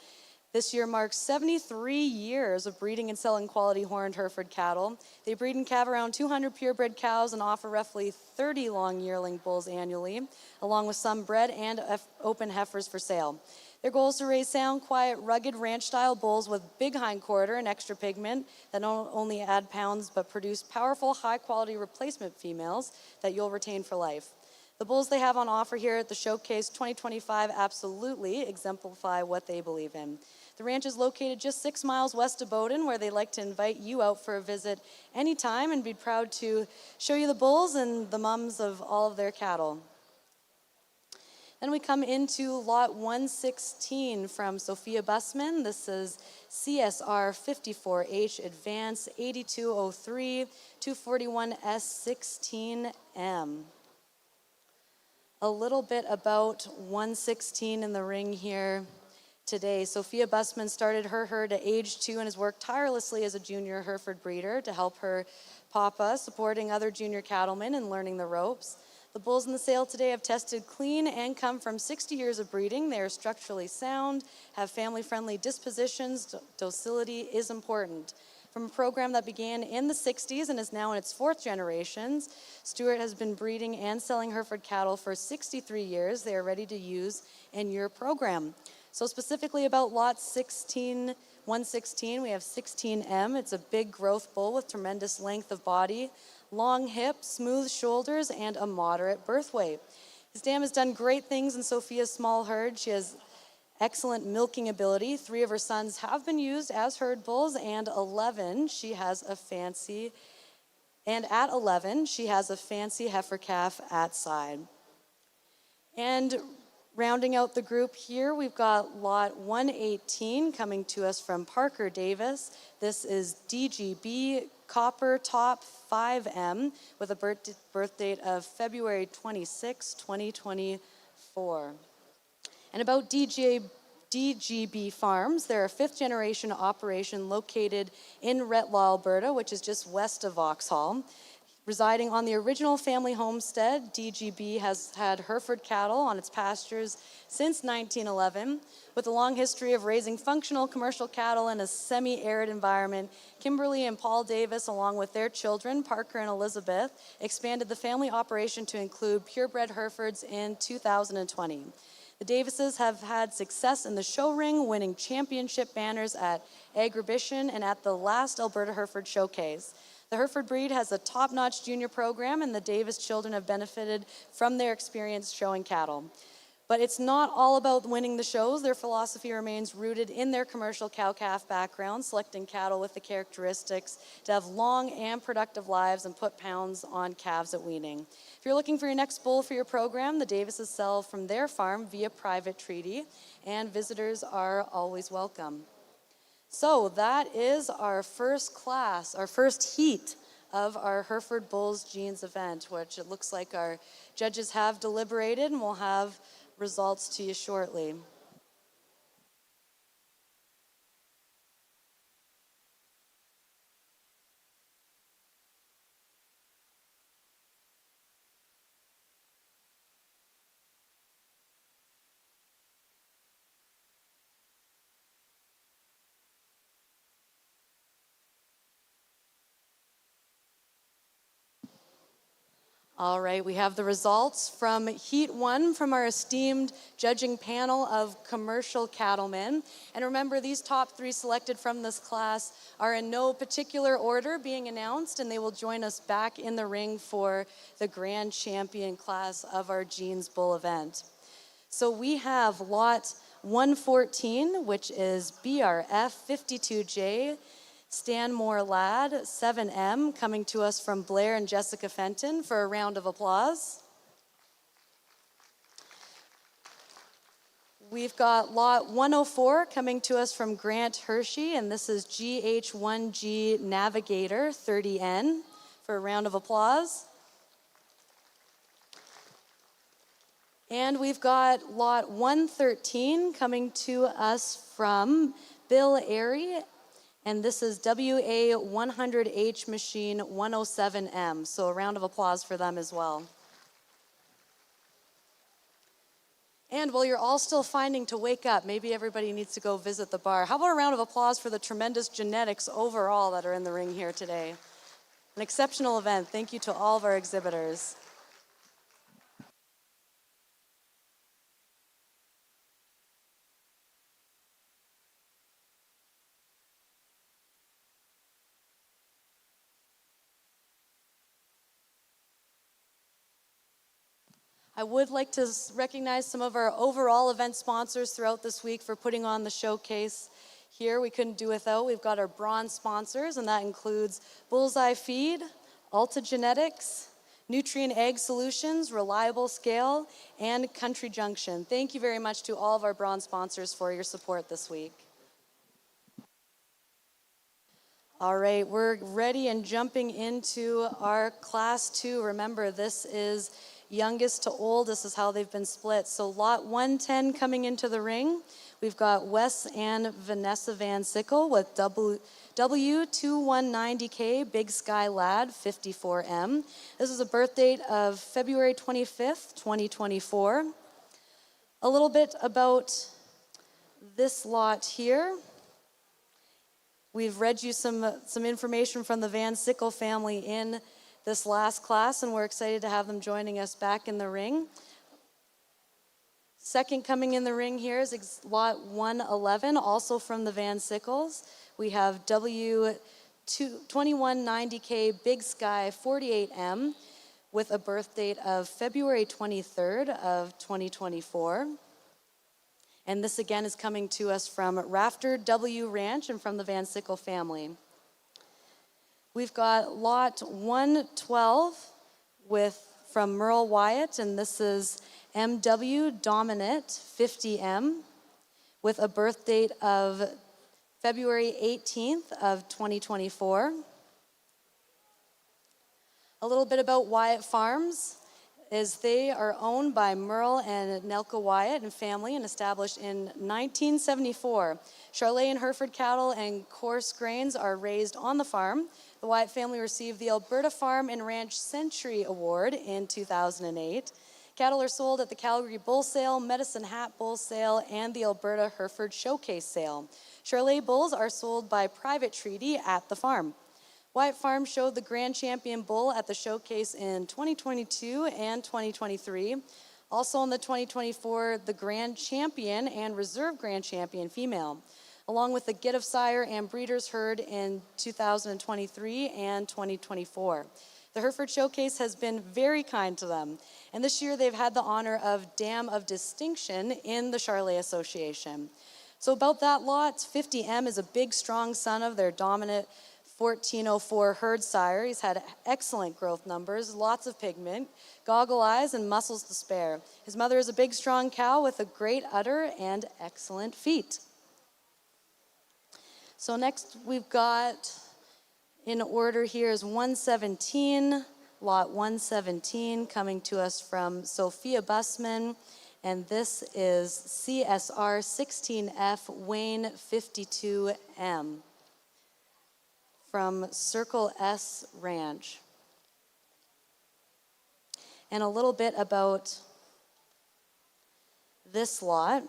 This year marks 73 years of breeding and selling quality horned Hereford cattle. They breed and calve around 200 purebred cows and offer roughly 30 long yearling bulls annually, along with some bred and open heifers for sale. Their goal is to raise sound, quiet, rugged ranch-style bulls with big hindquarter and extra pigment that not only add pounds but produce powerful, high-quality replacement females that you'll retain for life. The bulls they have on offer here at the Showcase 2025 absolutely exemplify what they believe in. The ranch is located just 6 miles west of Bowden, where they like to invite you out for a visit anytime and be proud to show you the bulls and the mums of all of their cattle. Then we come into lot 116 from Sophia Bussman. This is CSR 54H Advance 8203 241S16M. A little bit about 116 in the ring here today. Sophia Bussman started her herd at age 2 and has worked tirelessly as a junior Hereford breeder to help her papa, supporting other junior cattlemen and learning the ropes. The bulls in the sale today have tested clean and come from 60 years of breeding. They are structurally sound, have family-friendly dispositions. Docility is important. From a program that began in the 60s and is now in its 4th generation, Stuart has been breeding and selling Hereford cattle for 63 years. They are ready to use in your program. So specifically about lot 116, we have 16M. It's a big growth bull with tremendous length of body, long hips, smooth shoulders, and a moderate birth weight. His dam has done great things in Sophia's small herd. She has excellent milking ability. 3 of her sons have been used as herd bulls, and at 11, she has a fancy heifer calf at side. And rounding out the group here, we've got lot 118 coming to us from Parker Davis. This is DGB Copper Top 5M with a birth date of February 26, 2024. And about DGB Farms, they're a 5th generation operation located in Retlaw, Alberta, which is just west of Vauxhall. Residing on the original family homestead, DGB has had Hereford cattle on its pastures since 1911. With a long history of raising functional commercial cattle in a semi-arid environment, Kimberly and Paul Davis, along with their children, Parker and Elizabeth, expanded the family operation to include purebred Herefords in 2020. The Davises have had success in the show ring, winning championship banners at Agribition and at the last Alberta Hereford Showcase. The Hereford breed has a top-notch junior program, and the Davis children have benefited from their experience showing cattle. But it's not all about winning the shows. Their philosophy remains rooted in their commercial cow-calf background, selecting cattle with the characteristics to have long and productive lives and put pounds on calves at weaning. If you're looking for your next bull for your program, the Davises sell from their farm via private treaty, and visitors are always welcome. So that is our first class, our first heat of our Hereford Bulls Genes event, which it looks like our judges have deliberated, and we'll have results to you shortly. All right, we have the results from Heat 1 from our esteemed judging panel of commercial cattlemen. And remember, these top 3 selected from this class are in no particular order being announced, and they will join us back in the ring for the grand champion class of our Jeans Bull event. So we have lot 114, which is BRF 52J, Stanmore Lad, 7M, coming to us from Blair and Jessica Fenton for a round of applause. We've got lot 104 coming to us from Grant Hershey, and this is GH1G Navigator, 30N, for a round of applause. And we've got lot 113 coming to us from Bill Airy, and this is WA100H Machine 107M. So a round of applause for them as well. And while you're all still finding to wake up, maybe everybody needs to go visit the bar. How about a round of applause for the tremendous genetics overall that are in the ring here today? An exceptional event. Thank you to all of our exhibitors. I would like to recognize some of our overall event sponsors throughout this week for putting on the showcase here. We couldn't do without. We've got our bronze sponsors, and that includes Bullseye Feed, Alta Genetics, Nutrient Egg Solutions, Reliable Scale, and Country Junction. Thank you very much to all of our bronze sponsors for your support this week. All right, we're ready and jumping into our Class 2. Remember, this is youngest to old. This is how they've been split. So lot 110 coming into the ring. We've got Wes and Vanessa Van Sickle with W219DK Big Sky Lad 54M. This is a birth date of February 25th, 2024. A little bit about this lot here. We've read you some information from the Van Sickle family in this last class, and we're excited to have them joining us back in the ring. Second coming in the ring here is lot 111, also from the Van Sickles. We have W2190K Big Sky 48M with a birth date of February 23rd of 2024. And this again is coming to us from Rafter W Ranch and from the Van Sickle family. We've got lot 112 from Merle Wyatt, and this is MW Dominant 50M with a birth date of February 18th of 2024. A little bit about Wyatt Farms is they are owned by Merle and Nelka Wyatt and family and established in 1974. Charolais and Hereford cattle and coarse grains are raised on the farm. The Wyatt family received the Alberta Farm and Ranch Century Award in 2008. Cattle are sold at the Calgary Bull Sale, Medicine Hat Bull Sale, and the Alberta Hereford Showcase Sale. Charolais bulls are sold by private treaty at the farm. Wyatt Farm showed the Grand Champion Bull at the showcase in 2022 and 2023. Also in the 2024, the Grand Champion and Reserve Grand Champion female, along with the Get of Sire and Breeders herd in 2023 and 2024. The Hereford Showcase has been very kind to them, and this year they've had the honor of Dam of Distinction in the Charolais Association. So about that lot, 50M is a big, strong son of their dominant 1404 herd sire. He's had excellent growth numbers, lots of pigment, goggle eyes, and muscles to spare. His mother is a big, strong cow with a great udder and excellent feet. So next we've got, in order here, is 117, lot 117, coming to us from Sophia Bussman, and this is CSR 16F Wayne 52M. From Circle S Ranch. And a little bit about this lot.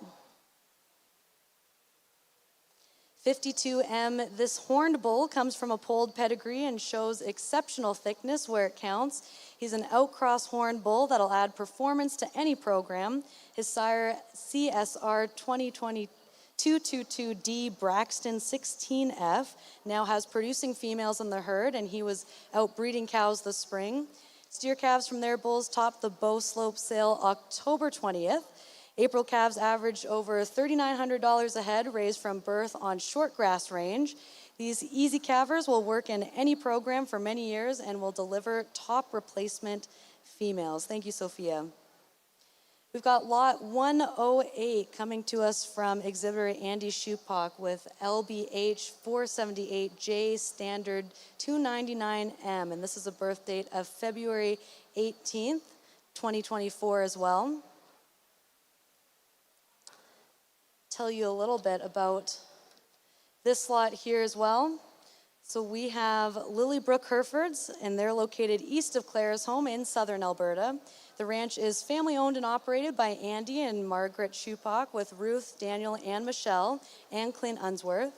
52M, this horned bull comes from a polled pedigree and shows exceptional thickness where it counts. He's an outcross horned bull that'll add performance to any program. His sire, CSR 222D Braxton 16F, now has producing females in the herd, and he was out breeding cows this spring. Steer calves from their bulls topped the Bow Slope sale October 20th. April calves averaged over $3,900 a head, raised from birth on short grass range. These easy calvers will work in any program for many years and will deliver top replacement females. Thank you, Sophia. We've got lot 108 coming to us from exhibitor Andy Schupak with LBH 478J standard 299M, and this is a birth date of February 18th, 2024 as well. Tell you a little bit about this lot here as well. So we have Lilybrook Herefords, and they're located east of Clara's home in southern Alberta. The ranch is family owned and operated by Andy and Margaret Schupak with Ruth, Daniel, and Michelle, and Clint Unsworth.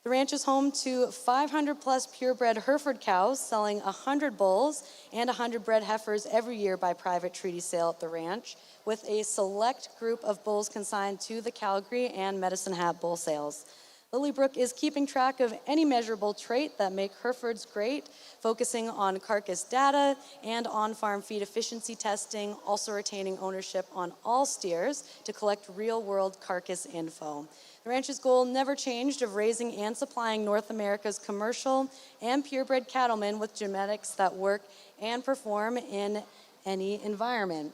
The ranch is home to 500 plus purebred Hereford cows, selling 100 bulls and 100 bred heifers every year by private treaty sale at the ranch, with a select group of bulls consigned to the Calgary and Medicine Hat bull sales. Lilybrook is keeping track of any measurable trait that make Herefords great, focusing on carcass data and on-farm feed efficiency testing, also retaining ownership on all steers to collect real-world carcass info. The ranch's goal never changed of raising and supplying North America's commercial and purebred cattlemen with genetics that work and perform in any environment.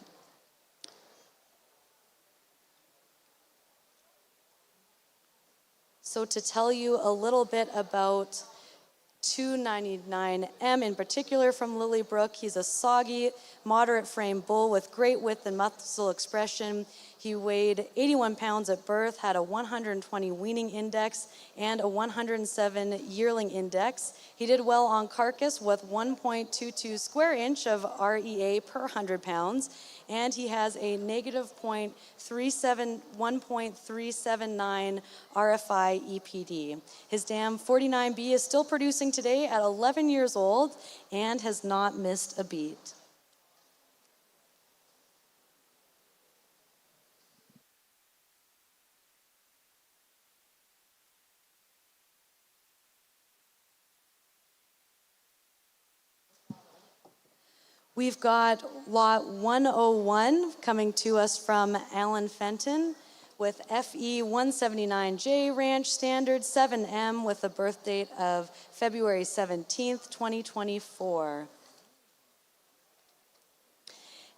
So to tell you a little bit about 299M in particular from Lilybrook, he's a soggy, moderate frame bull with great width and muscle expression. He weighed 81 pounds at birth, had a 120 weaning index and a 107 yearling index. He did well on carcass with 1.22 square inch of REA per 100 pounds, and he has a negative 1.379 RFI EPD. His dam 49B is still producing today at 11 years old and has not missed a beat. We've got lot 101 coming to us from Alan Fenton with FE 179J Ranch Standard 7M with a birth date of February 17th, 2024.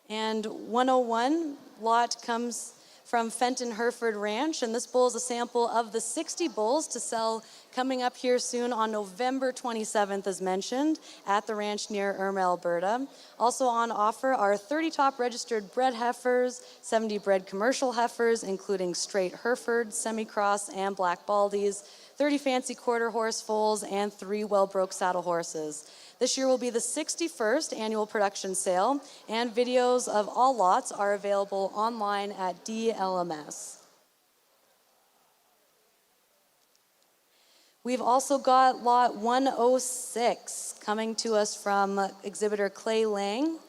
And 101 lot comes from Fenton Hereford Ranch, and this bull is a sample of the 60 bulls to sell coming up here soon on November 27th, as mentioned, at the ranch near Irma, Alberta. Also on offer are 30 top registered bred heifers, 70 bred commercial heifers, including straight Hereford, semi-cross, and black baldies, 30 fancy quarter horse foals, and 3 well-broke saddle horses. This year will be the 61st annual production sale, and videos of all lots are available online at DLMS. We've also got lot 106 coming to us from exhibitor Clay Lang.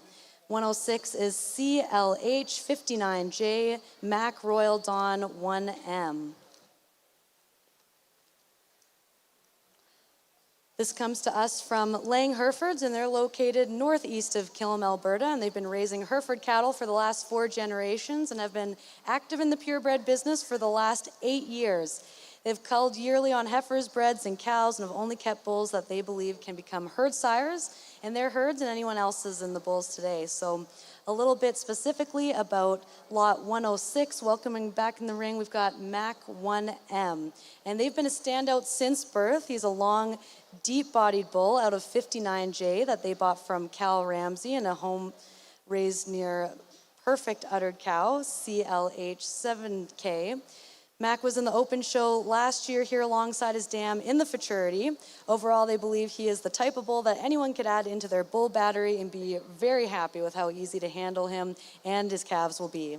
106 is CLH 59J Mac Royal Dawn 1M. This comes to us from Lang Herefords, and they're located northeast of Killam, Alberta, and they've been raising Hereford cattle for the last 4 generations and have been active in the purebred business for the last 8 years. They've culled yearly on heifers, breds, and cows, and have only kept bulls that they believe can become herd sires in their herds and anyone else's in the bulls today. So a little bit specifically about lot 106, welcoming back in the ring, we've got Mac 1M. And they've been a standout since birth. He's a long, deep-bodied bull out of 59J that they bought from Cal Ramsey in a home raised near Perfect Uddered Cow, CLH 7K. Mac was in the open show last year here alongside his dam in the futurity. Overall, they believe he is the type of bull that anyone could add into their bull battery and be very happy with how easy to handle him and his calves will be.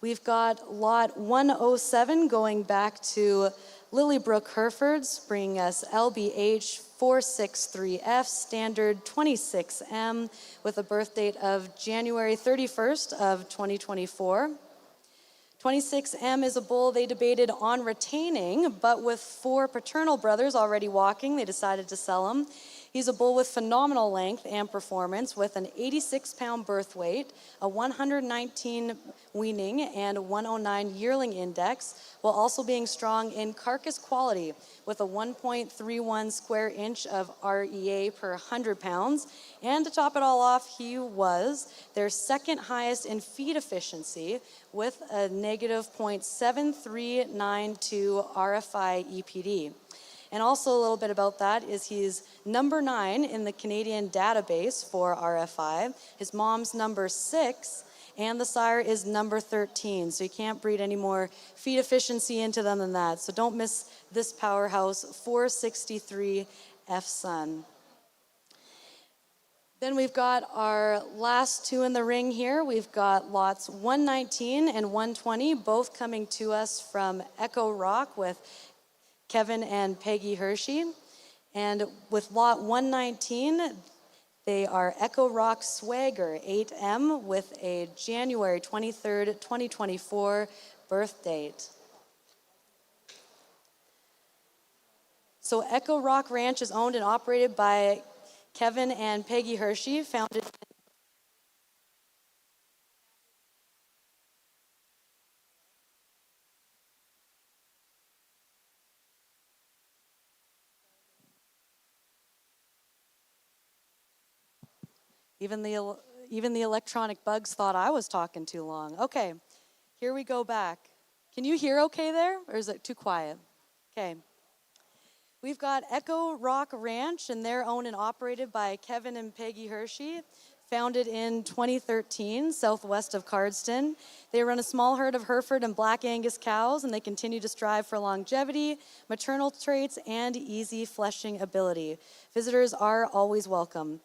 We've got lot 107 going back to Lilybrook Herefords, bringing us LBH 463F standard 26M with a birth date of January 31st of 2024. 26M is a bull they debated on retaining, but with 4 paternal brothers already walking, they decided to sell him. He's a bull with phenomenal length and performance with an 86-pound birth weight, a 119 weaning, and 109 yearling index, while also being strong in carcass quality with a 1.31 square inch of REA per 100 pounds. And to top it all off, he was their second highest in feed efficiency with a negative 0.7392 RFI EPD. And also a little bit about that is he's number 9 in the Canadian database for RFI. His mom's number 6, and the sire is number 13. So you can't breed any more feed efficiency into them than that. So don't miss this powerhouse 463 F son. Then we've got our last 2 in the ring here. We've got lots 119 and 120, both coming to us from Echo Rock with Kevin and Peggy Hershey. And with lot 119, they are Echo Rock Swagger 8M with a January 23rd, 2024 birth date. So Echo Rock Ranch is owned and operated by Kevin and Peggy Hershey, founded even the electronic bugs thought I was talking too long. Okay, here we go back. Can you hear okay there, or is it too quiet? Okay. We've got Echo Rock Ranch, and they're owned and operated by Kevin and Peggy Hershey, founded in 2013, southwest of Cardston. They run a small herd of Hereford and Black Angus cows, and they continue to strive for longevity, maternal traits, and easy fleshing ability. Visitors are always welcome.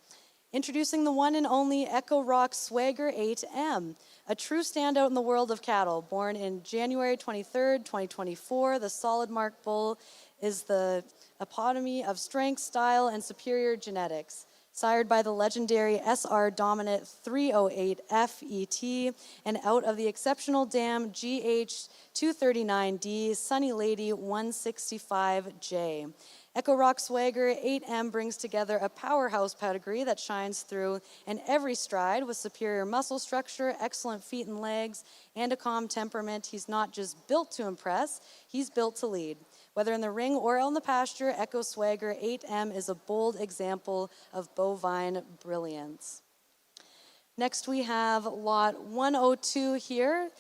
Introducing the one and only Echo Rock Swagger 8M, a true standout in the world of cattle. Born in January 23rd, 2024, the solid mark bull is the epitome of strength, style, and superior genetics. Sired by the legendary SR Dominant 308 FET and out of the exceptional dam GH 239D Sunny Lady 165J. Echo Rock Swagger 8M brings together a powerhouse pedigree that shines through in every stride with superior muscle structure, excellent feet and legs, and a calm temperament. He's not just built to impress, he's built to lead. Whether in the ring or on the pasture, Echo Swagger 8M is a bold example of bovine brilliance. Next, we have lot 102 here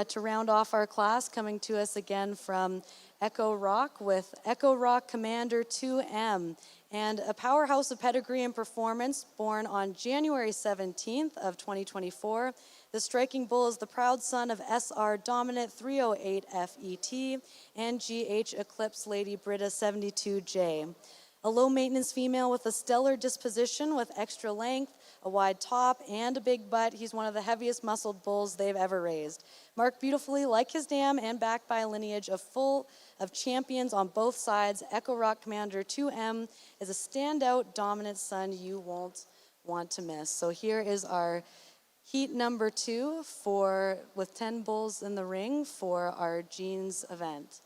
to round off our class, coming to us again from Echo Rock with Echo Rock Commander 2M, and a powerhouse of pedigree and performance. Born on January 17th of 2024, the striking bull is the proud son of SR Dominant 308 FET and GH Eclipse Lady Britta 72J. A low-maintenance female with a stellar disposition with extra length, a wide top, and a big butt. He's one of the heaviest muscled bulls they've ever raised. Marked beautifully like his dam and backed by a lineage full of champions on both sides, Echo Rock Commander 2M is a standout dominant son you won't want to miss. So here is our heat number 2 with 10 bulls in the ring for our Jeans event.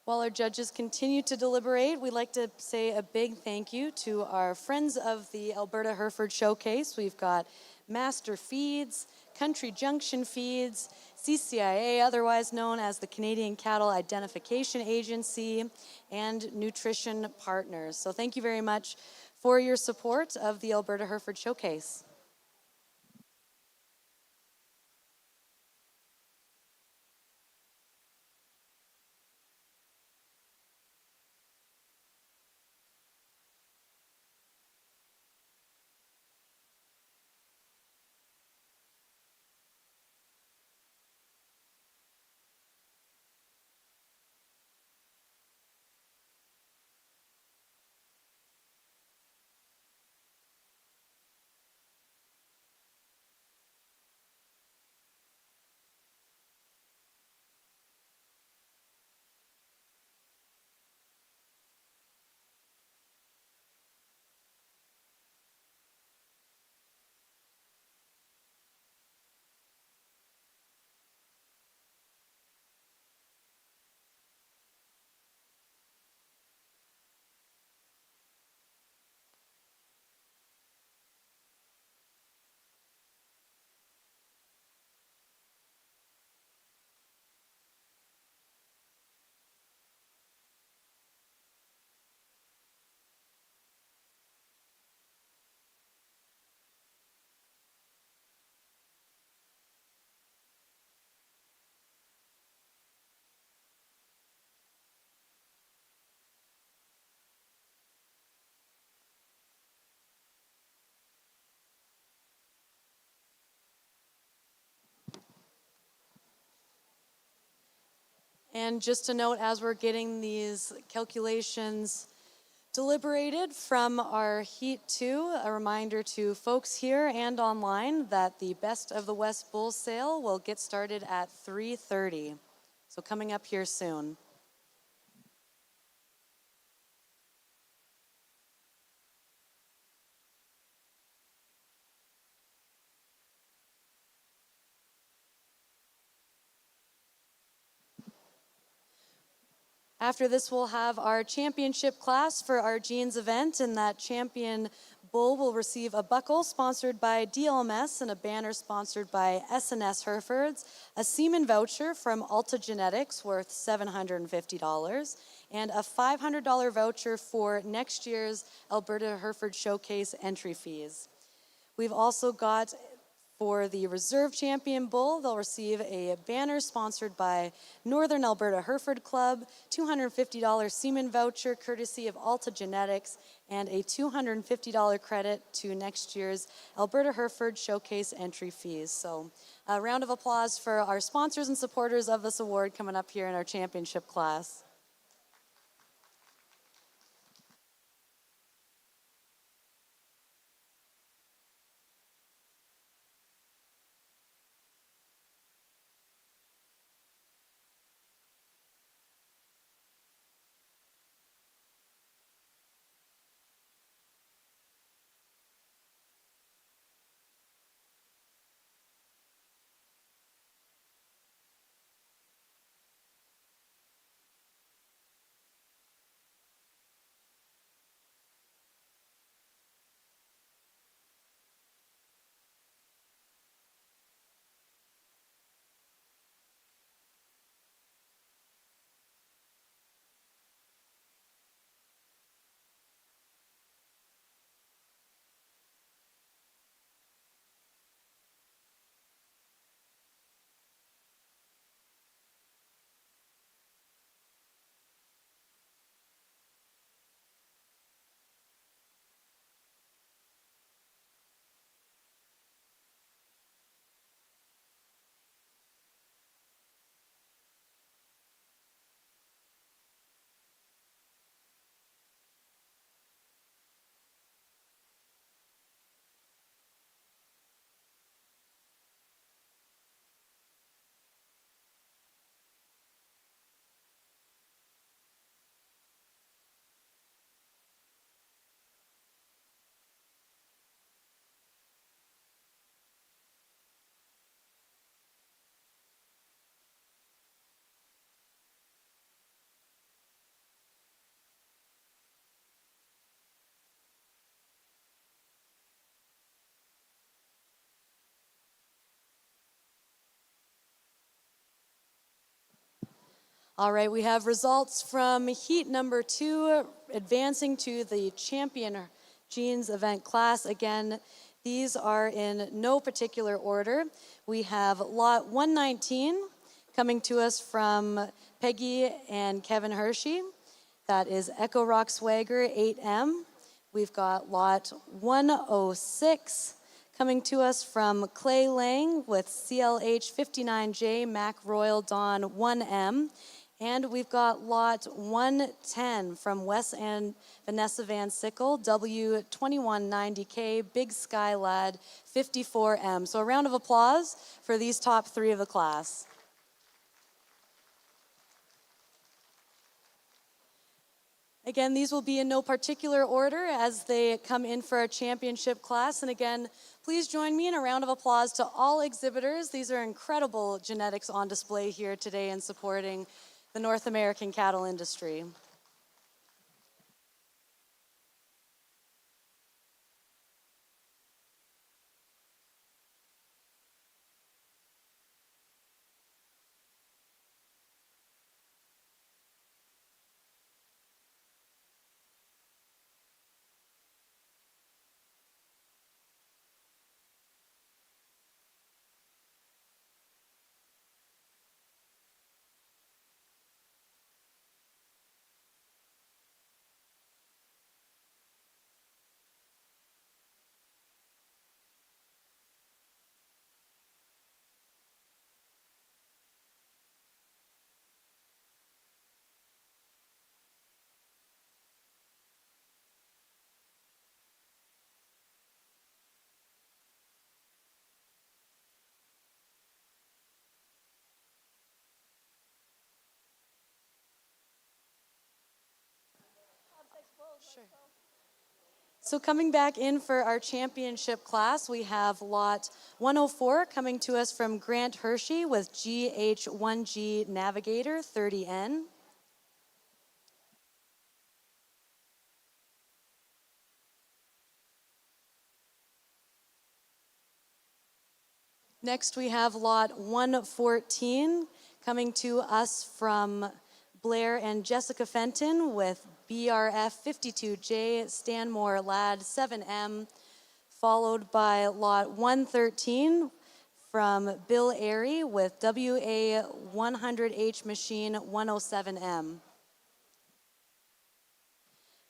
While our judges continue to deliberate, we'd like to say a big thank you to our friends of the Alberta Hereford Showcase. We've got Master Feeds, Country Junction Feeds, CCIA, otherwise known as the Canadian Cattle Identification Agency, and Nutrition Partners. So thank you very much for your support of the Alberta Hereford Showcase. And just to note, as we're getting these calculations deliberated from our Heat 2, a reminder to folks here and online that the Best of the West Bull sale will get started at 3:30. So coming up here soon. After this, we'll have our championship class for our jeans event, and that champion bull will receive a buckle sponsored by DLMS and a banner sponsored by S&S Herefords, a semen voucher from Alta Genetics worth $750, and a $500 voucher for next year's Alberta Hereford Showcase entry fees. We've also got, for the reserve champion bull, they'll receive a banner sponsored by Northern Alberta Hereford Club, $250 semen voucher courtesy of Alta Genetics, and a $250 credit to next year's Alberta Hereford Showcase entry fees. So a round of applause for our sponsors and supporters of this award coming up here in our championship class. All right, we have results from heat number 2, advancing to the champion jeans event class. Again, these are in no particular order. We have lot 119 coming to us from Peggy and Kevin Hershey. That is Echo Rock Swagger 8M. We've got lot 106 coming to us from Clay Lang with CLH 59J Mac Royal Dawn 1M. And we've got lot 110 from Wes and Vanessa Van Sickle, W2190K, Big Sky Lad 54M. So a round of applause for these top 3 of the class. Again, these will be in no particular order as they come in for our championship class. And again, please join me in a round of applause to all exhibitors. These are incredible genetics on display here today in supporting the North American cattle industry. Sure. So coming back in for our championship class, we have lot 104 coming to us from Grant Hershey with GH1G Navigator 30N. Next, we have lot 114 coming to us from Blair and Jessica Fenton with BRF 52J Stanmore Lad 7M, followed by lot 113 from Bill Airy with WA 100H Machine 107M.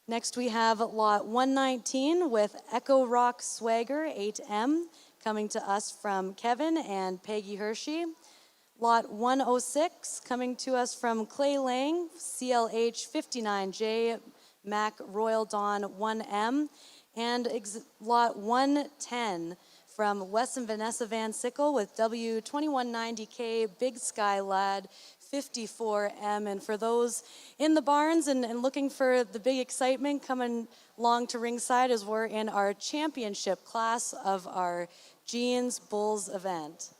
Next, we have lot 119 with Echo Rock Swagger 8M coming to us from Kevin and Peggy Hershey. Lot 106 coming to us from Clay Lang, CLH 59J Mac Royal Dawn 1M. And lot 110 from Wes and Vanessa Van Sickle with W2190K Big Sky Lad 54M. And for those in the barns and looking for the big excitement, coming along to ringside as we're in our championship class of our Jeans Bulls event.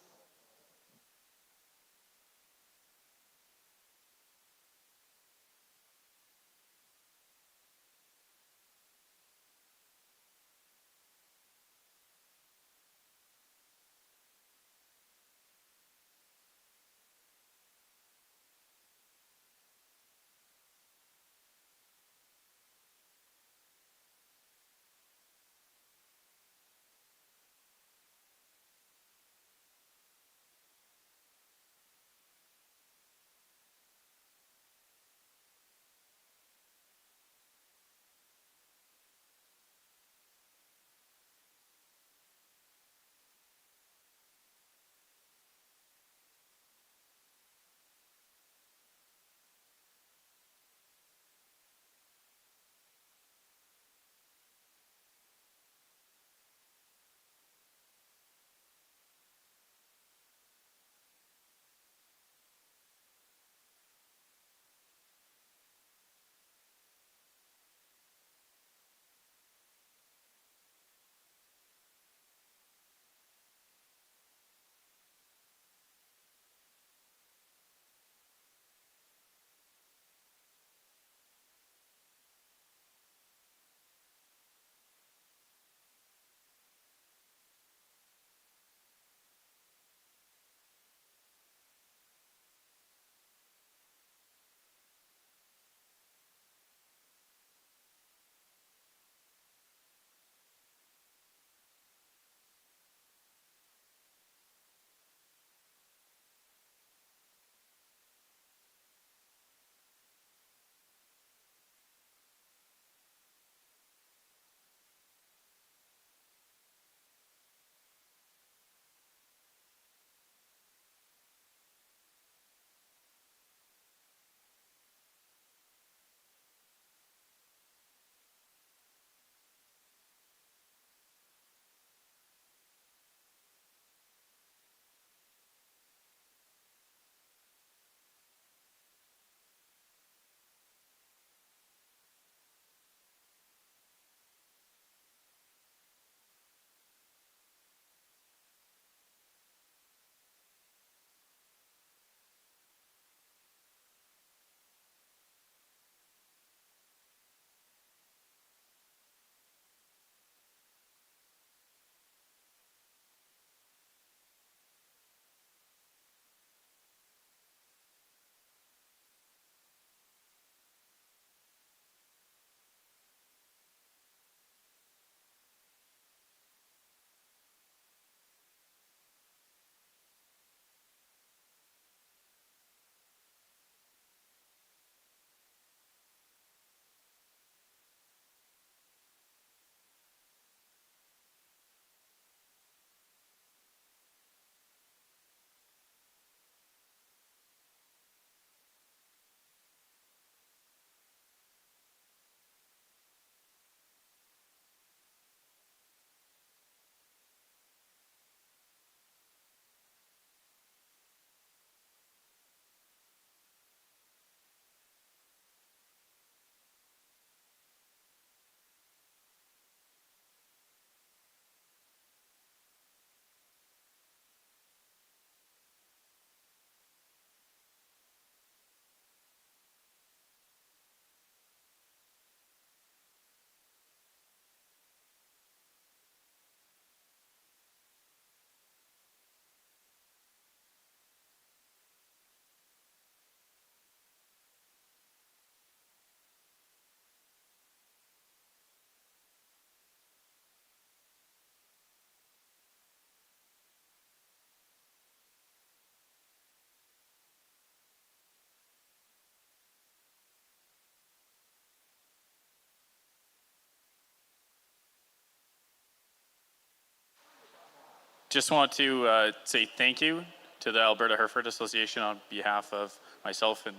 just want to say thank you to the Alberta Hereford Association on behalf of myself and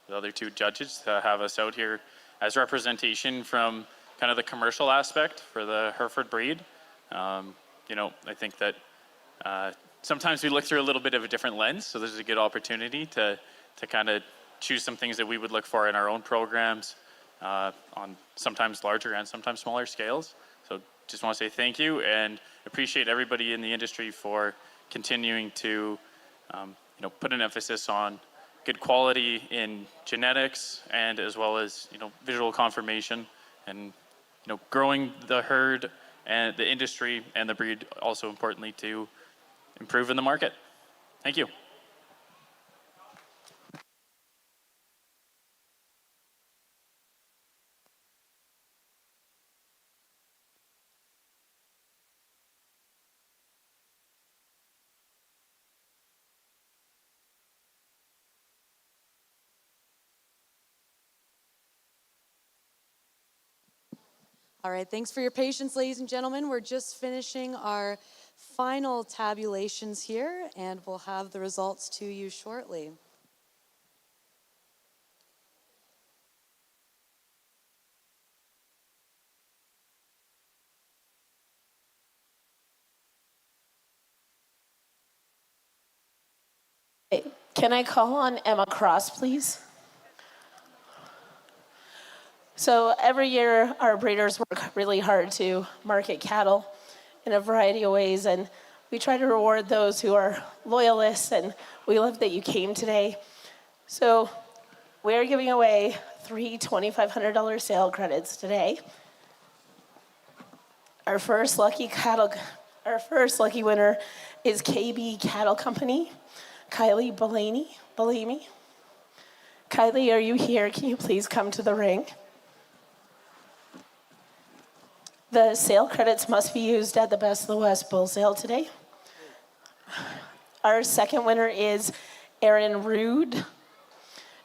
the other two judges to have us out here as representation from kind of the commercial aspect for the Hereford breed. You know, I think that sometimes we look through a little bit of a different lens, so this is a good opportunity to kind of choose some things that we would look for in our own programs on sometimes larger and sometimes smaller scales. So just want to say thank you and appreciate everybody in the industry for continuing to you know, put an emphasis on good quality in genetics and as well as, you know, visual confirmation and, you know, growing the herd and the industry and the breed, also importantly to improve in the market. Thank you. All right, thanks for your patience, ladies and gentlemen. We're just finishing our final tabulations here, and we'll have the results to you shortly. Can I call on Emma Cross, please? So every year, our breeders work really hard to market cattle in a variety of ways, and we try to reward those who are loyalists, and we love that you came today. So we are giving away 3 $2,500 sale credits today. Our first lucky winner is KB Cattle Company, Kylie Bellamy. Kylie, are you here? Can you please come to the ring? The sale credits must be used at the Best of the West bull sale today. Our second winner is Aaron Rude.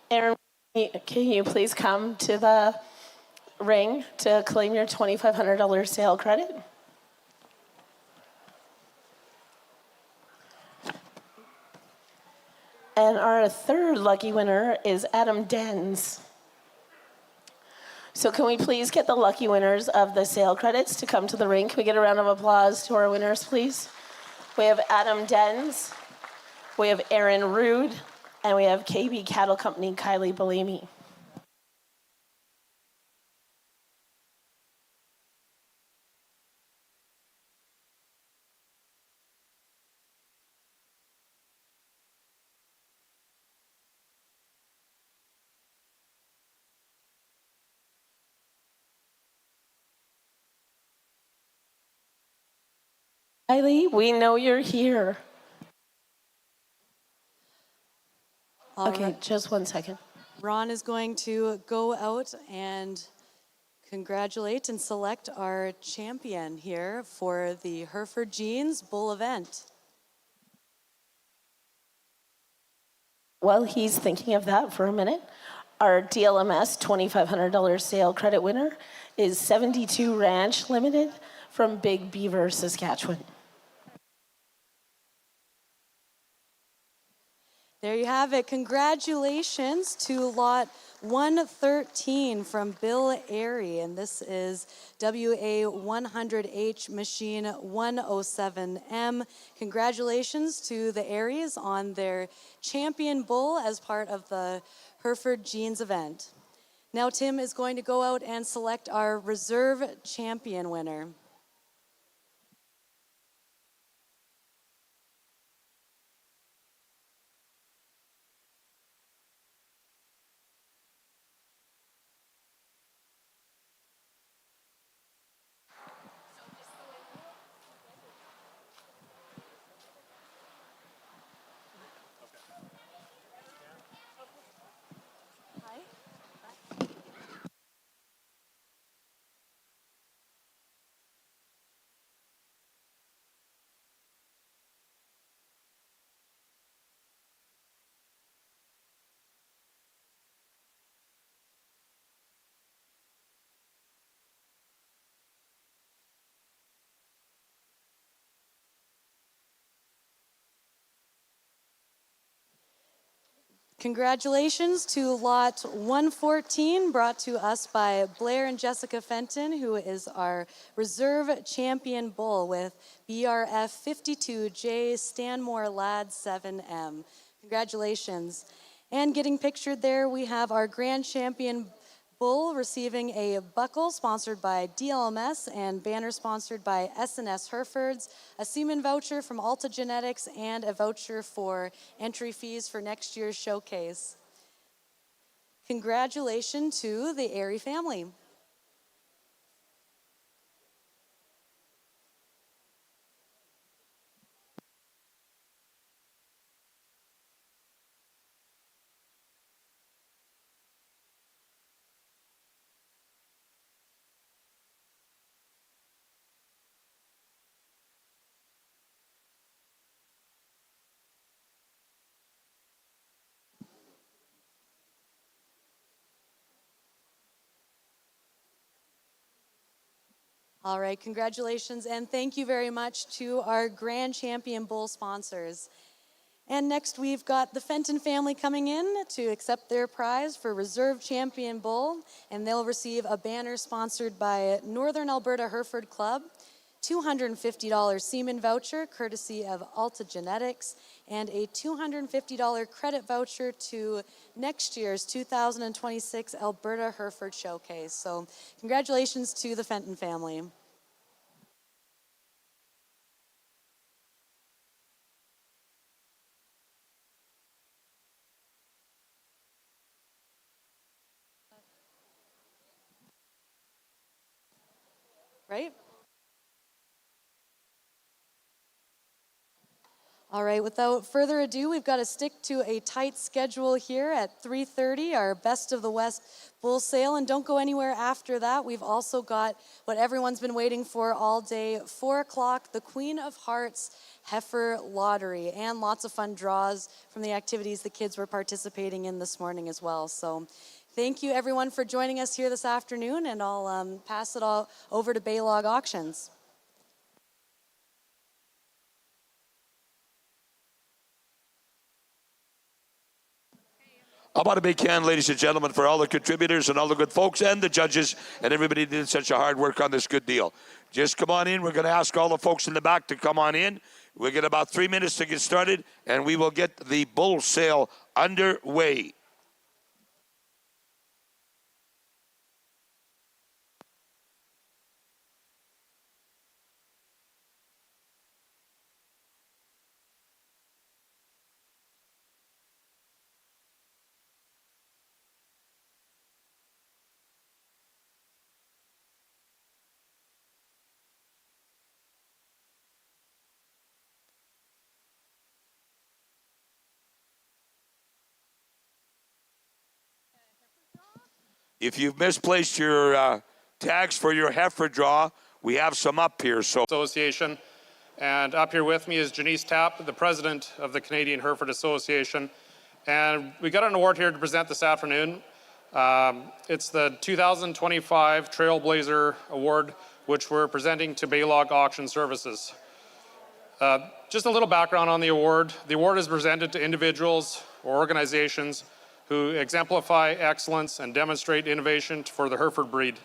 Aaron, can you please come to the ring to claim your $2,500 sale credit? And our third lucky winner is Adam Dens. So can we please get the lucky winners of the sale credits to come to the ring? Can we get a round of applause to our winners, please? We have Adam Dens, we have Aaron Rude, and we have KB Cattle Company, Kylie Bellamy. Kylie, we know you're here. Okay, just 1 second. Ron is going to go out and congratulate and select our champion here for the Hereford Jeans Bull event. While he's thinking of that for a minute, our DLMS $2,500 sale credit winner is 72 Ranch Limited from Big Beaver, Saskatchewan. There you have it. Congratulations to lot 113 from Bill Airy, and this is WA100H machine 107M. Congratulations to the Aries on their champion bull as part of the Hereford Jeans event. Now Tim is going to go out and select our reserve champion winner. Congratulations to lot 114, brought to us by Blair and Jessica Fenton, who is our reserve champion bull with BRF 52J Stanmore Lad 7M. Congratulations. And getting pictured there, we have our grand champion bull receiving a buckle sponsored by DLMS and banner sponsored by S&S Herefords, a semen voucher from Alta Genetics, and a voucher for entry fees for next year's showcase. Congratulations to the Airy family. All right, congratulations, and thank you very much to our Grand Champion Bull sponsors. And next we've got the Fenton family coming in to accept their prize for Reserve Champion Bull, and they'll receive a banner sponsored by Northern Alberta Hereford Club, $250 semen voucher courtesy of Alta Genetics, and a $250 credit voucher to next year's 2026 Alberta Hereford Showcase. So congratulations to the Fenton family. Right? All right, without further ado, we've got to stick to a tight schedule here at 3:30, our Best of the West bull sale, and don't go anywhere after that. We've also got what everyone's been waiting for all day, 4 o'clock, the Queen of Hearts Heifer Lottery, and lots of fun draws from the activities the kids were participating in this morning as well. So thank you everyone for joining us here this afternoon, and I'll pass it all over to Baylog Auctions. How about a big hand, ladies and gentlemen, for all the contributors and all the good folks and the judges and everybody who did such a hard work on this good deal. Just come on in. We're going to ask all the folks in the back to come on in. We'll get about 3 minutes to get started, and we will get the bull sale underway. If you've misplaced your tags for your heifer draw, we have some up here. Association. And up here with me is Janice Tapp, the president of the Canadian Hereford Association. And we got an award here to present this afternoon. It's the 2025 Trailblazer Award, which we're presenting to Baylog Auction Services. Just a little background on the award. The award is presented to individuals or organizations who exemplify excellence and demonstrate innovation for the Hereford breed.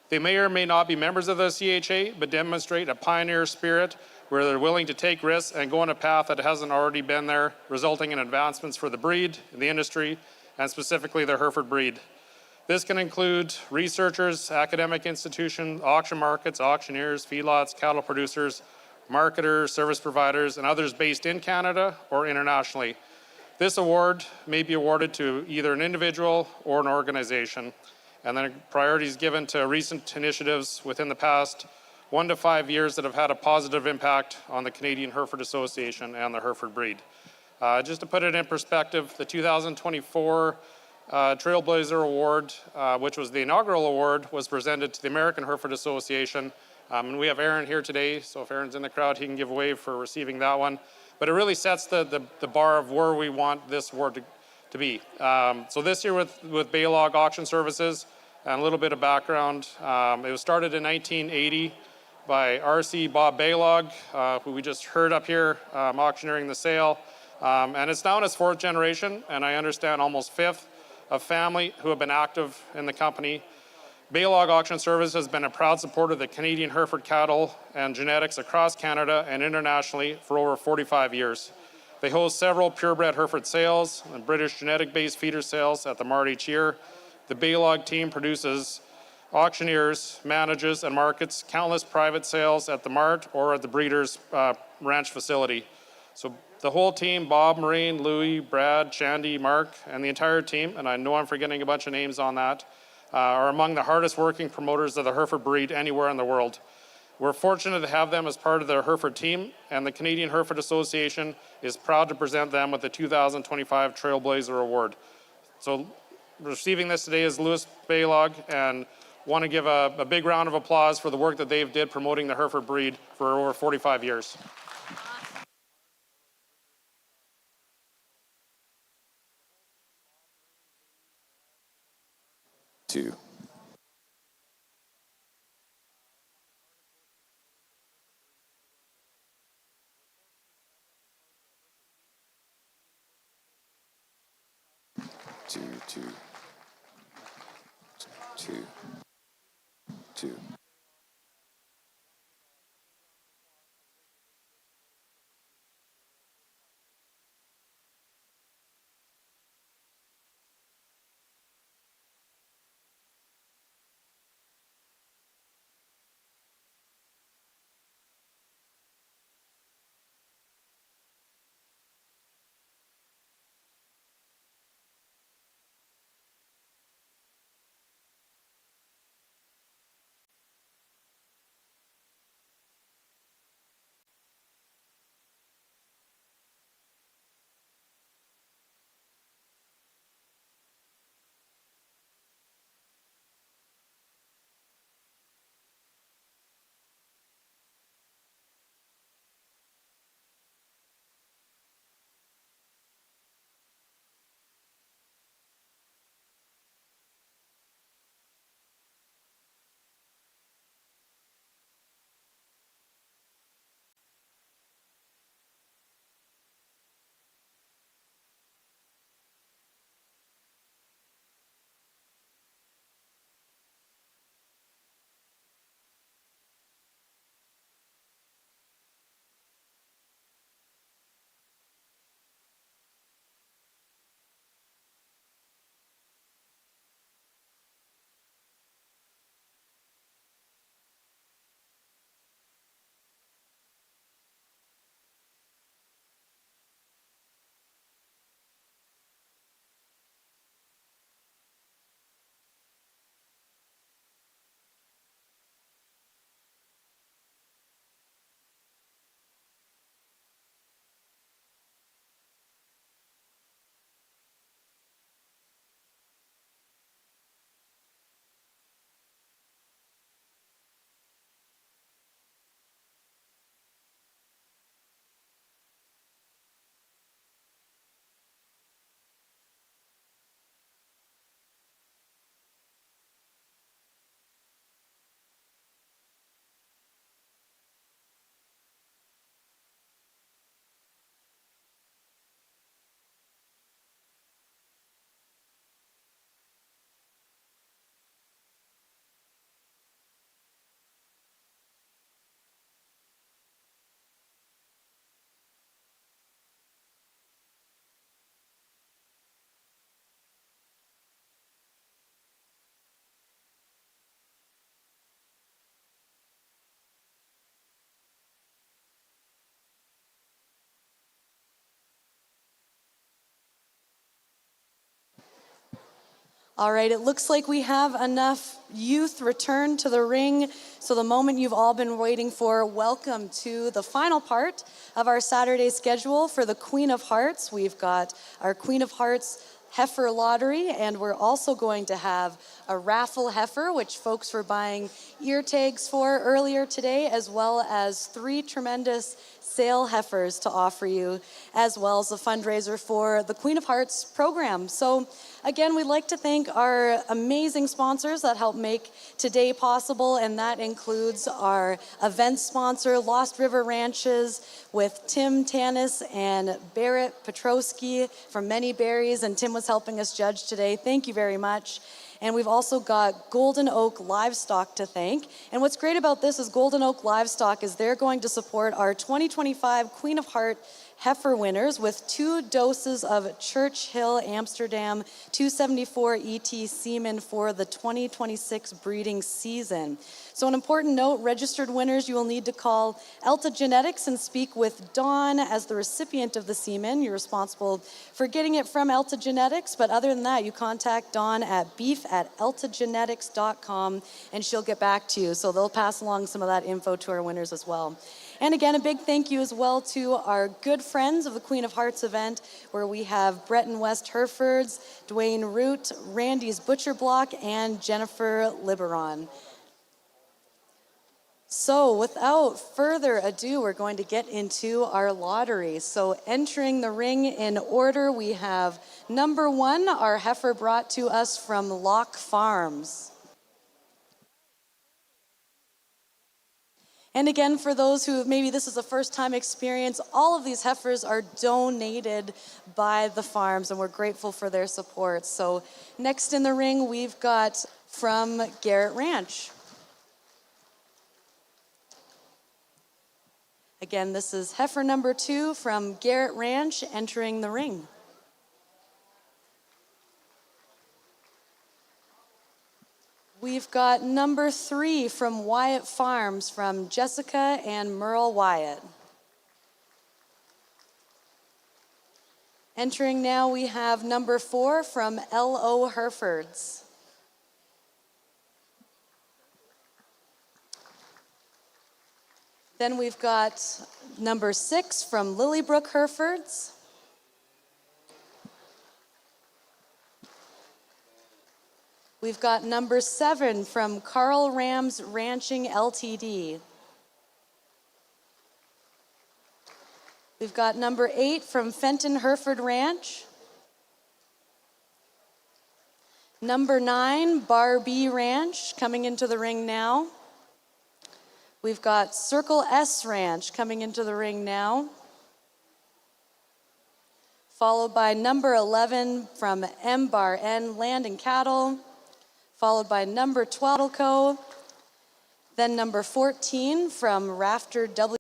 They may or may not be members of the CHA, but demonstrate a pioneer spirit where they're willing to take risks and go on a path that hasn't already been there, resulting in advancements for the breed, the industry, and specifically the Hereford breed. This can include researchers, academic institutions, auction markets, auctioneers, feedlots, cattle producers, marketers, service providers, and others based in Canada or internationally. This award may be awarded to either an individual or an organization, and then priority is given to recent initiatives within the past 1 to 5 years that have had a positive impact on the Canadian Hereford Association and the Hereford breed. Just to put it in perspective, the 2024 Trailblazer Award, which was the inaugural award, was presented to the American Hereford Association. And we have Aaron here today, so if Aaron's in the crowd, he can give a wave for receiving that one. But it really sets the bar of where we want this award to be. So this year with Baylog Auction Services, and a little bit of background, it was started in 1980 by RC Bob Baylog, who we just heard up here auctioneering the sale. And it's now in its 4th generation, and I understand almost 5th of family who have been active in the company. Baylog Auction Service has been a proud supporter of the Canadian Hereford cattle and genetics across Canada and internationally for over 45 years. They host several purebred Hereford sales and British genetic-based feeder sales at the mart each year. The Baylog team produces auctioneers, manages, and markets countless private sales at the mart or at the breeder's ranch facility. So the whole team, Bob, Maureen, Louie, Brad, Shandy, Mark, and the entire team, and I know I'm forgetting a bunch of names on that, are among the hardest working promoters of the Hereford breed anywhere in the world. We're fortunate to have them as part of the Hereford team, and the Canadian Hereford Association is proud to present them with the 2025 Trailblazer Award. So receiving this today is Louis Baylog, and want to give a big round of applause for the work that they've did promoting the Hereford breed for over 45 years. Two. Two. All right, it looks like we have enough youth returned to the ring. So the moment you've all been waiting for, welcome to the final part of our Saturday schedule for the Queen of Hearts. We've got our Queen of Hearts heifer lottery, and we're also going to have a raffle heifer, which folks were buying ear tags for earlier today, as well as 3 tremendous sale heifers to offer you, as well as a fundraiser for the Queen of Hearts program. So Again, we'd like to thank our amazing sponsors that help make today possible, and that includes our event sponsor, Lost River Ranches, with Tim Tanis and Barrett Petrosky from Many Berries, and Tim was helping us judge today. Thank you very much. And we've also got Golden Oak Livestock to thank. And what's great about this is Golden Oak Livestock is they're going to support our 2025 Queen of Heart heifer winners with 2 doses of Churchill Amsterdam 274 ET semen for the 2026 breeding season. So an important note, registered winners, you will need to call Elta Genetics and speak with Dawn as the recipient of the semen. You're responsible for getting it from Elta Genetics, but other than that, you contact Dawn at beef@eltagenetics.com and she'll get back to you. So they'll pass along some of that info to our winners as well. And again, a big thank you as well to our good friends of the Queen of Hearts event, where we have Breton West Herefords, Dwayne Root, Randy's Butcher Block, and Jennifer Liberon. So without further ado, we're going to get into our lottery. So entering the ring in order, we have number 1, our heifer brought to us from Lock Farms. And again, for those who maybe this is a first-time experience, all of these heifers are donated by the farms, and we're grateful for their support. So next in the ring, we've got from Garrett Ranch. Again, this is heifer number 2 from Garrett Ranch entering the ring. We've got number 3 from Wyatt Farms from Jessica and Merle Wyatt. Entering now, we have number 4 from L.O. Herefords. Then we've got number 6 from Lilybrook Herefords. We've got number 7 from Carl Rams Ranching Ltd. We've got number 8 from Fenton Hereford Ranch. Number 9, Bar B Ranch, coming into the ring now. We've got Circle S Ranch coming into the ring now. Followed by number 11 from M Bar N Land and Cattle. Followed by number 12 Co. Then number 14 from Rafter W.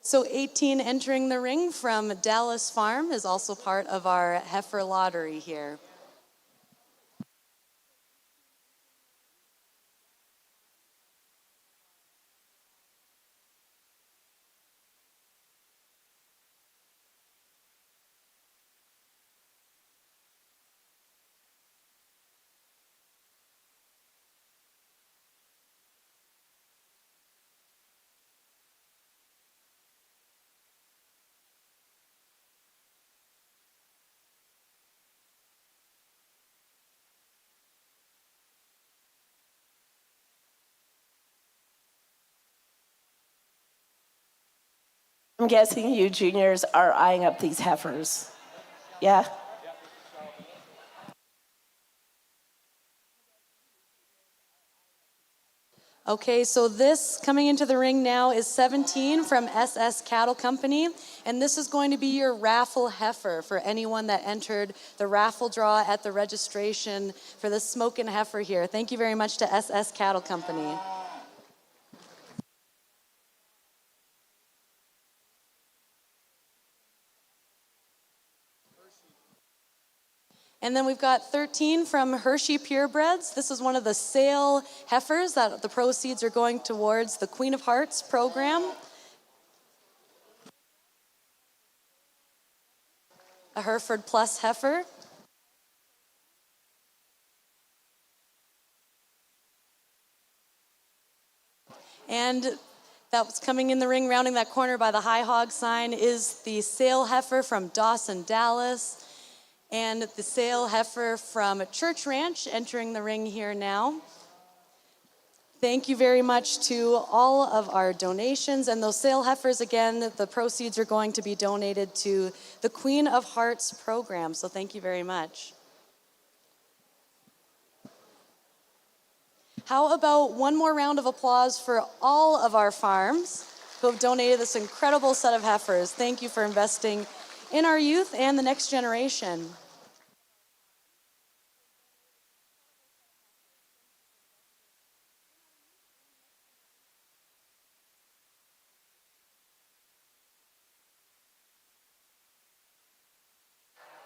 So 18 entering the ring from Dallas Farm is also part of our heifer lottery here. I'm guessing you juniors are eyeing up these heifers. Yeah? Okay, so this coming into the ring now is 17 from SS Cattle Company, and this is going to be your raffle heifer for anyone that entered the raffle draw at the registration for the smokin' heifer here. Thank you very much to SS Cattle Company. And then we've got 13 from Hershey Purebreds. This is one of the sale heifers that the proceeds are going towards the Queen of Hearts program. A Hereford Plus heifer. And that's coming in the ring, rounding that corner by the High Hog sign, is the sale heifer from Dawson, Dallas. And the sale heifer from Church Ranch entering the ring here now. Thank you very much to all of our donations. And those sale heifers, again, the proceeds are going to be donated to the Queen of Hearts program. So thank you very much. How about one more round of applause for all of our farms who have donated this incredible set of heifers. Thank you for investing in our youth and the next generation.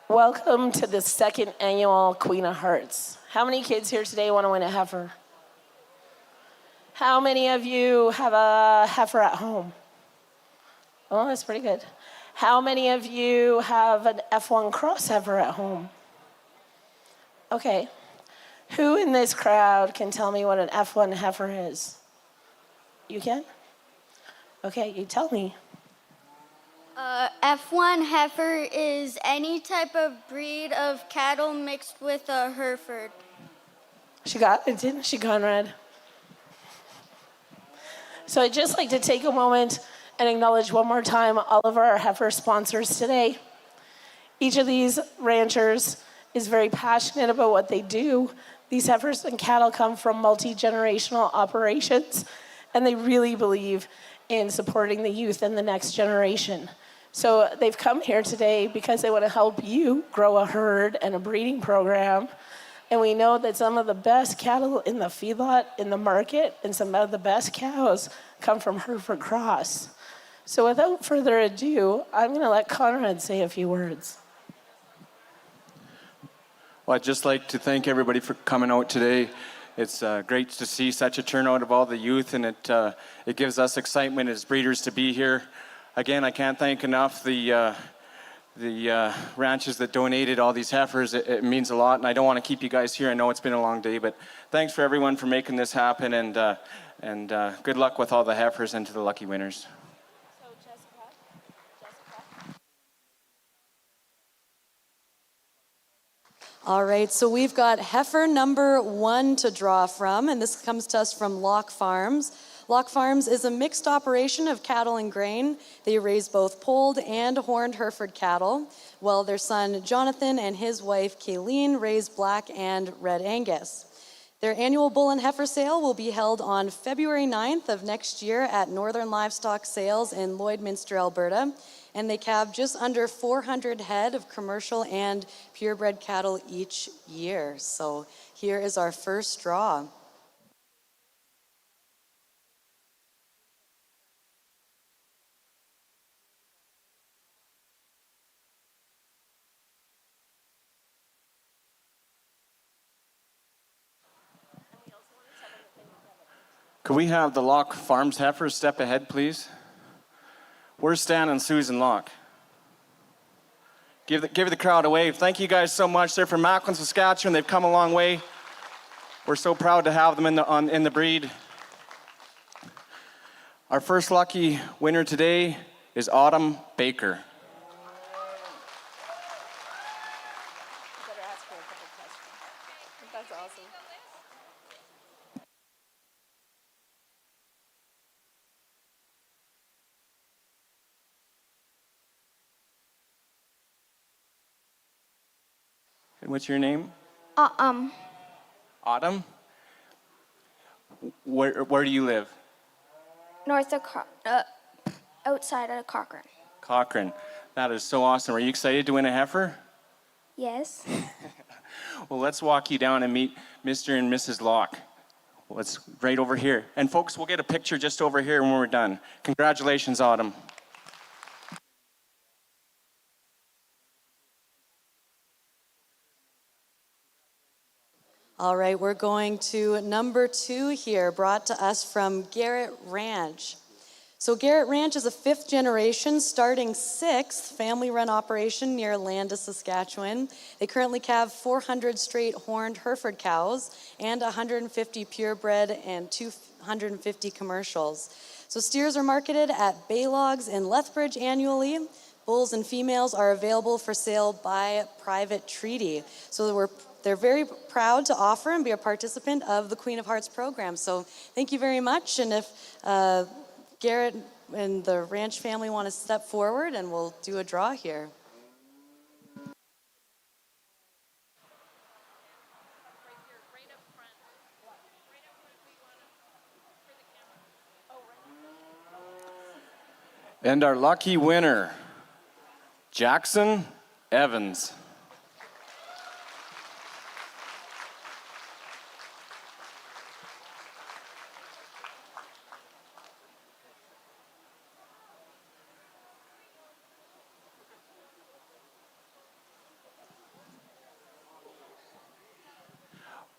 Welcome to the second annual Queen of Hearts. How many kids here today want to win a heifer? How many of you have a heifer at home? Oh, that's pretty good. How many of you have an F1 cross heifer at home? Okay. Who in this crowd can tell me what an F1 heifer is? You can? Okay, you tell me. F1 heifer is any type of breed of cattle mixed with a Hereford. She got it, didn't she, Conrad? So I'd just like to take a moment and acknowledge one more time all of our heifer sponsors today. Each of these ranchers is very passionate about what they do. These heifers and cattle come from multi-generational operations, and they really believe in supporting the youth and the next generation. So they've come here today because they want to help you grow a herd and a breeding program. And we know that some of the best cattle in the feedlot, in the market, and some of the best cows come from Hereford Cross. So without further ado, I'm going to let Conrad say a few words. Well, I'd just like to thank everybody for coming out today. It's great to see such a turnout of all the youth, and it gives us excitement as breeders to be here. Again, I can't thank enough the ranches that donated all these heifers. It means a lot, and I don't want to keep you guys here. I know it's been a long day, but thanks for everyone for making this happen, and good luck with all the heifers and to the lucky winners. All right, so we've got heifer number 1 to draw from, and this comes to us from Lock Farms. Lock Farms is a mixed operation of cattle and grain. They raise both polled and horned Hereford cattle, while their son Jonathan and his wife Kayleen raise black and red Angus. Their annual bull and heifer sale will be held on February 9th of next year at Northern Livestock Sales in Lloydminster, Alberta, and they calve just under 400 head of commercial and purebred cattle each year. So here is our first draw. Could we have the Lock Farms heifers step ahead, please? Where's Stan and Susan Lock? Give the crowd a wave. Thank you guys so much. They're from Macklin, Saskatchewan. They've come a long way. We're so proud to have them in the breed. Our first lucky winner today is Autumn Baker. That's awesome. And what's your name? Autumn? Where do you live? North of outside of Cochrane. Cochrane. That is so awesome. Are you excited to win a heifer? Yes. Well, let's walk you down and meet Mr. and Mrs. Locke. Well, it's right over here. And folks, we'll get a picture just over here when we're done. Congratulations, Autumn. All right, we're going to number 2 here, brought to us from Garrett Ranch. So Garrett Ranch is a 5th generation, starting 6th family-run operation near Landis, Saskatchewan. They currently calve 400 straight horned Hereford cows and 150 purebred and 250 commercials. So steers are marketed at Baylogs in Lethbridge annually. bulls and females are available for sale by private treaty. So they're very proud to offer and be a participant of the Queen of Hearts program. So thank you very much. And if Garrett and the ranch family want to step forward, and we'll do a draw here. And our lucky winner, Jackson Evans.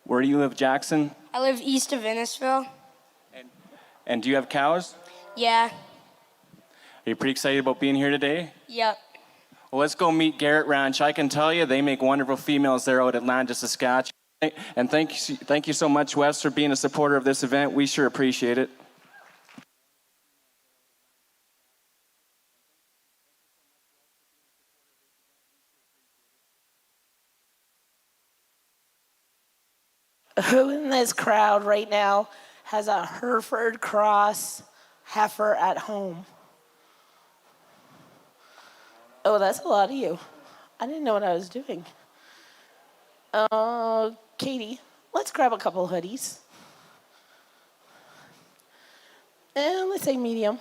Where do you live, Jackson? I live east of Innisfil. And do you have cows? Yeah. Are you pretty excited about being here today? Yep. Well, let's go meet Garrett Ranch. I can tell you, they make wonderful females there out at Atlanta, Saskatchewan. And thank you so much, Wes, for being a supporter of this event. We sure appreciate it. Who in this crowd right now has a Hereford Cross heifer at home? Oh, that's a lot of you. I didn't know what I was doing. Katie, let's grab a couple hoodies. And let's say medium.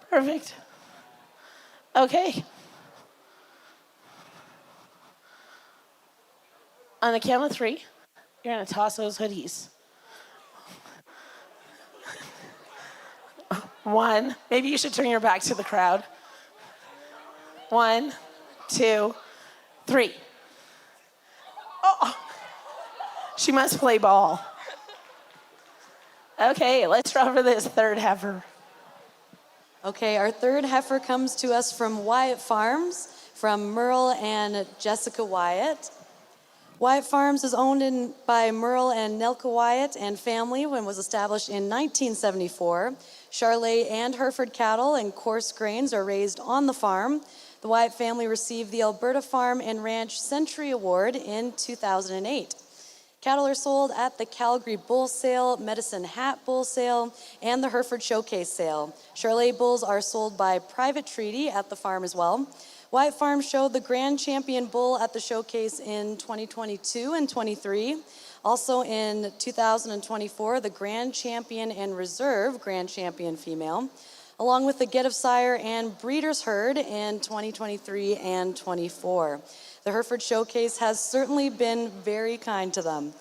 Perfect. Okay. On the count of 3, you're going to toss those hoodies. 1, maybe you should turn your back to the crowd. 1, 2, 3. Oh, she must play ball. Okay, let's draw for this third heifer. Okay, our third heifer comes to us from Wyatt Farms, from Merle and Jessica Wyatt. Wyatt Farms is owned by Merle and Nelka Wyatt and family when it was established in 1974. Charolais and Hereford cattle and coarse grains are raised on the farm. The Wyatt family received the Alberta Farm and Ranch Century Award in 2008. Cattle are sold at the Calgary Bull Sale, Medicine Hat Bull Sale, and the Hereford Showcase Sale. Charolais bulls are sold by private treaty at the farm as well. Wyatt Farm showed the Grand Champion Bull at the showcase in 2022 and 23. Also in 2024, the Grand Champion and Reserve Grand Champion Female, along with the Get of Sire and Breeders' Herd in 2023 and 24. The Hereford Showcase has certainly been very kind to them.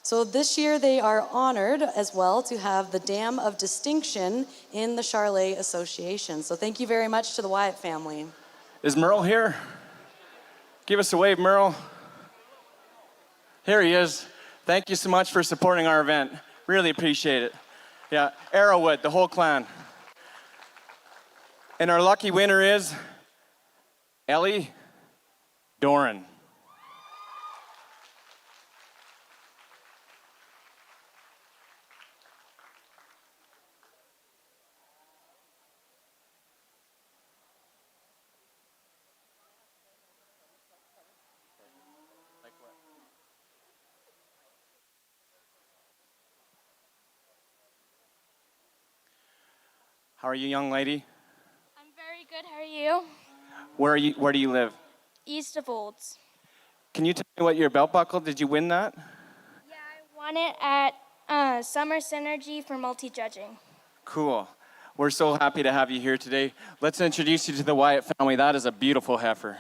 So this year they are honored as well to have the Dam of Distinction in the Charolais Association. So thank you very much to the Wyatt family. Is Merle here? Give us a wave, Merle. Here he is. Thank you so much for supporting our event. Really appreciate it. Yeah, Arrowwood, the whole clan. And our lucky winner is Ellie Doran. How are you, young lady? I'm very good. How are you? Where do you live? East of Olds. Can you tell me what your belt buckle? Did you win that? Yeah, I won it at Summer Synergy for multi-judging. Cool. We're so happy to have you here today. Let's introduce you to the Wyatt family. That is a beautiful heifer.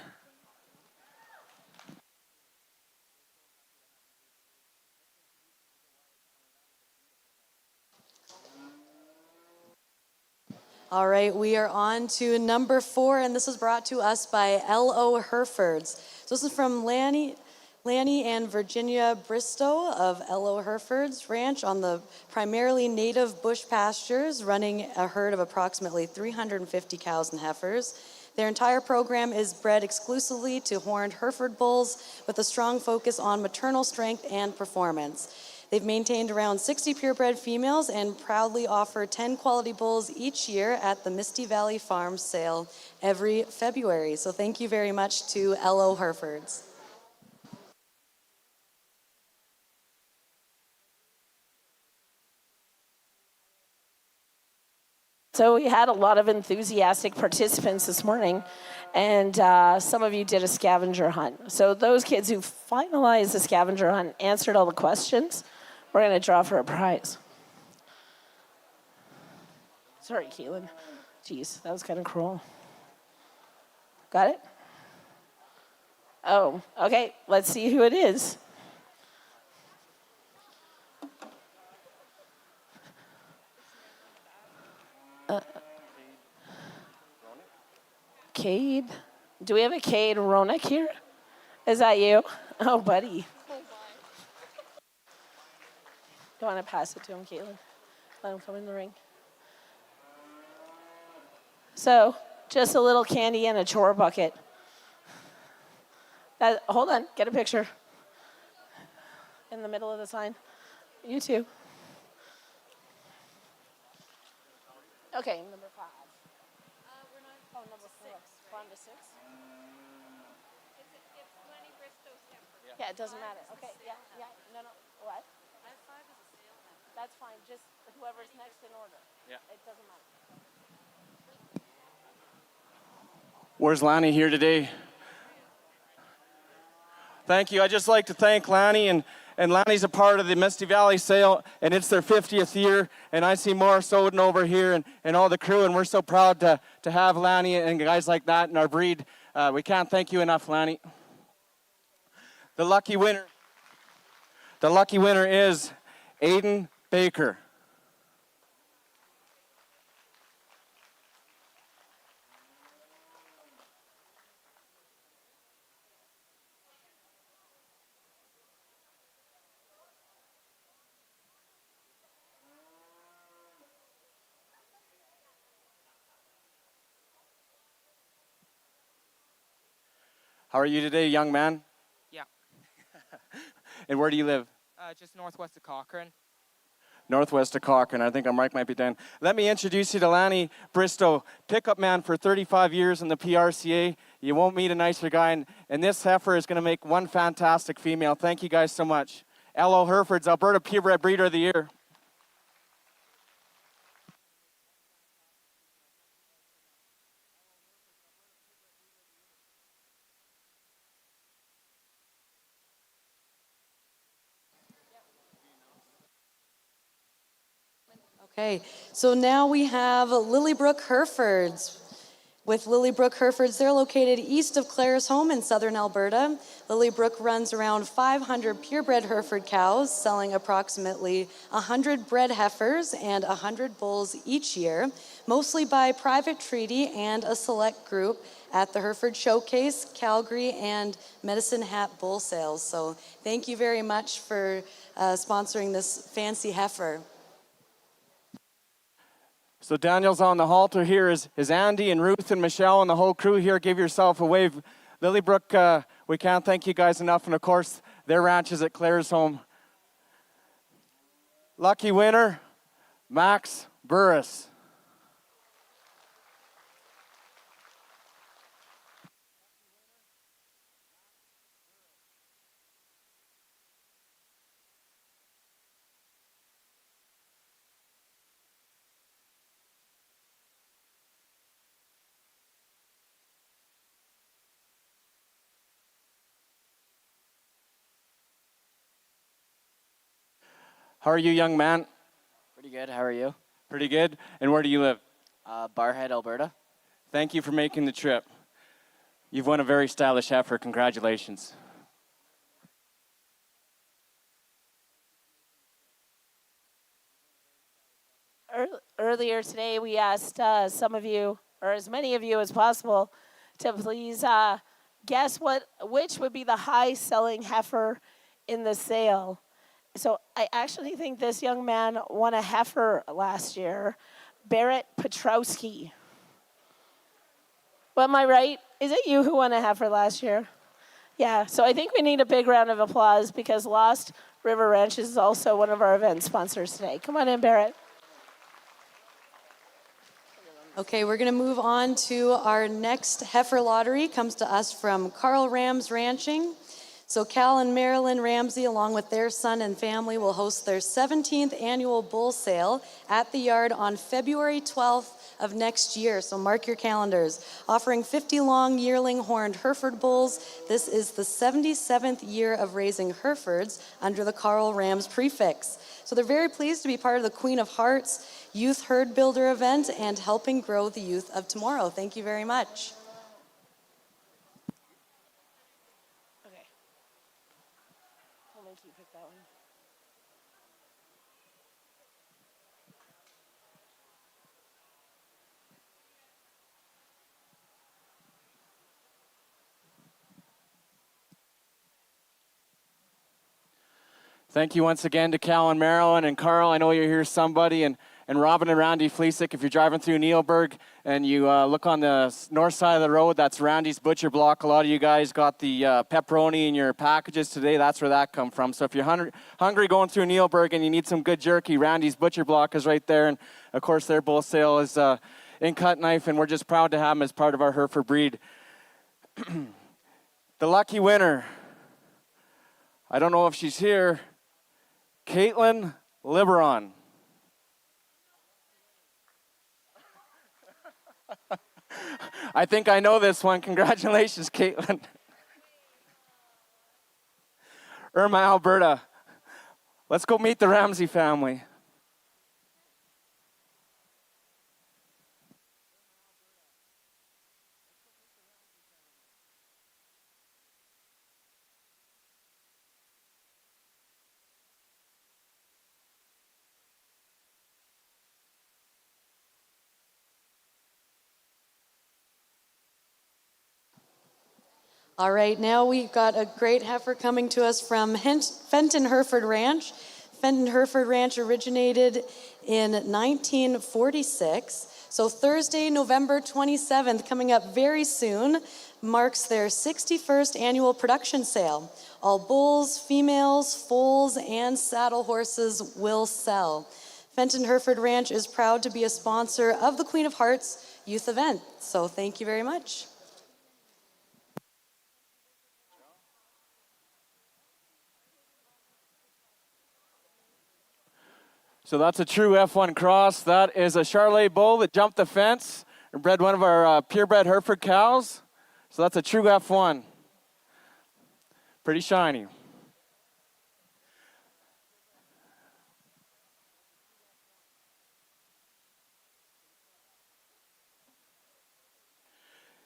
All right, we are on to number 4, and this is brought to us by L.O. Herefords. So this is from Lanny and Virginia Bristow of L.O. Herefords Ranch on the primarily native bush pastures, running a herd of approximately 350 cows and heifers. Their entire program is bred exclusively to horned Hereford bulls with a strong focus on maternal strength and performance. They've maintained around 60 purebred females and proudly offer 10 quality bulls each year at the Misty Valley Farm sale every February. So thank you very much to LO Herefords. So we had a lot of enthusiastic participants this morning, and some of you did a scavenger hunt. So those kids who finalized the scavenger hunt, answered all the questions, we're going to draw for a prize. Sorry, Keelan. Jeez, that was kind of cruel. Got it? Oh, okay. Let's see who it is. Cade? Do we have a Cade Ronak here? Is that you? Oh, buddy. You want to pass it to him, Caitlin? Let him come in the ring. So, just a little candy and a chore bucket. Hold on, get a picture. In the middle of the sign. You too. Okay, number 5. We're not. Oh, number 6. We're on to 6. It's Lenny Bristow's heifer. Yeah, it doesn't matter. Okay, yeah. No. What? 5 is a sale heifer. That's fine. Just whoever's next in order. Yeah. It doesn't matter. Where's Lanny here today? Thank you. I'd just like to thank Lanny, and Lanny's a part of the Misty Valley sale, and it's their 50th year, and I see Morris Soden over here and all the crew, and we're so proud to have Lanny and guys like that in our breed. We can't thank you enough, Lanny. The lucky winner is Aiden Baker. How are you today, young man? Yeah. And where do you live? Just northwest of Cochrane. Northwest of Cochrane. I think our mic might be down. Let me introduce you to Lanny Bristow, pickup man for 35 years in the PRCA. You won't meet a nicer guy, and this heifer is going to make one fantastic female. Thank you guys so much. LO Hereford's Alberta Purebred Breeder of the Year. Okay, so now we have Lilybrook Herefords. With Lilybrook Herefords, they're located east of Claresholm in southern Alberta. Lilybrook runs around 500 purebred Hereford cows, selling approximately 100 bred heifers and 100 bulls each year, mostly by private treaty and a select group at the Hereford Showcase, Calgary, and Medicine Hat bull sales. So thank you very much for sponsoring this fancy heifer. So Daniel's on the halter here is Andy and Ruth and Michelle and the whole crew here. Give yourself a wave. Lilybrook, we can't thank you guys enough. And of course, their ranch is at Claresholm. Lucky winner, Max Burris. How are you, young man? Pretty good. How are you? Pretty good. And where do you live? Barhead, Alberta. Thank you for making the trip. You've won a very stylish heifer. Congratulations. Earlier today, we asked some of you, or as many of you as possible, to please guess which would be the high-selling heifer in the sale. So I actually think this young man won a heifer last year, Barrett Petrowski. Well, am I right? Is it you who won a heifer last year? Yeah, so I think we need a big round of applause because Lost River Ranch is also one of our event sponsors today. Come on in, Barrett. Okay, we're going to move on to our next heifer lottery. Comes to us from Carl Rams Ranching. So Cal and Marilyn Ramsey, along with their son and family, will host their 17th annual bull sale at the yard on February 12th of next year. So mark your calendars. Offering 50 long yearling horned Hereford bulls. This is the 77th year of raising Herefords under the Carl Rams prefix. So they're very pleased to be part of the Queen of Hearts Youth Herd Builder event and helping grow the youth of tomorrow. Thank you very much. Okay. I'll make you pick that one. Thank you once again to Cal and Marilyn and Carl. I know you're here somebody, and Robin and Randy Fleesick. If you're driving through Neilburg and you look on the north side of the road, that's Randy's Butcher Block. A lot of you guys got the pepperoni in your packages today. That's where that come from. So if you're hungry going through Neilburg and you need some good jerky, Randy's Butcher Block is right there. And of course, their bull sale is in cut knife, and we're just proud to have them as part of our Hereford breed. The lucky winner, I don't know if she's here, Caitlin Liberon. I think I know this one. Congratulations, Caitlin. Irma, Alberta. Let's go meet the Ramsey family. All right, now we've got a great heifer coming to us from Fenton Hereford Ranch. Fenton Hereford Ranch originated in 1946. So Thursday, November 27th, coming up very soon, marks their 61st annual production sale. All bulls, females, foals, and saddle horses will sell. Fenton Hereford Ranch is proud to be a sponsor of the Queen of Hearts youth event. So thank you very much. So that's a true F1 cross. That is a Charolais bull that jumped the fence and bred one of our purebred Hereford cows. So that's a true F1. Pretty shiny.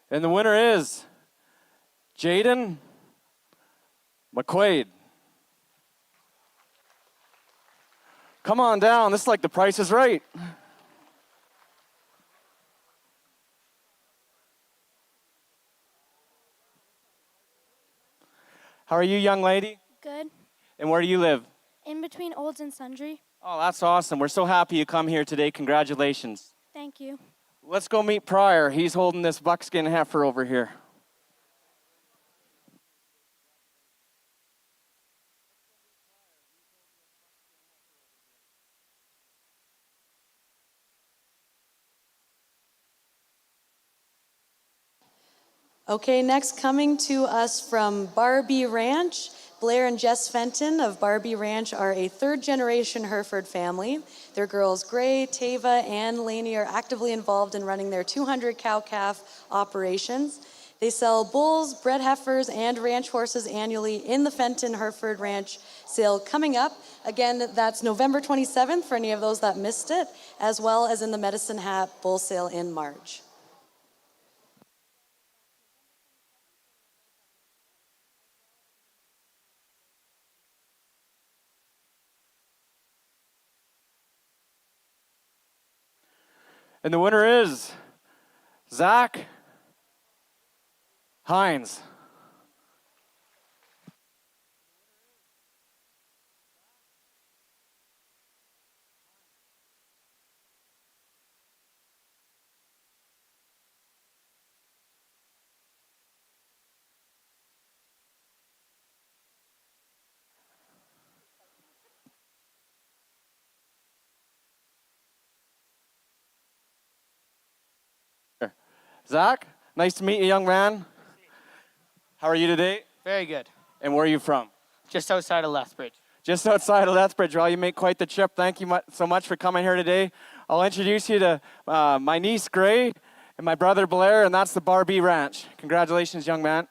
And the winner is Jaden McQuaid. Come on down. This is like the Price is Right. How are you, young lady? Good. And where do you live? In between Olds and Sundry. Oh, that's awesome. We're so happy you come here today. Congratulations. Thank you. Let's go meet Pryor. He's holding this buckskin heifer over here. Okay, next coming to us from Barbie Ranch. Blair and Jess Fenton of Barbie Ranch are a third-generation Hereford family. Their girls Gray, Tava, and Lainey are actively involved in running their 200 cow-calf operations. They sell bulls, bred heifers, and ranch horses annually in the Fenton Hereford Ranch sale coming up. Again, that's November 27th for any of those that missed it, as well as in the Medicine Hat bull sale in March. And the winner is Zach Hines. Zach, nice to meet you, young man. How are you today? Very good. And where are you from? Just outside of Lethbridge. Just outside of Lethbridge. Well, you make quite the trip. Thank you so much for coming here today. I'll introduce you to my niece, Gray, and my brother, Blair, and that's the Barbie Ranch. Congratulations, young man.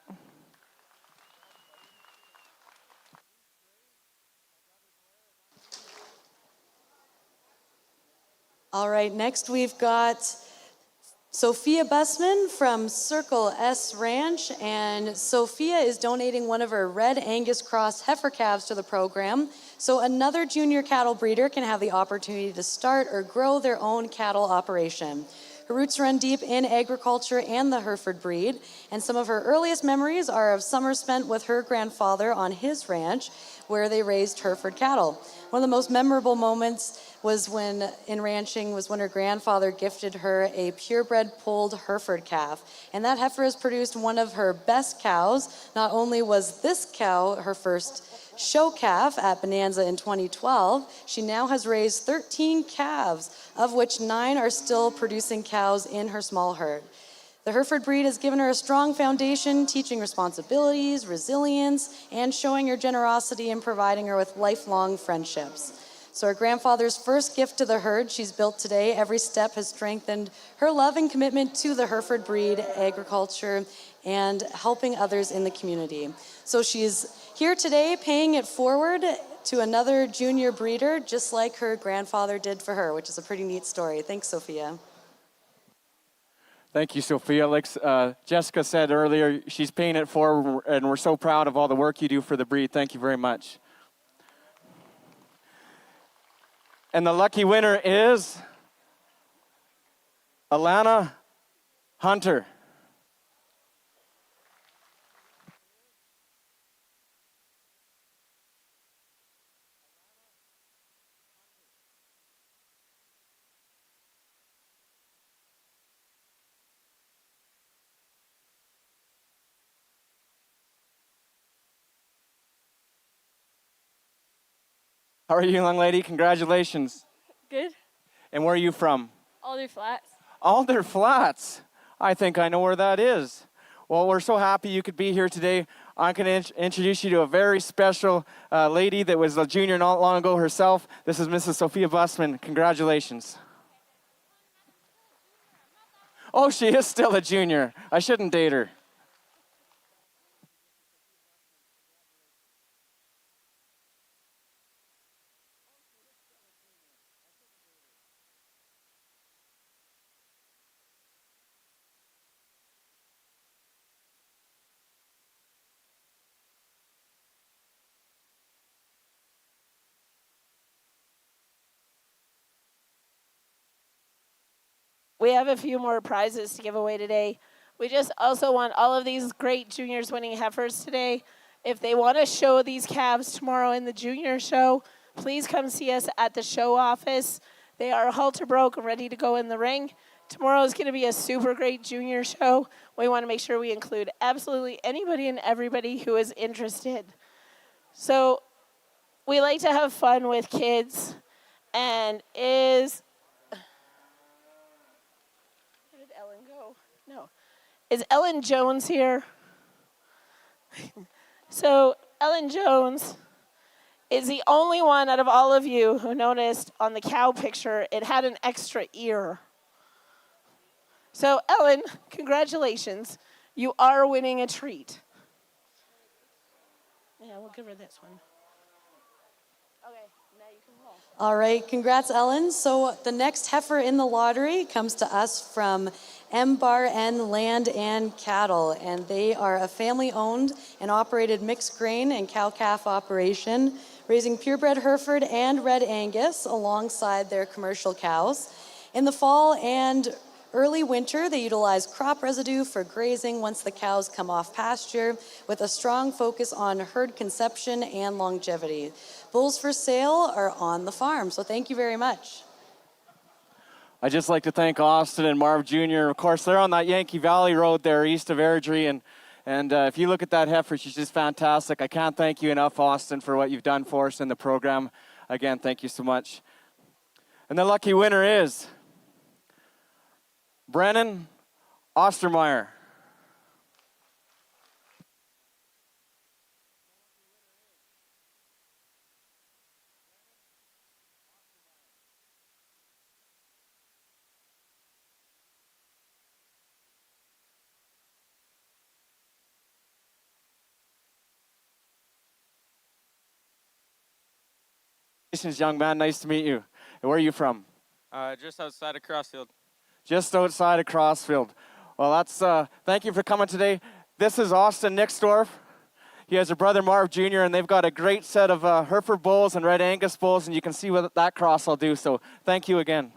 All right, next we've got Sophia Bussman from Circle S Ranch, and Sophia is donating one of her Red Angus Cross heifer calves to the program, so another junior cattle breeder can have the opportunity to start or grow their own cattle operation. Her roots run deep in agriculture and the Hereford breed, and some of her earliest memories are of summers spent with her grandfather on his ranch, where they raised Hereford cattle. One of the most memorable moments was when her grandfather gifted her a purebred polled Hereford calf. And that heifer has produced one of her best cows. Not only was this cow her first show calf at Bonanza in 2012, she now has raised 13 calves, of which 9 are still producing cows in her small herd. The Hereford breed has given her a strong foundation, teaching responsibilities, resilience, and showing her generosity in providing her with lifelong friendships. So her grandfather's first gift to the herd she's built today, every step has strengthened her love and commitment to the Hereford breed, agriculture, and helping others in the community. So she's here today paying it forward to another junior breeder, just like her grandfather did for her, which is a pretty neat story. Thanks, Sophia. Thank you, Sophia. Like Jessica said earlier, she's paying it forward, and we're so proud of all the work you do for the breed. Thank you very much. And the lucky winner is Alana Hunter. How are you, young lady? Congratulations. Good. And where are you from? Alder Flats. Alder Flats. I think I know where that is. Well, we're so happy you could be here today. I'm going to introduce you to a very special lady that was a junior not long ago herself. This is Mrs. Sophia Bussman. Congratulations. Oh, she is still a junior. I shouldn't date her. We have a few more prizes to give away today. We just also want all of these great juniors winning heifers today. If they want to show these calves tomorrow in the junior show, please come see us at the show office. They are halter broke and ready to go in the ring. Tomorrow is going to be a super great junior show. We want to make sure we include absolutely anybody and everybody who is interested. So we like to have fun with kids, and where did Ellen go? No. Is Ellen Jones here? So Ellen Jones is the only one out of all of you who noticed on the cow picture it had an extra ear. So Ellen, congratulations. You are winning a treat. Yeah, we'll give her this one. Okay, now you can roll. All right, congrats, Ellen. So the next heifer in the lottery comes to us from M-Bar-N Land and Cattle, and they are a family-owned and operated mixed grain and cow-calf operation, raising purebred Hereford and Red Angus alongside their commercial cows. In the fall and early winter, they utilize crop residue for grazing once the cows come off pasture, with a strong focus on herd conception and longevity. Bulls for sale are on the farm, so thank you very much. I'd just like to thank Austin and Marv Jr. Of course, they're on that Yankee Valley Road there east of Airdrie, and if you look at that heifer, she's just fantastic. I can't thank you enough, Austin, for what you've done for us in the program. Again, thank you so much. And the lucky winner is Brennan Ostermeyer. Congratulations, young man. Nice to meet you. And where are you from? Just outside of Crossfield. Just outside of Crossfield. Well, that's thank you for coming today. This is Austin Nixdorf. He has a brother Marv Jr. and they've got a great set of Hereford bulls and Red Angus bulls, and you can see what that cross will do. So thank you again.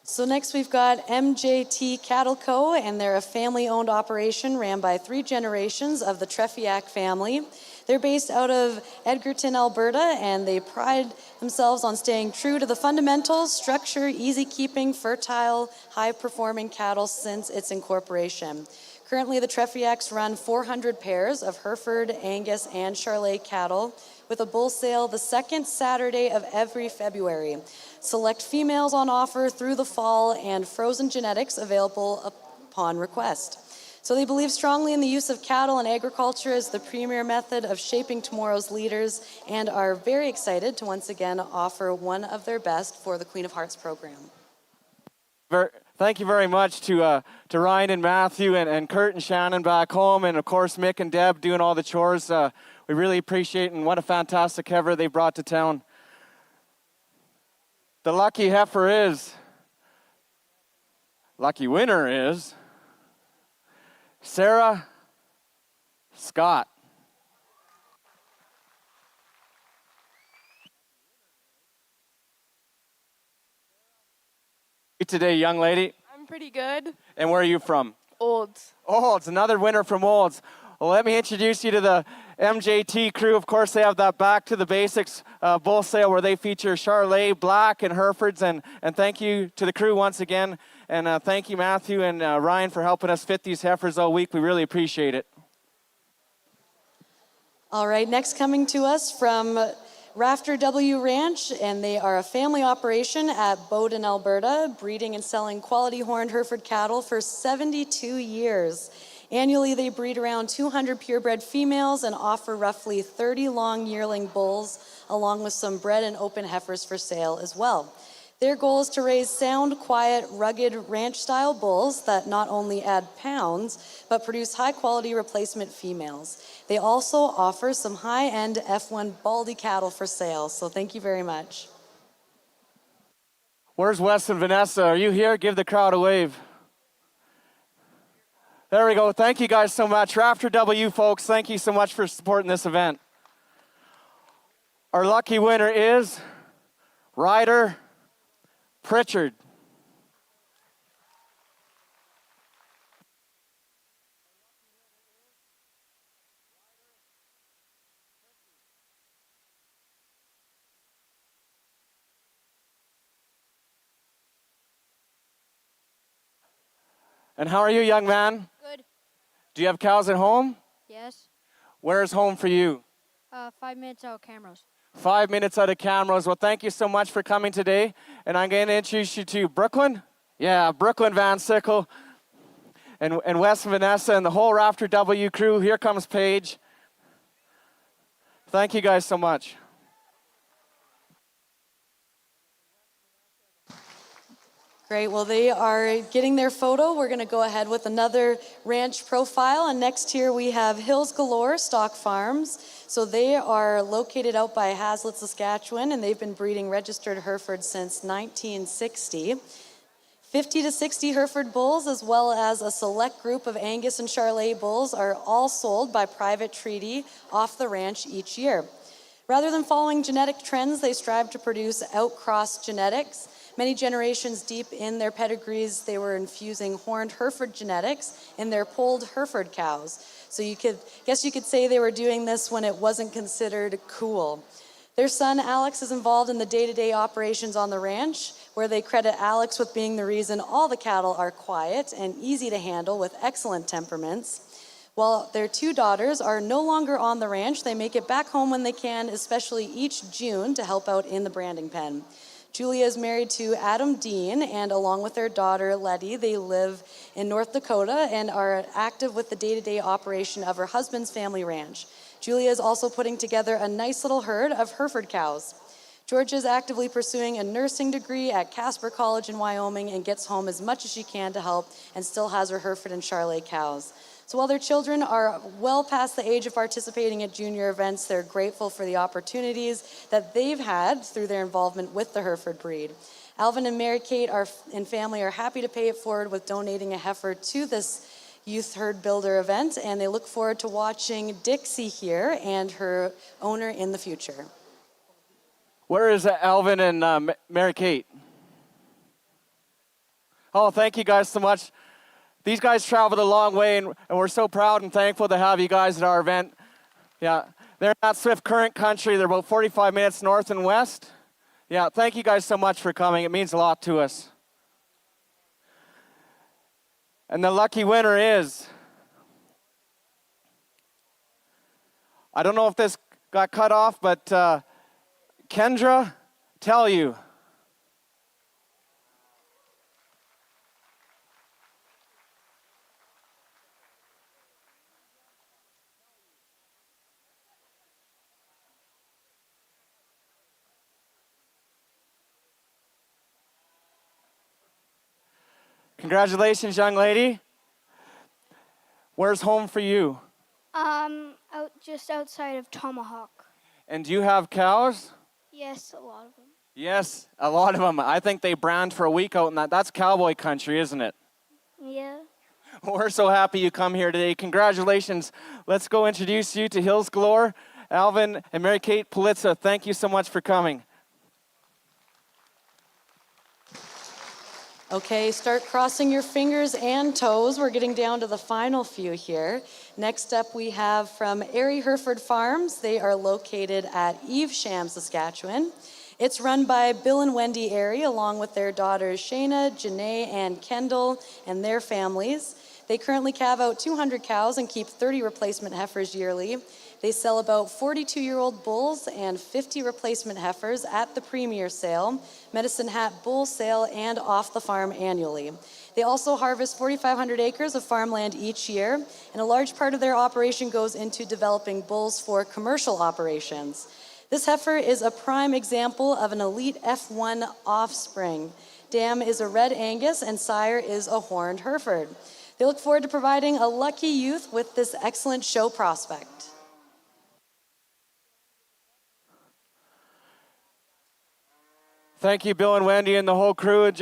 So next we've got MJT Cattle Co., and they're a family-owned operation ran by 3 generations of the Trefiac family. They're based out of Edgerton, Alberta, and they pride themselves on staying true to the fundamentals, structure, easy keeping, fertile, high-performing cattle since its incorporation. Currently, the Trefiacs run 400 pairs of Hereford, Angus, and Charolais cattle with a bull sale the second Saturday of every February. Select females on offer through the fall and frozen genetics available upon request. So they believe strongly in the use of cattle and agriculture as the premier method of shaping tomorrow's leaders and are very excited to once again offer one of their best for the Queen of Hearts program. Thank you very much to Ryan and Matthew and Kurt and Shannon back home, and of course Mick and Deb doing all the chores. We really appreciate it, and what a fantastic heifer they brought to town. The lucky winner is Sarah Scott. Today, young lady. I'm pretty good. And where are you from? Olds. Olds, another winner from Olds. Well, let me introduce you to the MJT crew. Of course, they have that Back to the Basics bull sale where they feature Charolais, Black, and Herefords. And thank you to the crew once again. And thank you, Matthew and Ryan, for helping us fit these heifers all week. We really appreciate it. All right, next coming to us from Rafter W Ranch, and they are a family operation at Bowden, Alberta, breeding and selling quality horned Hereford cattle for 72 years. Annually, they breed around 200 purebred females and offer roughly 30 long yearling bulls, along with some bred and open heifers for sale as well. Their goal is to raise sound, quiet, rugged ranch-style bulls that not only add pounds, but produce high-quality replacement females. They also offer some high-end F1 Baldy cattle for sale, so thank you very much. Where's Wes and Vanessa? Are you here? Give the crowd a wave. There we go. Thank you guys so much. Rafter W, folks, thank you so much for supporting this event. Our lucky winner is Ryder Pritchard. And how are you, young man? Good. Do you have cows at home? Yes. Where's home for you? 5 minutes out of cameras. 5 minutes out of cameras. Well, thank you so much for coming today. And I'm going to introduce you to Brooklyn. Yeah, Brooklyn Van Sickle. And Wes and Vanessa and the whole Rafter W crew. Here comes Paige. Thank you guys so much. Great, well they are getting their photo. We're gonna go ahead with another ranch profile, and next here we have Hills Galore Stock Farms. So they are located out by Haslett, Saskatchewan, and they've been breeding registered Herefords since 1960. 50 to 60 Hereford bulls, as well as a select group of Angus and Charolais bulls, are all sold by private treaty off the ranch each year. Rather than following genetic trends, they strive to produce outcross genetics. Many generations deep in their pedigrees, they were infusing horned Hereford genetics in their polled Hereford cows. So you could say they were doing this when it wasn't considered cool. Their son, Alex, is involved in the day-to-day operations on the ranch, where they credit Alex with being the reason all the cattle are quiet and easy to handle with excellent temperaments. While their 2 daughters are no longer on the ranch, they make it back home when they can, especially each June, to help out in the branding pen. Julia is married to Adam Dean, and along with their daughter, Letty, they live in North Dakota and are active with the day-to-day operation of her husband's family ranch. Julia is also putting together a nice little herd of Hereford cows. Georgia is actively pursuing a nursing degree at Casper College in Wyoming and gets home as much as she can to help and still has her Hereford and Charolais cows. So while their children are well past the age of participating at junior events, they're grateful for the opportunities that they've had through their involvement with the Hereford breed. Alvin and Mary Kate and family are happy to pay it forward with donating a heifer to this Youth Herd Builder event, and they look forward to watching Dixie here and her owner in the future. Where is Alvin and Mary Kate? Oh, thank you guys so much. These guys traveled a long way, and we're so proud and thankful to have you guys at our event. Yeah, they're not Swift Current country. They're about 45 minutes north and west. Yeah, thank you guys so much for coming. It means a lot to us. And the lucky winner is, I don't know if this got cut off, but Kendra, tell you. Congratulations, young lady. Where's home for you? Just outside of Tomahawk. And do you have cows? Yes, a lot of them. Yes, a lot of them. I think they brand for a week out in that. That's cowboy country, isn't it? Yeah. We're so happy you come here today. Congratulations. Let's go introduce you to Hills Galore. Alvin and Mary Kate Politza, thank you so much for coming. Okay, start crossing your fingers and toes. We're getting down to the final few here. Next up, we have from Erie Hereford Farms. They are located at Evesham, Saskatchewan. It's run by Bill and Wendy Erie, along with their daughters Shayna, Janae, and Kendall, and their families. They currently calve out 200 cows and keep 30 replacement heifers yearly. They sell about 42-year-old bulls and 50 replacement heifers at the Premier Sale, Medicine Hat Bull Sale, and off the farm annually. They also harvest 4,500 acres of farmland each year, and a large part of their operation goes into developing bulls for commercial operations. This heifer is a prime example of an elite F1 offspring. Dam is a red Angus, and sire is a horned Hereford. They look forward to providing a lucky youth with this excellent show prospect. Thank you, Bill and Wendy and the whole crew.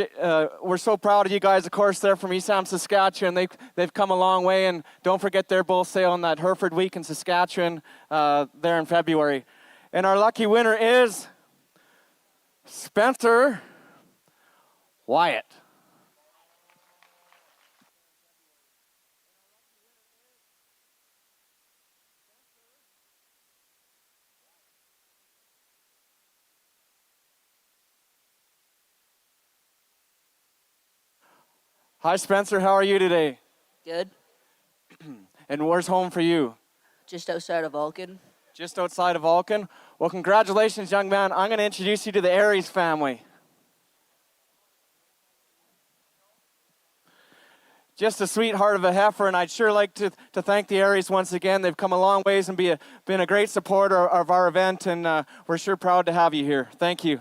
We're so proud of you guys. Of course, they're from Evesham, Saskatchewan. They've come a long way, and don't forget their bull sale on that Hereford Week in Saskatchewan there in February. And our lucky winner is Spencer Wyatt. Hi, Spencer. How are you today? Good. And where's home for you? Just outside of Vulcan. Just outside of Vulcan? Well, congratulations, young man. I'm going to introduce you to the Aries family. Just a sweetheart of a heifer, and I'd sure like to thank the Aries once again. They've come a long ways and been a great supporter of our event, and we're sure proud to have you here. Thank you.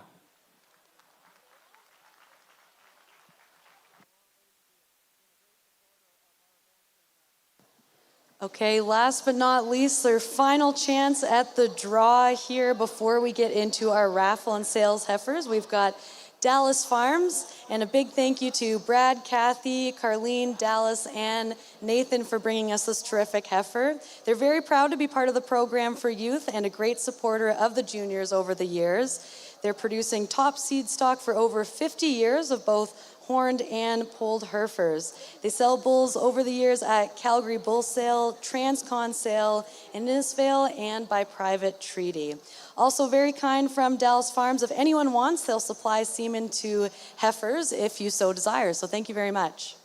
Okay, last but not least, their final chance at the draw here before we get into our raffle and sales heifers. We've got Dallas Farms, and a big thank you to Brad, Kathy, Carlene, Dallas, and Nathan for bringing us this terrific heifer. They're very proud to be part of the program for youth and a great supporter of the juniors over the years. They're producing top seed stock for over 50 years of both horned and polled Herefords. They sell bulls over the years at Calgary Bull Sale, Transcon Sale, Innisfail, and by private treaty. Also very kind from Dallas Farms. If anyone wants, they'll supply semen to heifers if you so desire. So thank you very much.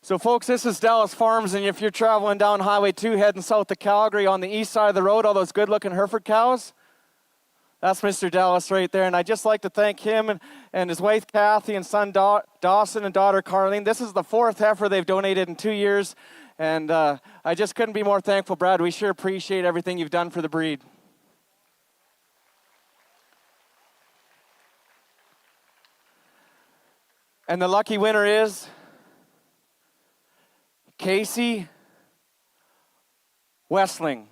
So folks, this is Dallas Farms, and if you're traveling down Highway 2 heading south to Calgary on the east side of the road, all those good-looking Hereford cows, That's Mr. Dallas right there. And I'd just like to thank him and his wife, Kathy, and son, Dawson, and daughter, Carlene. This is the 4th heifer they've donated in 2 years. And I just couldn't be more thankful, Brad. We sure appreciate everything you've done for the breed. And the lucky winner is Casey Westling.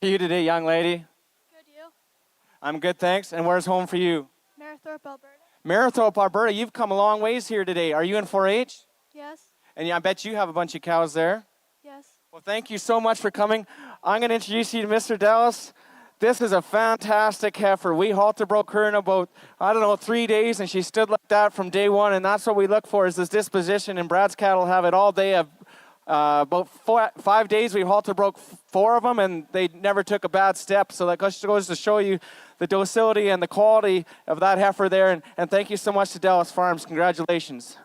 How are you today, young lady? Good, you? I'm good, thanks. And where's home for you? Marathorpe, Alberta. Marathorpe, Alberta. You've come a long ways here today. Are you in 4-H? Yes. And yeah, I bet you have a bunch of cows there. Yes. Well, thank you so much for coming. I'm going to introduce you to Mr. Dallas. This is a fantastic heifer. We halter broke her in about, 3 days, and she stood like that from day one, and that's what we look for is this disposition, and Brad's cattle have it all day. About 5 days, we halter broke 4 of them, and they never took a bad step. So that goes to show you the docility and the quality of that heifer there. And thank you so much to Dallas Farms. Congratulations.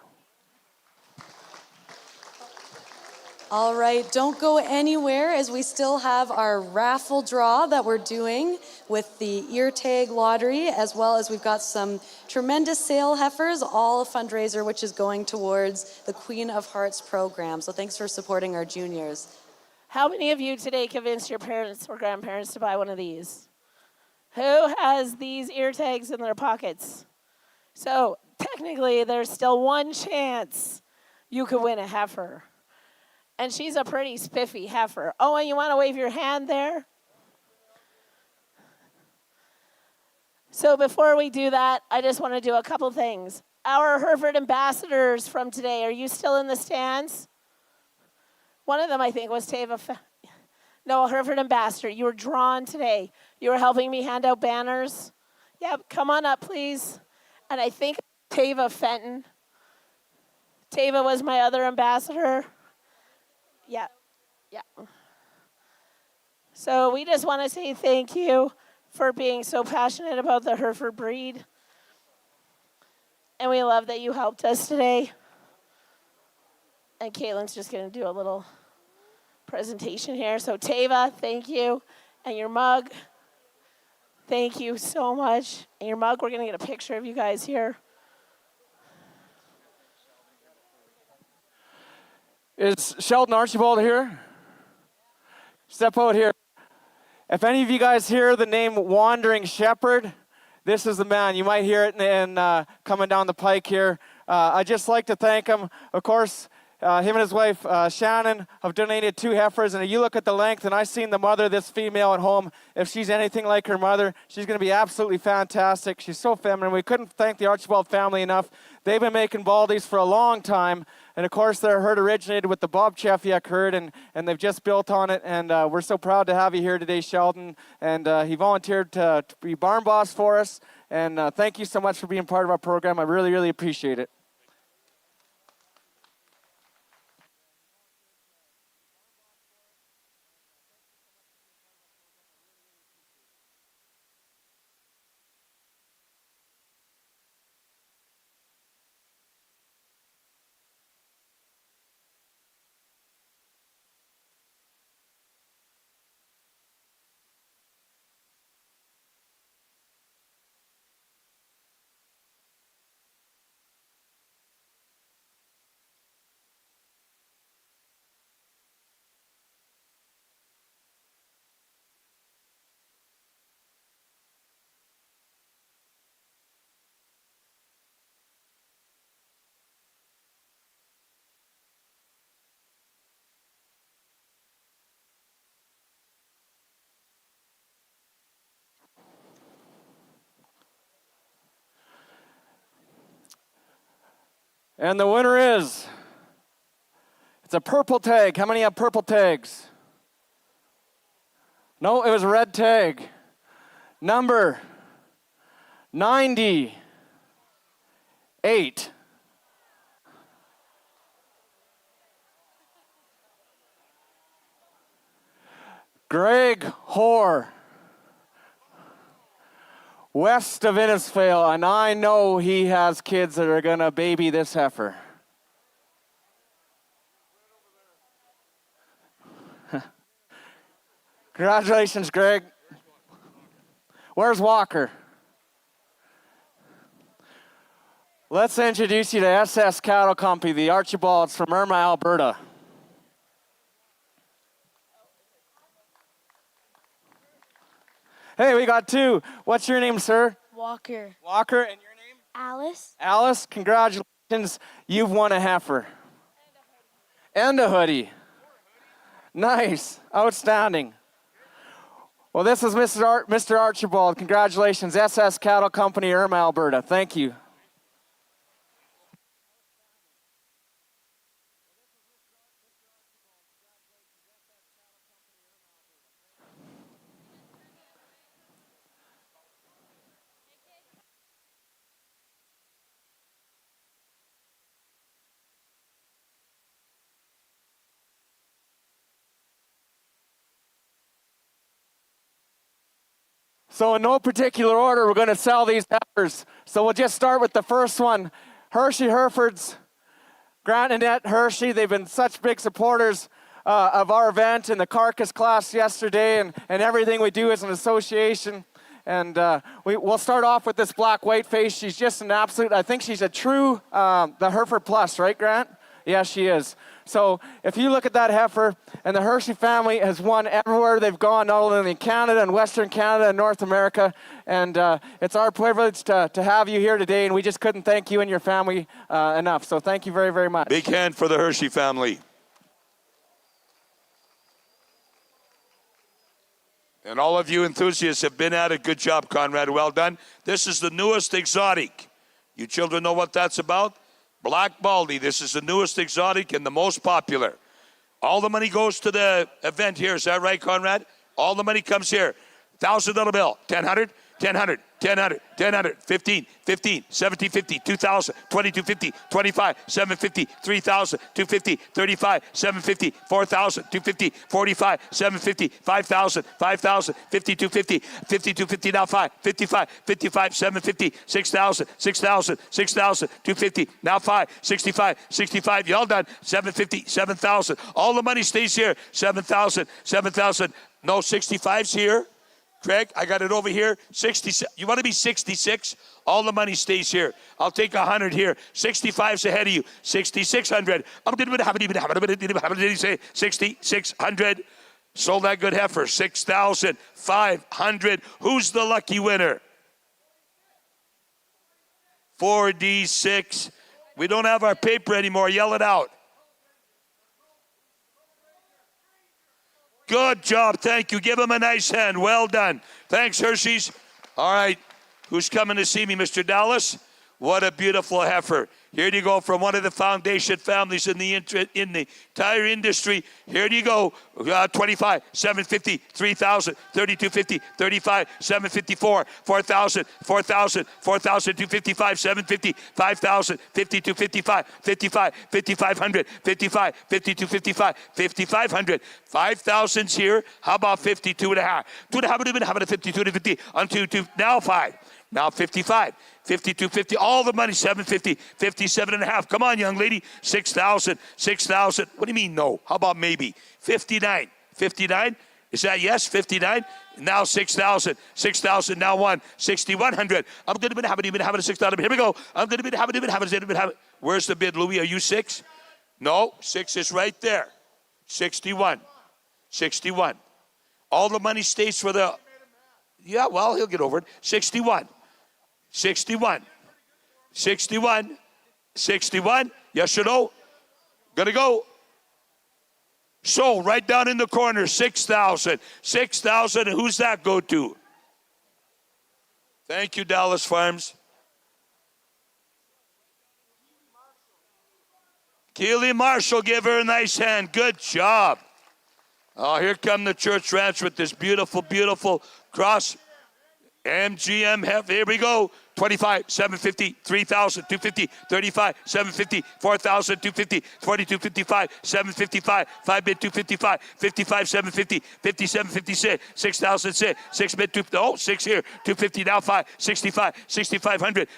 All right, don't go anywhere as we still have our raffle draw that we're doing with the ear tag lottery, as well as we've got some tremendous sale heifers, all a fundraiser which is going towards the Queen of Hearts program. So thanks for supporting our juniors. How many of you today convinced your parents or grandparents to buy one of these? Who has these ear tags in their pockets? So technically, there's still one chance you could win a heifer. And she's a pretty spiffy heifer. Oh, and you want to wave your hand there? So before we do that, I just want to do a couple things. Our Hereford ambassadors from today, are you still in the stands? One of them, I think, was Tava. No, a Hereford ambassador. You were drawn today. You were helping me hand out banners. Yep, come on up, please. And I think Tava Fenton. Tava was my other ambassador. Yeah. So we just want to say thank you for being so passionate about the Hereford breed. And we love that you helped us today. And Caitlin's just going to do a little presentation here. So Tava, thank you. And your mug, thank you so much. And your mug, we're going to get a picture of you guys here. Is Sheldon Archibald here? Step out here. If any of you guys hear the name Wandering Shepherd, this is the man. You might hear it coming down the pike here. I'd just like to thank him. Of course, him and his wife, Shannon, have donated 2 heifers. And if you look at the length, and I've seen the mother, this female at home, if she's anything like her mother, she's going to be absolutely fantastic. She's so feminine. We couldn't thank the Archibald family enough. They've been making baldies for a long time. And of course, their herd originated with the Bob Chefiak herd, and they've just built on it. And we're so proud to have you here today, Sheldon. And he volunteered to be barn boss for us. And thank you so much for being part of our program. I really, really appreciate it. And the winner is, it's a purple tag. How many have purple tags? No, it was a red tag. Number 98. Greg Hoare, west of Innisfail, and I know he has kids that are going to baby this heifer. Congratulations, Greg. Where's Walker? Let's introduce you to SS Cattle Company, the Archibalds from Irma, Alberta. Hey, we got two. What's your name, sir? Walker. Walker, and your name? Alice. Alice, congratulations. You've won a heifer. And a hoodie. Nice. Outstanding. Well, this is Mr. Archibald. Congratulations. SS Cattle Company, Irma, Alberta. Thank you. So in no particular order, we're going to sell these heifers. So we'll just start with the first one. Herefords, Grant and Annette Hershey, they've been such big supporters of our event and the carcass class yesterday and everything we do as an association. And we'll start off with this black white face. She's just an absolute, I think she's a true, the Hereford Plus, right, Grant? Yeah, she is. So if you look at that heifer, and the Hershey family has won everywhere they've gone, not only in Canada and Western Canada and North America, and it's our privilege to have you here today, and we just couldn't thank you and your family enough. So thank you very, very much. Big hand for the Hershey family. And all of you enthusiasts have been at it. Good job, Conrad. Well done. This is the newest exotic. You children know what that's about? Black Baldy. This is the newest exotic and the most popular. All the money goes to the event here. Is that right, Conrad? All the money comes here. $1,000 bill. 1,000, 1,000, 1,000, 1,000, 15, 15, 1750, 2,000, 2250, 25, 750, 3,000, 250, 35, 750, 4,000, 250, 45, 750, 5,000, 5,000, 5250, 5250 now 5, 55, 55, 750, 6,000, 6,000, 6,000, 250 now 5, 65, 65. You all done? 750, 7,000. All the money stays here. 7,000, 7,000. No 65's here. Craig, I got it over here. 60. You want to be 66? All the money stays here. I'll take 100 here. 65's ahead of you. 6,600. How did he say? 6,600. Sold that good heifer. 6,500. Who's the lucky winner? 4D6. We don't have our paper anymore. Yell it out. Good job. Thank you. Give him a nice hand. Well done. Thanks, Hershey's. All right. Who's coming to see me, Mr. Dallas? What a beautiful heifer. Here you go from one of the foundation families in the entire industry. Here you go. 25, 750, 3,000, 3,250, 35, 754, 4,000, 4,000, 4,255, 750, 5,000, 5,255, 55, 5,500, 55, 5,255, 5,500. 5,000's here. How about 52 and a half? 2.5, how about a 52 to 50? On 2, now 5. Now 55, 52.50, all the money, 750, 57 and a half. Come on, young lady, 6,000, 6,000. What do you mean no? How about maybe? 59, 59. Is that yes? 59. Now 6,000, 6,000. Now 6,100. I'm going to have it 6,000. Here we go. I'm going to have it. Where's the bid, Louis? Are you 6? No, 6 is right there. 61, 61. All the money stays for the. Yeah, well, he'll get over it. 61. 61. 61. 61. Yes or no? Gonna go. So, right down in the corner, 6,000. 6,000. Who's that go to? Thank you, Dallas Farms. Keely Marshall, give her a nice hand. Good job. Oh, here come the Church Ranch with this beautiful, beautiful cross. MGM, here we go. 25, 750, 3,000, 250, 35, 750, 4,000, 250, 42.55, 755, 5 bid 255, 55, 750, 57, 56, 6,000, 6 bid 2, oh, 6 here, 250 now 5, 65, 6,500,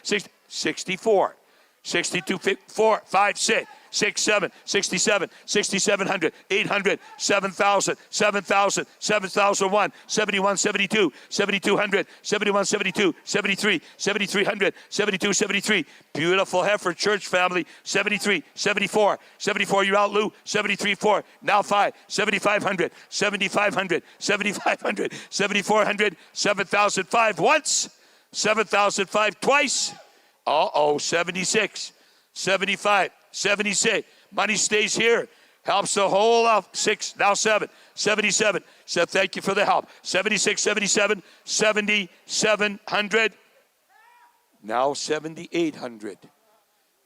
64, 62, 4, 5, 6. 6, 7, 67, 6,700, 800, 7,000, 7,000, 7,001, 71, 72, 7,200, 71, 72, 73, 7,300, 72, 73. Beautiful Hereford church family. 73, 74, 74. You're out, Lou. 73, 4. Now 5, 7,500, 7,500, 7,500, 7,400, 7,005 once, 7,005 twice. 76, 75. 76. Money stays here. Helps the whole of 6. Now 7. 77. So thank you for the help. 76, 77, 7,700. Now 7,800.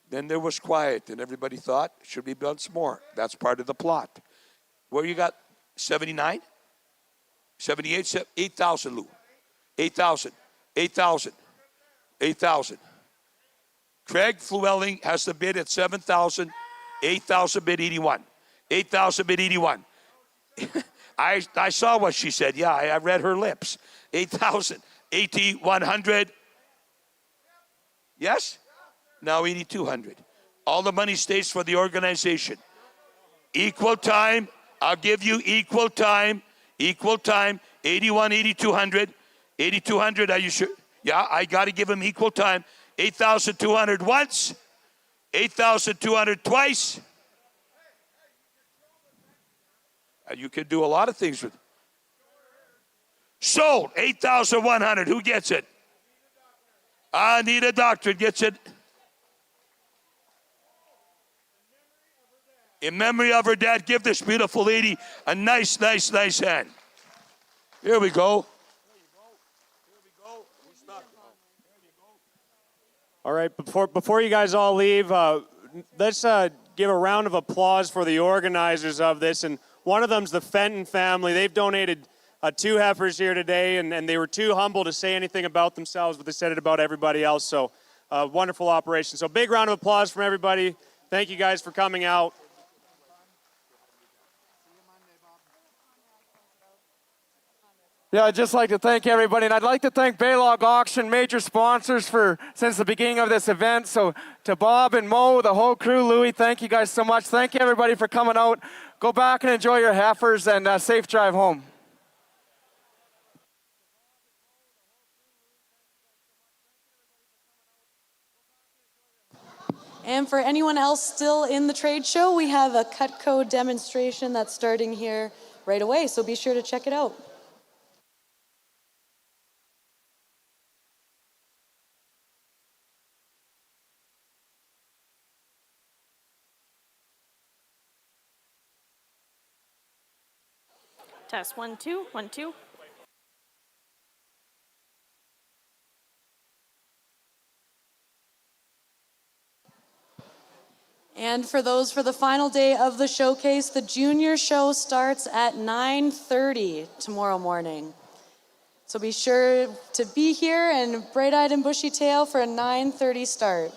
Then there was quiet, and everybody thought, should we build some more? That's part of the plot. Where you got 79? 78, 8,000, Lou. 8,000, 8,000, 8,000. Craig Flewelling has the bid at 7,000, 8,000 bid 81. 8,000 bid 81. I saw what she said. Yeah, I read her lips. 8,000, 8,100. Yes? Now 8,200. All the money stays for the organization. Equal time. I'll give you equal time. Equal time. 81, 8,200. 8,200, are you sure? Yeah, I got to give him equal time. 8,200 once, 8,200 twice. You can do a lot of things with. Sold, 8,100. Who gets it? I need a doctorate gets it. In memory of her dad, give this beautiful lady a nice, nice, nice hand. Here we go. All right, before you guys all leave, let's give a round of applause for the organizers of this. And one of them's the Fenton family. They've donated 2 heifers here today, and they were too humble to say anything about themselves, but they said it about everybody else. So wonderful operation. So big round of applause from everybody. Thank you guys for coming out. Yeah, I'd just like to thank everybody, and I'd like to thank Baylog Auction, major sponsors since the beginning of this event. So to Bob and Mo, the whole crew, Louie, thank you guys so much. Thank you everybody for coming out. Go back and enjoy your heifers, and safe drive home. And for anyone else still in the trade show, we have a Cutco demonstration that's starting here right away, so be sure to check it out. Test 1, 2, 1, 2. And for those for the final day of the showcase, the junior show starts at 9:30 tomorrow morning. So be sure to be here and bright-eyed and bushy-tail for a 9:30 start.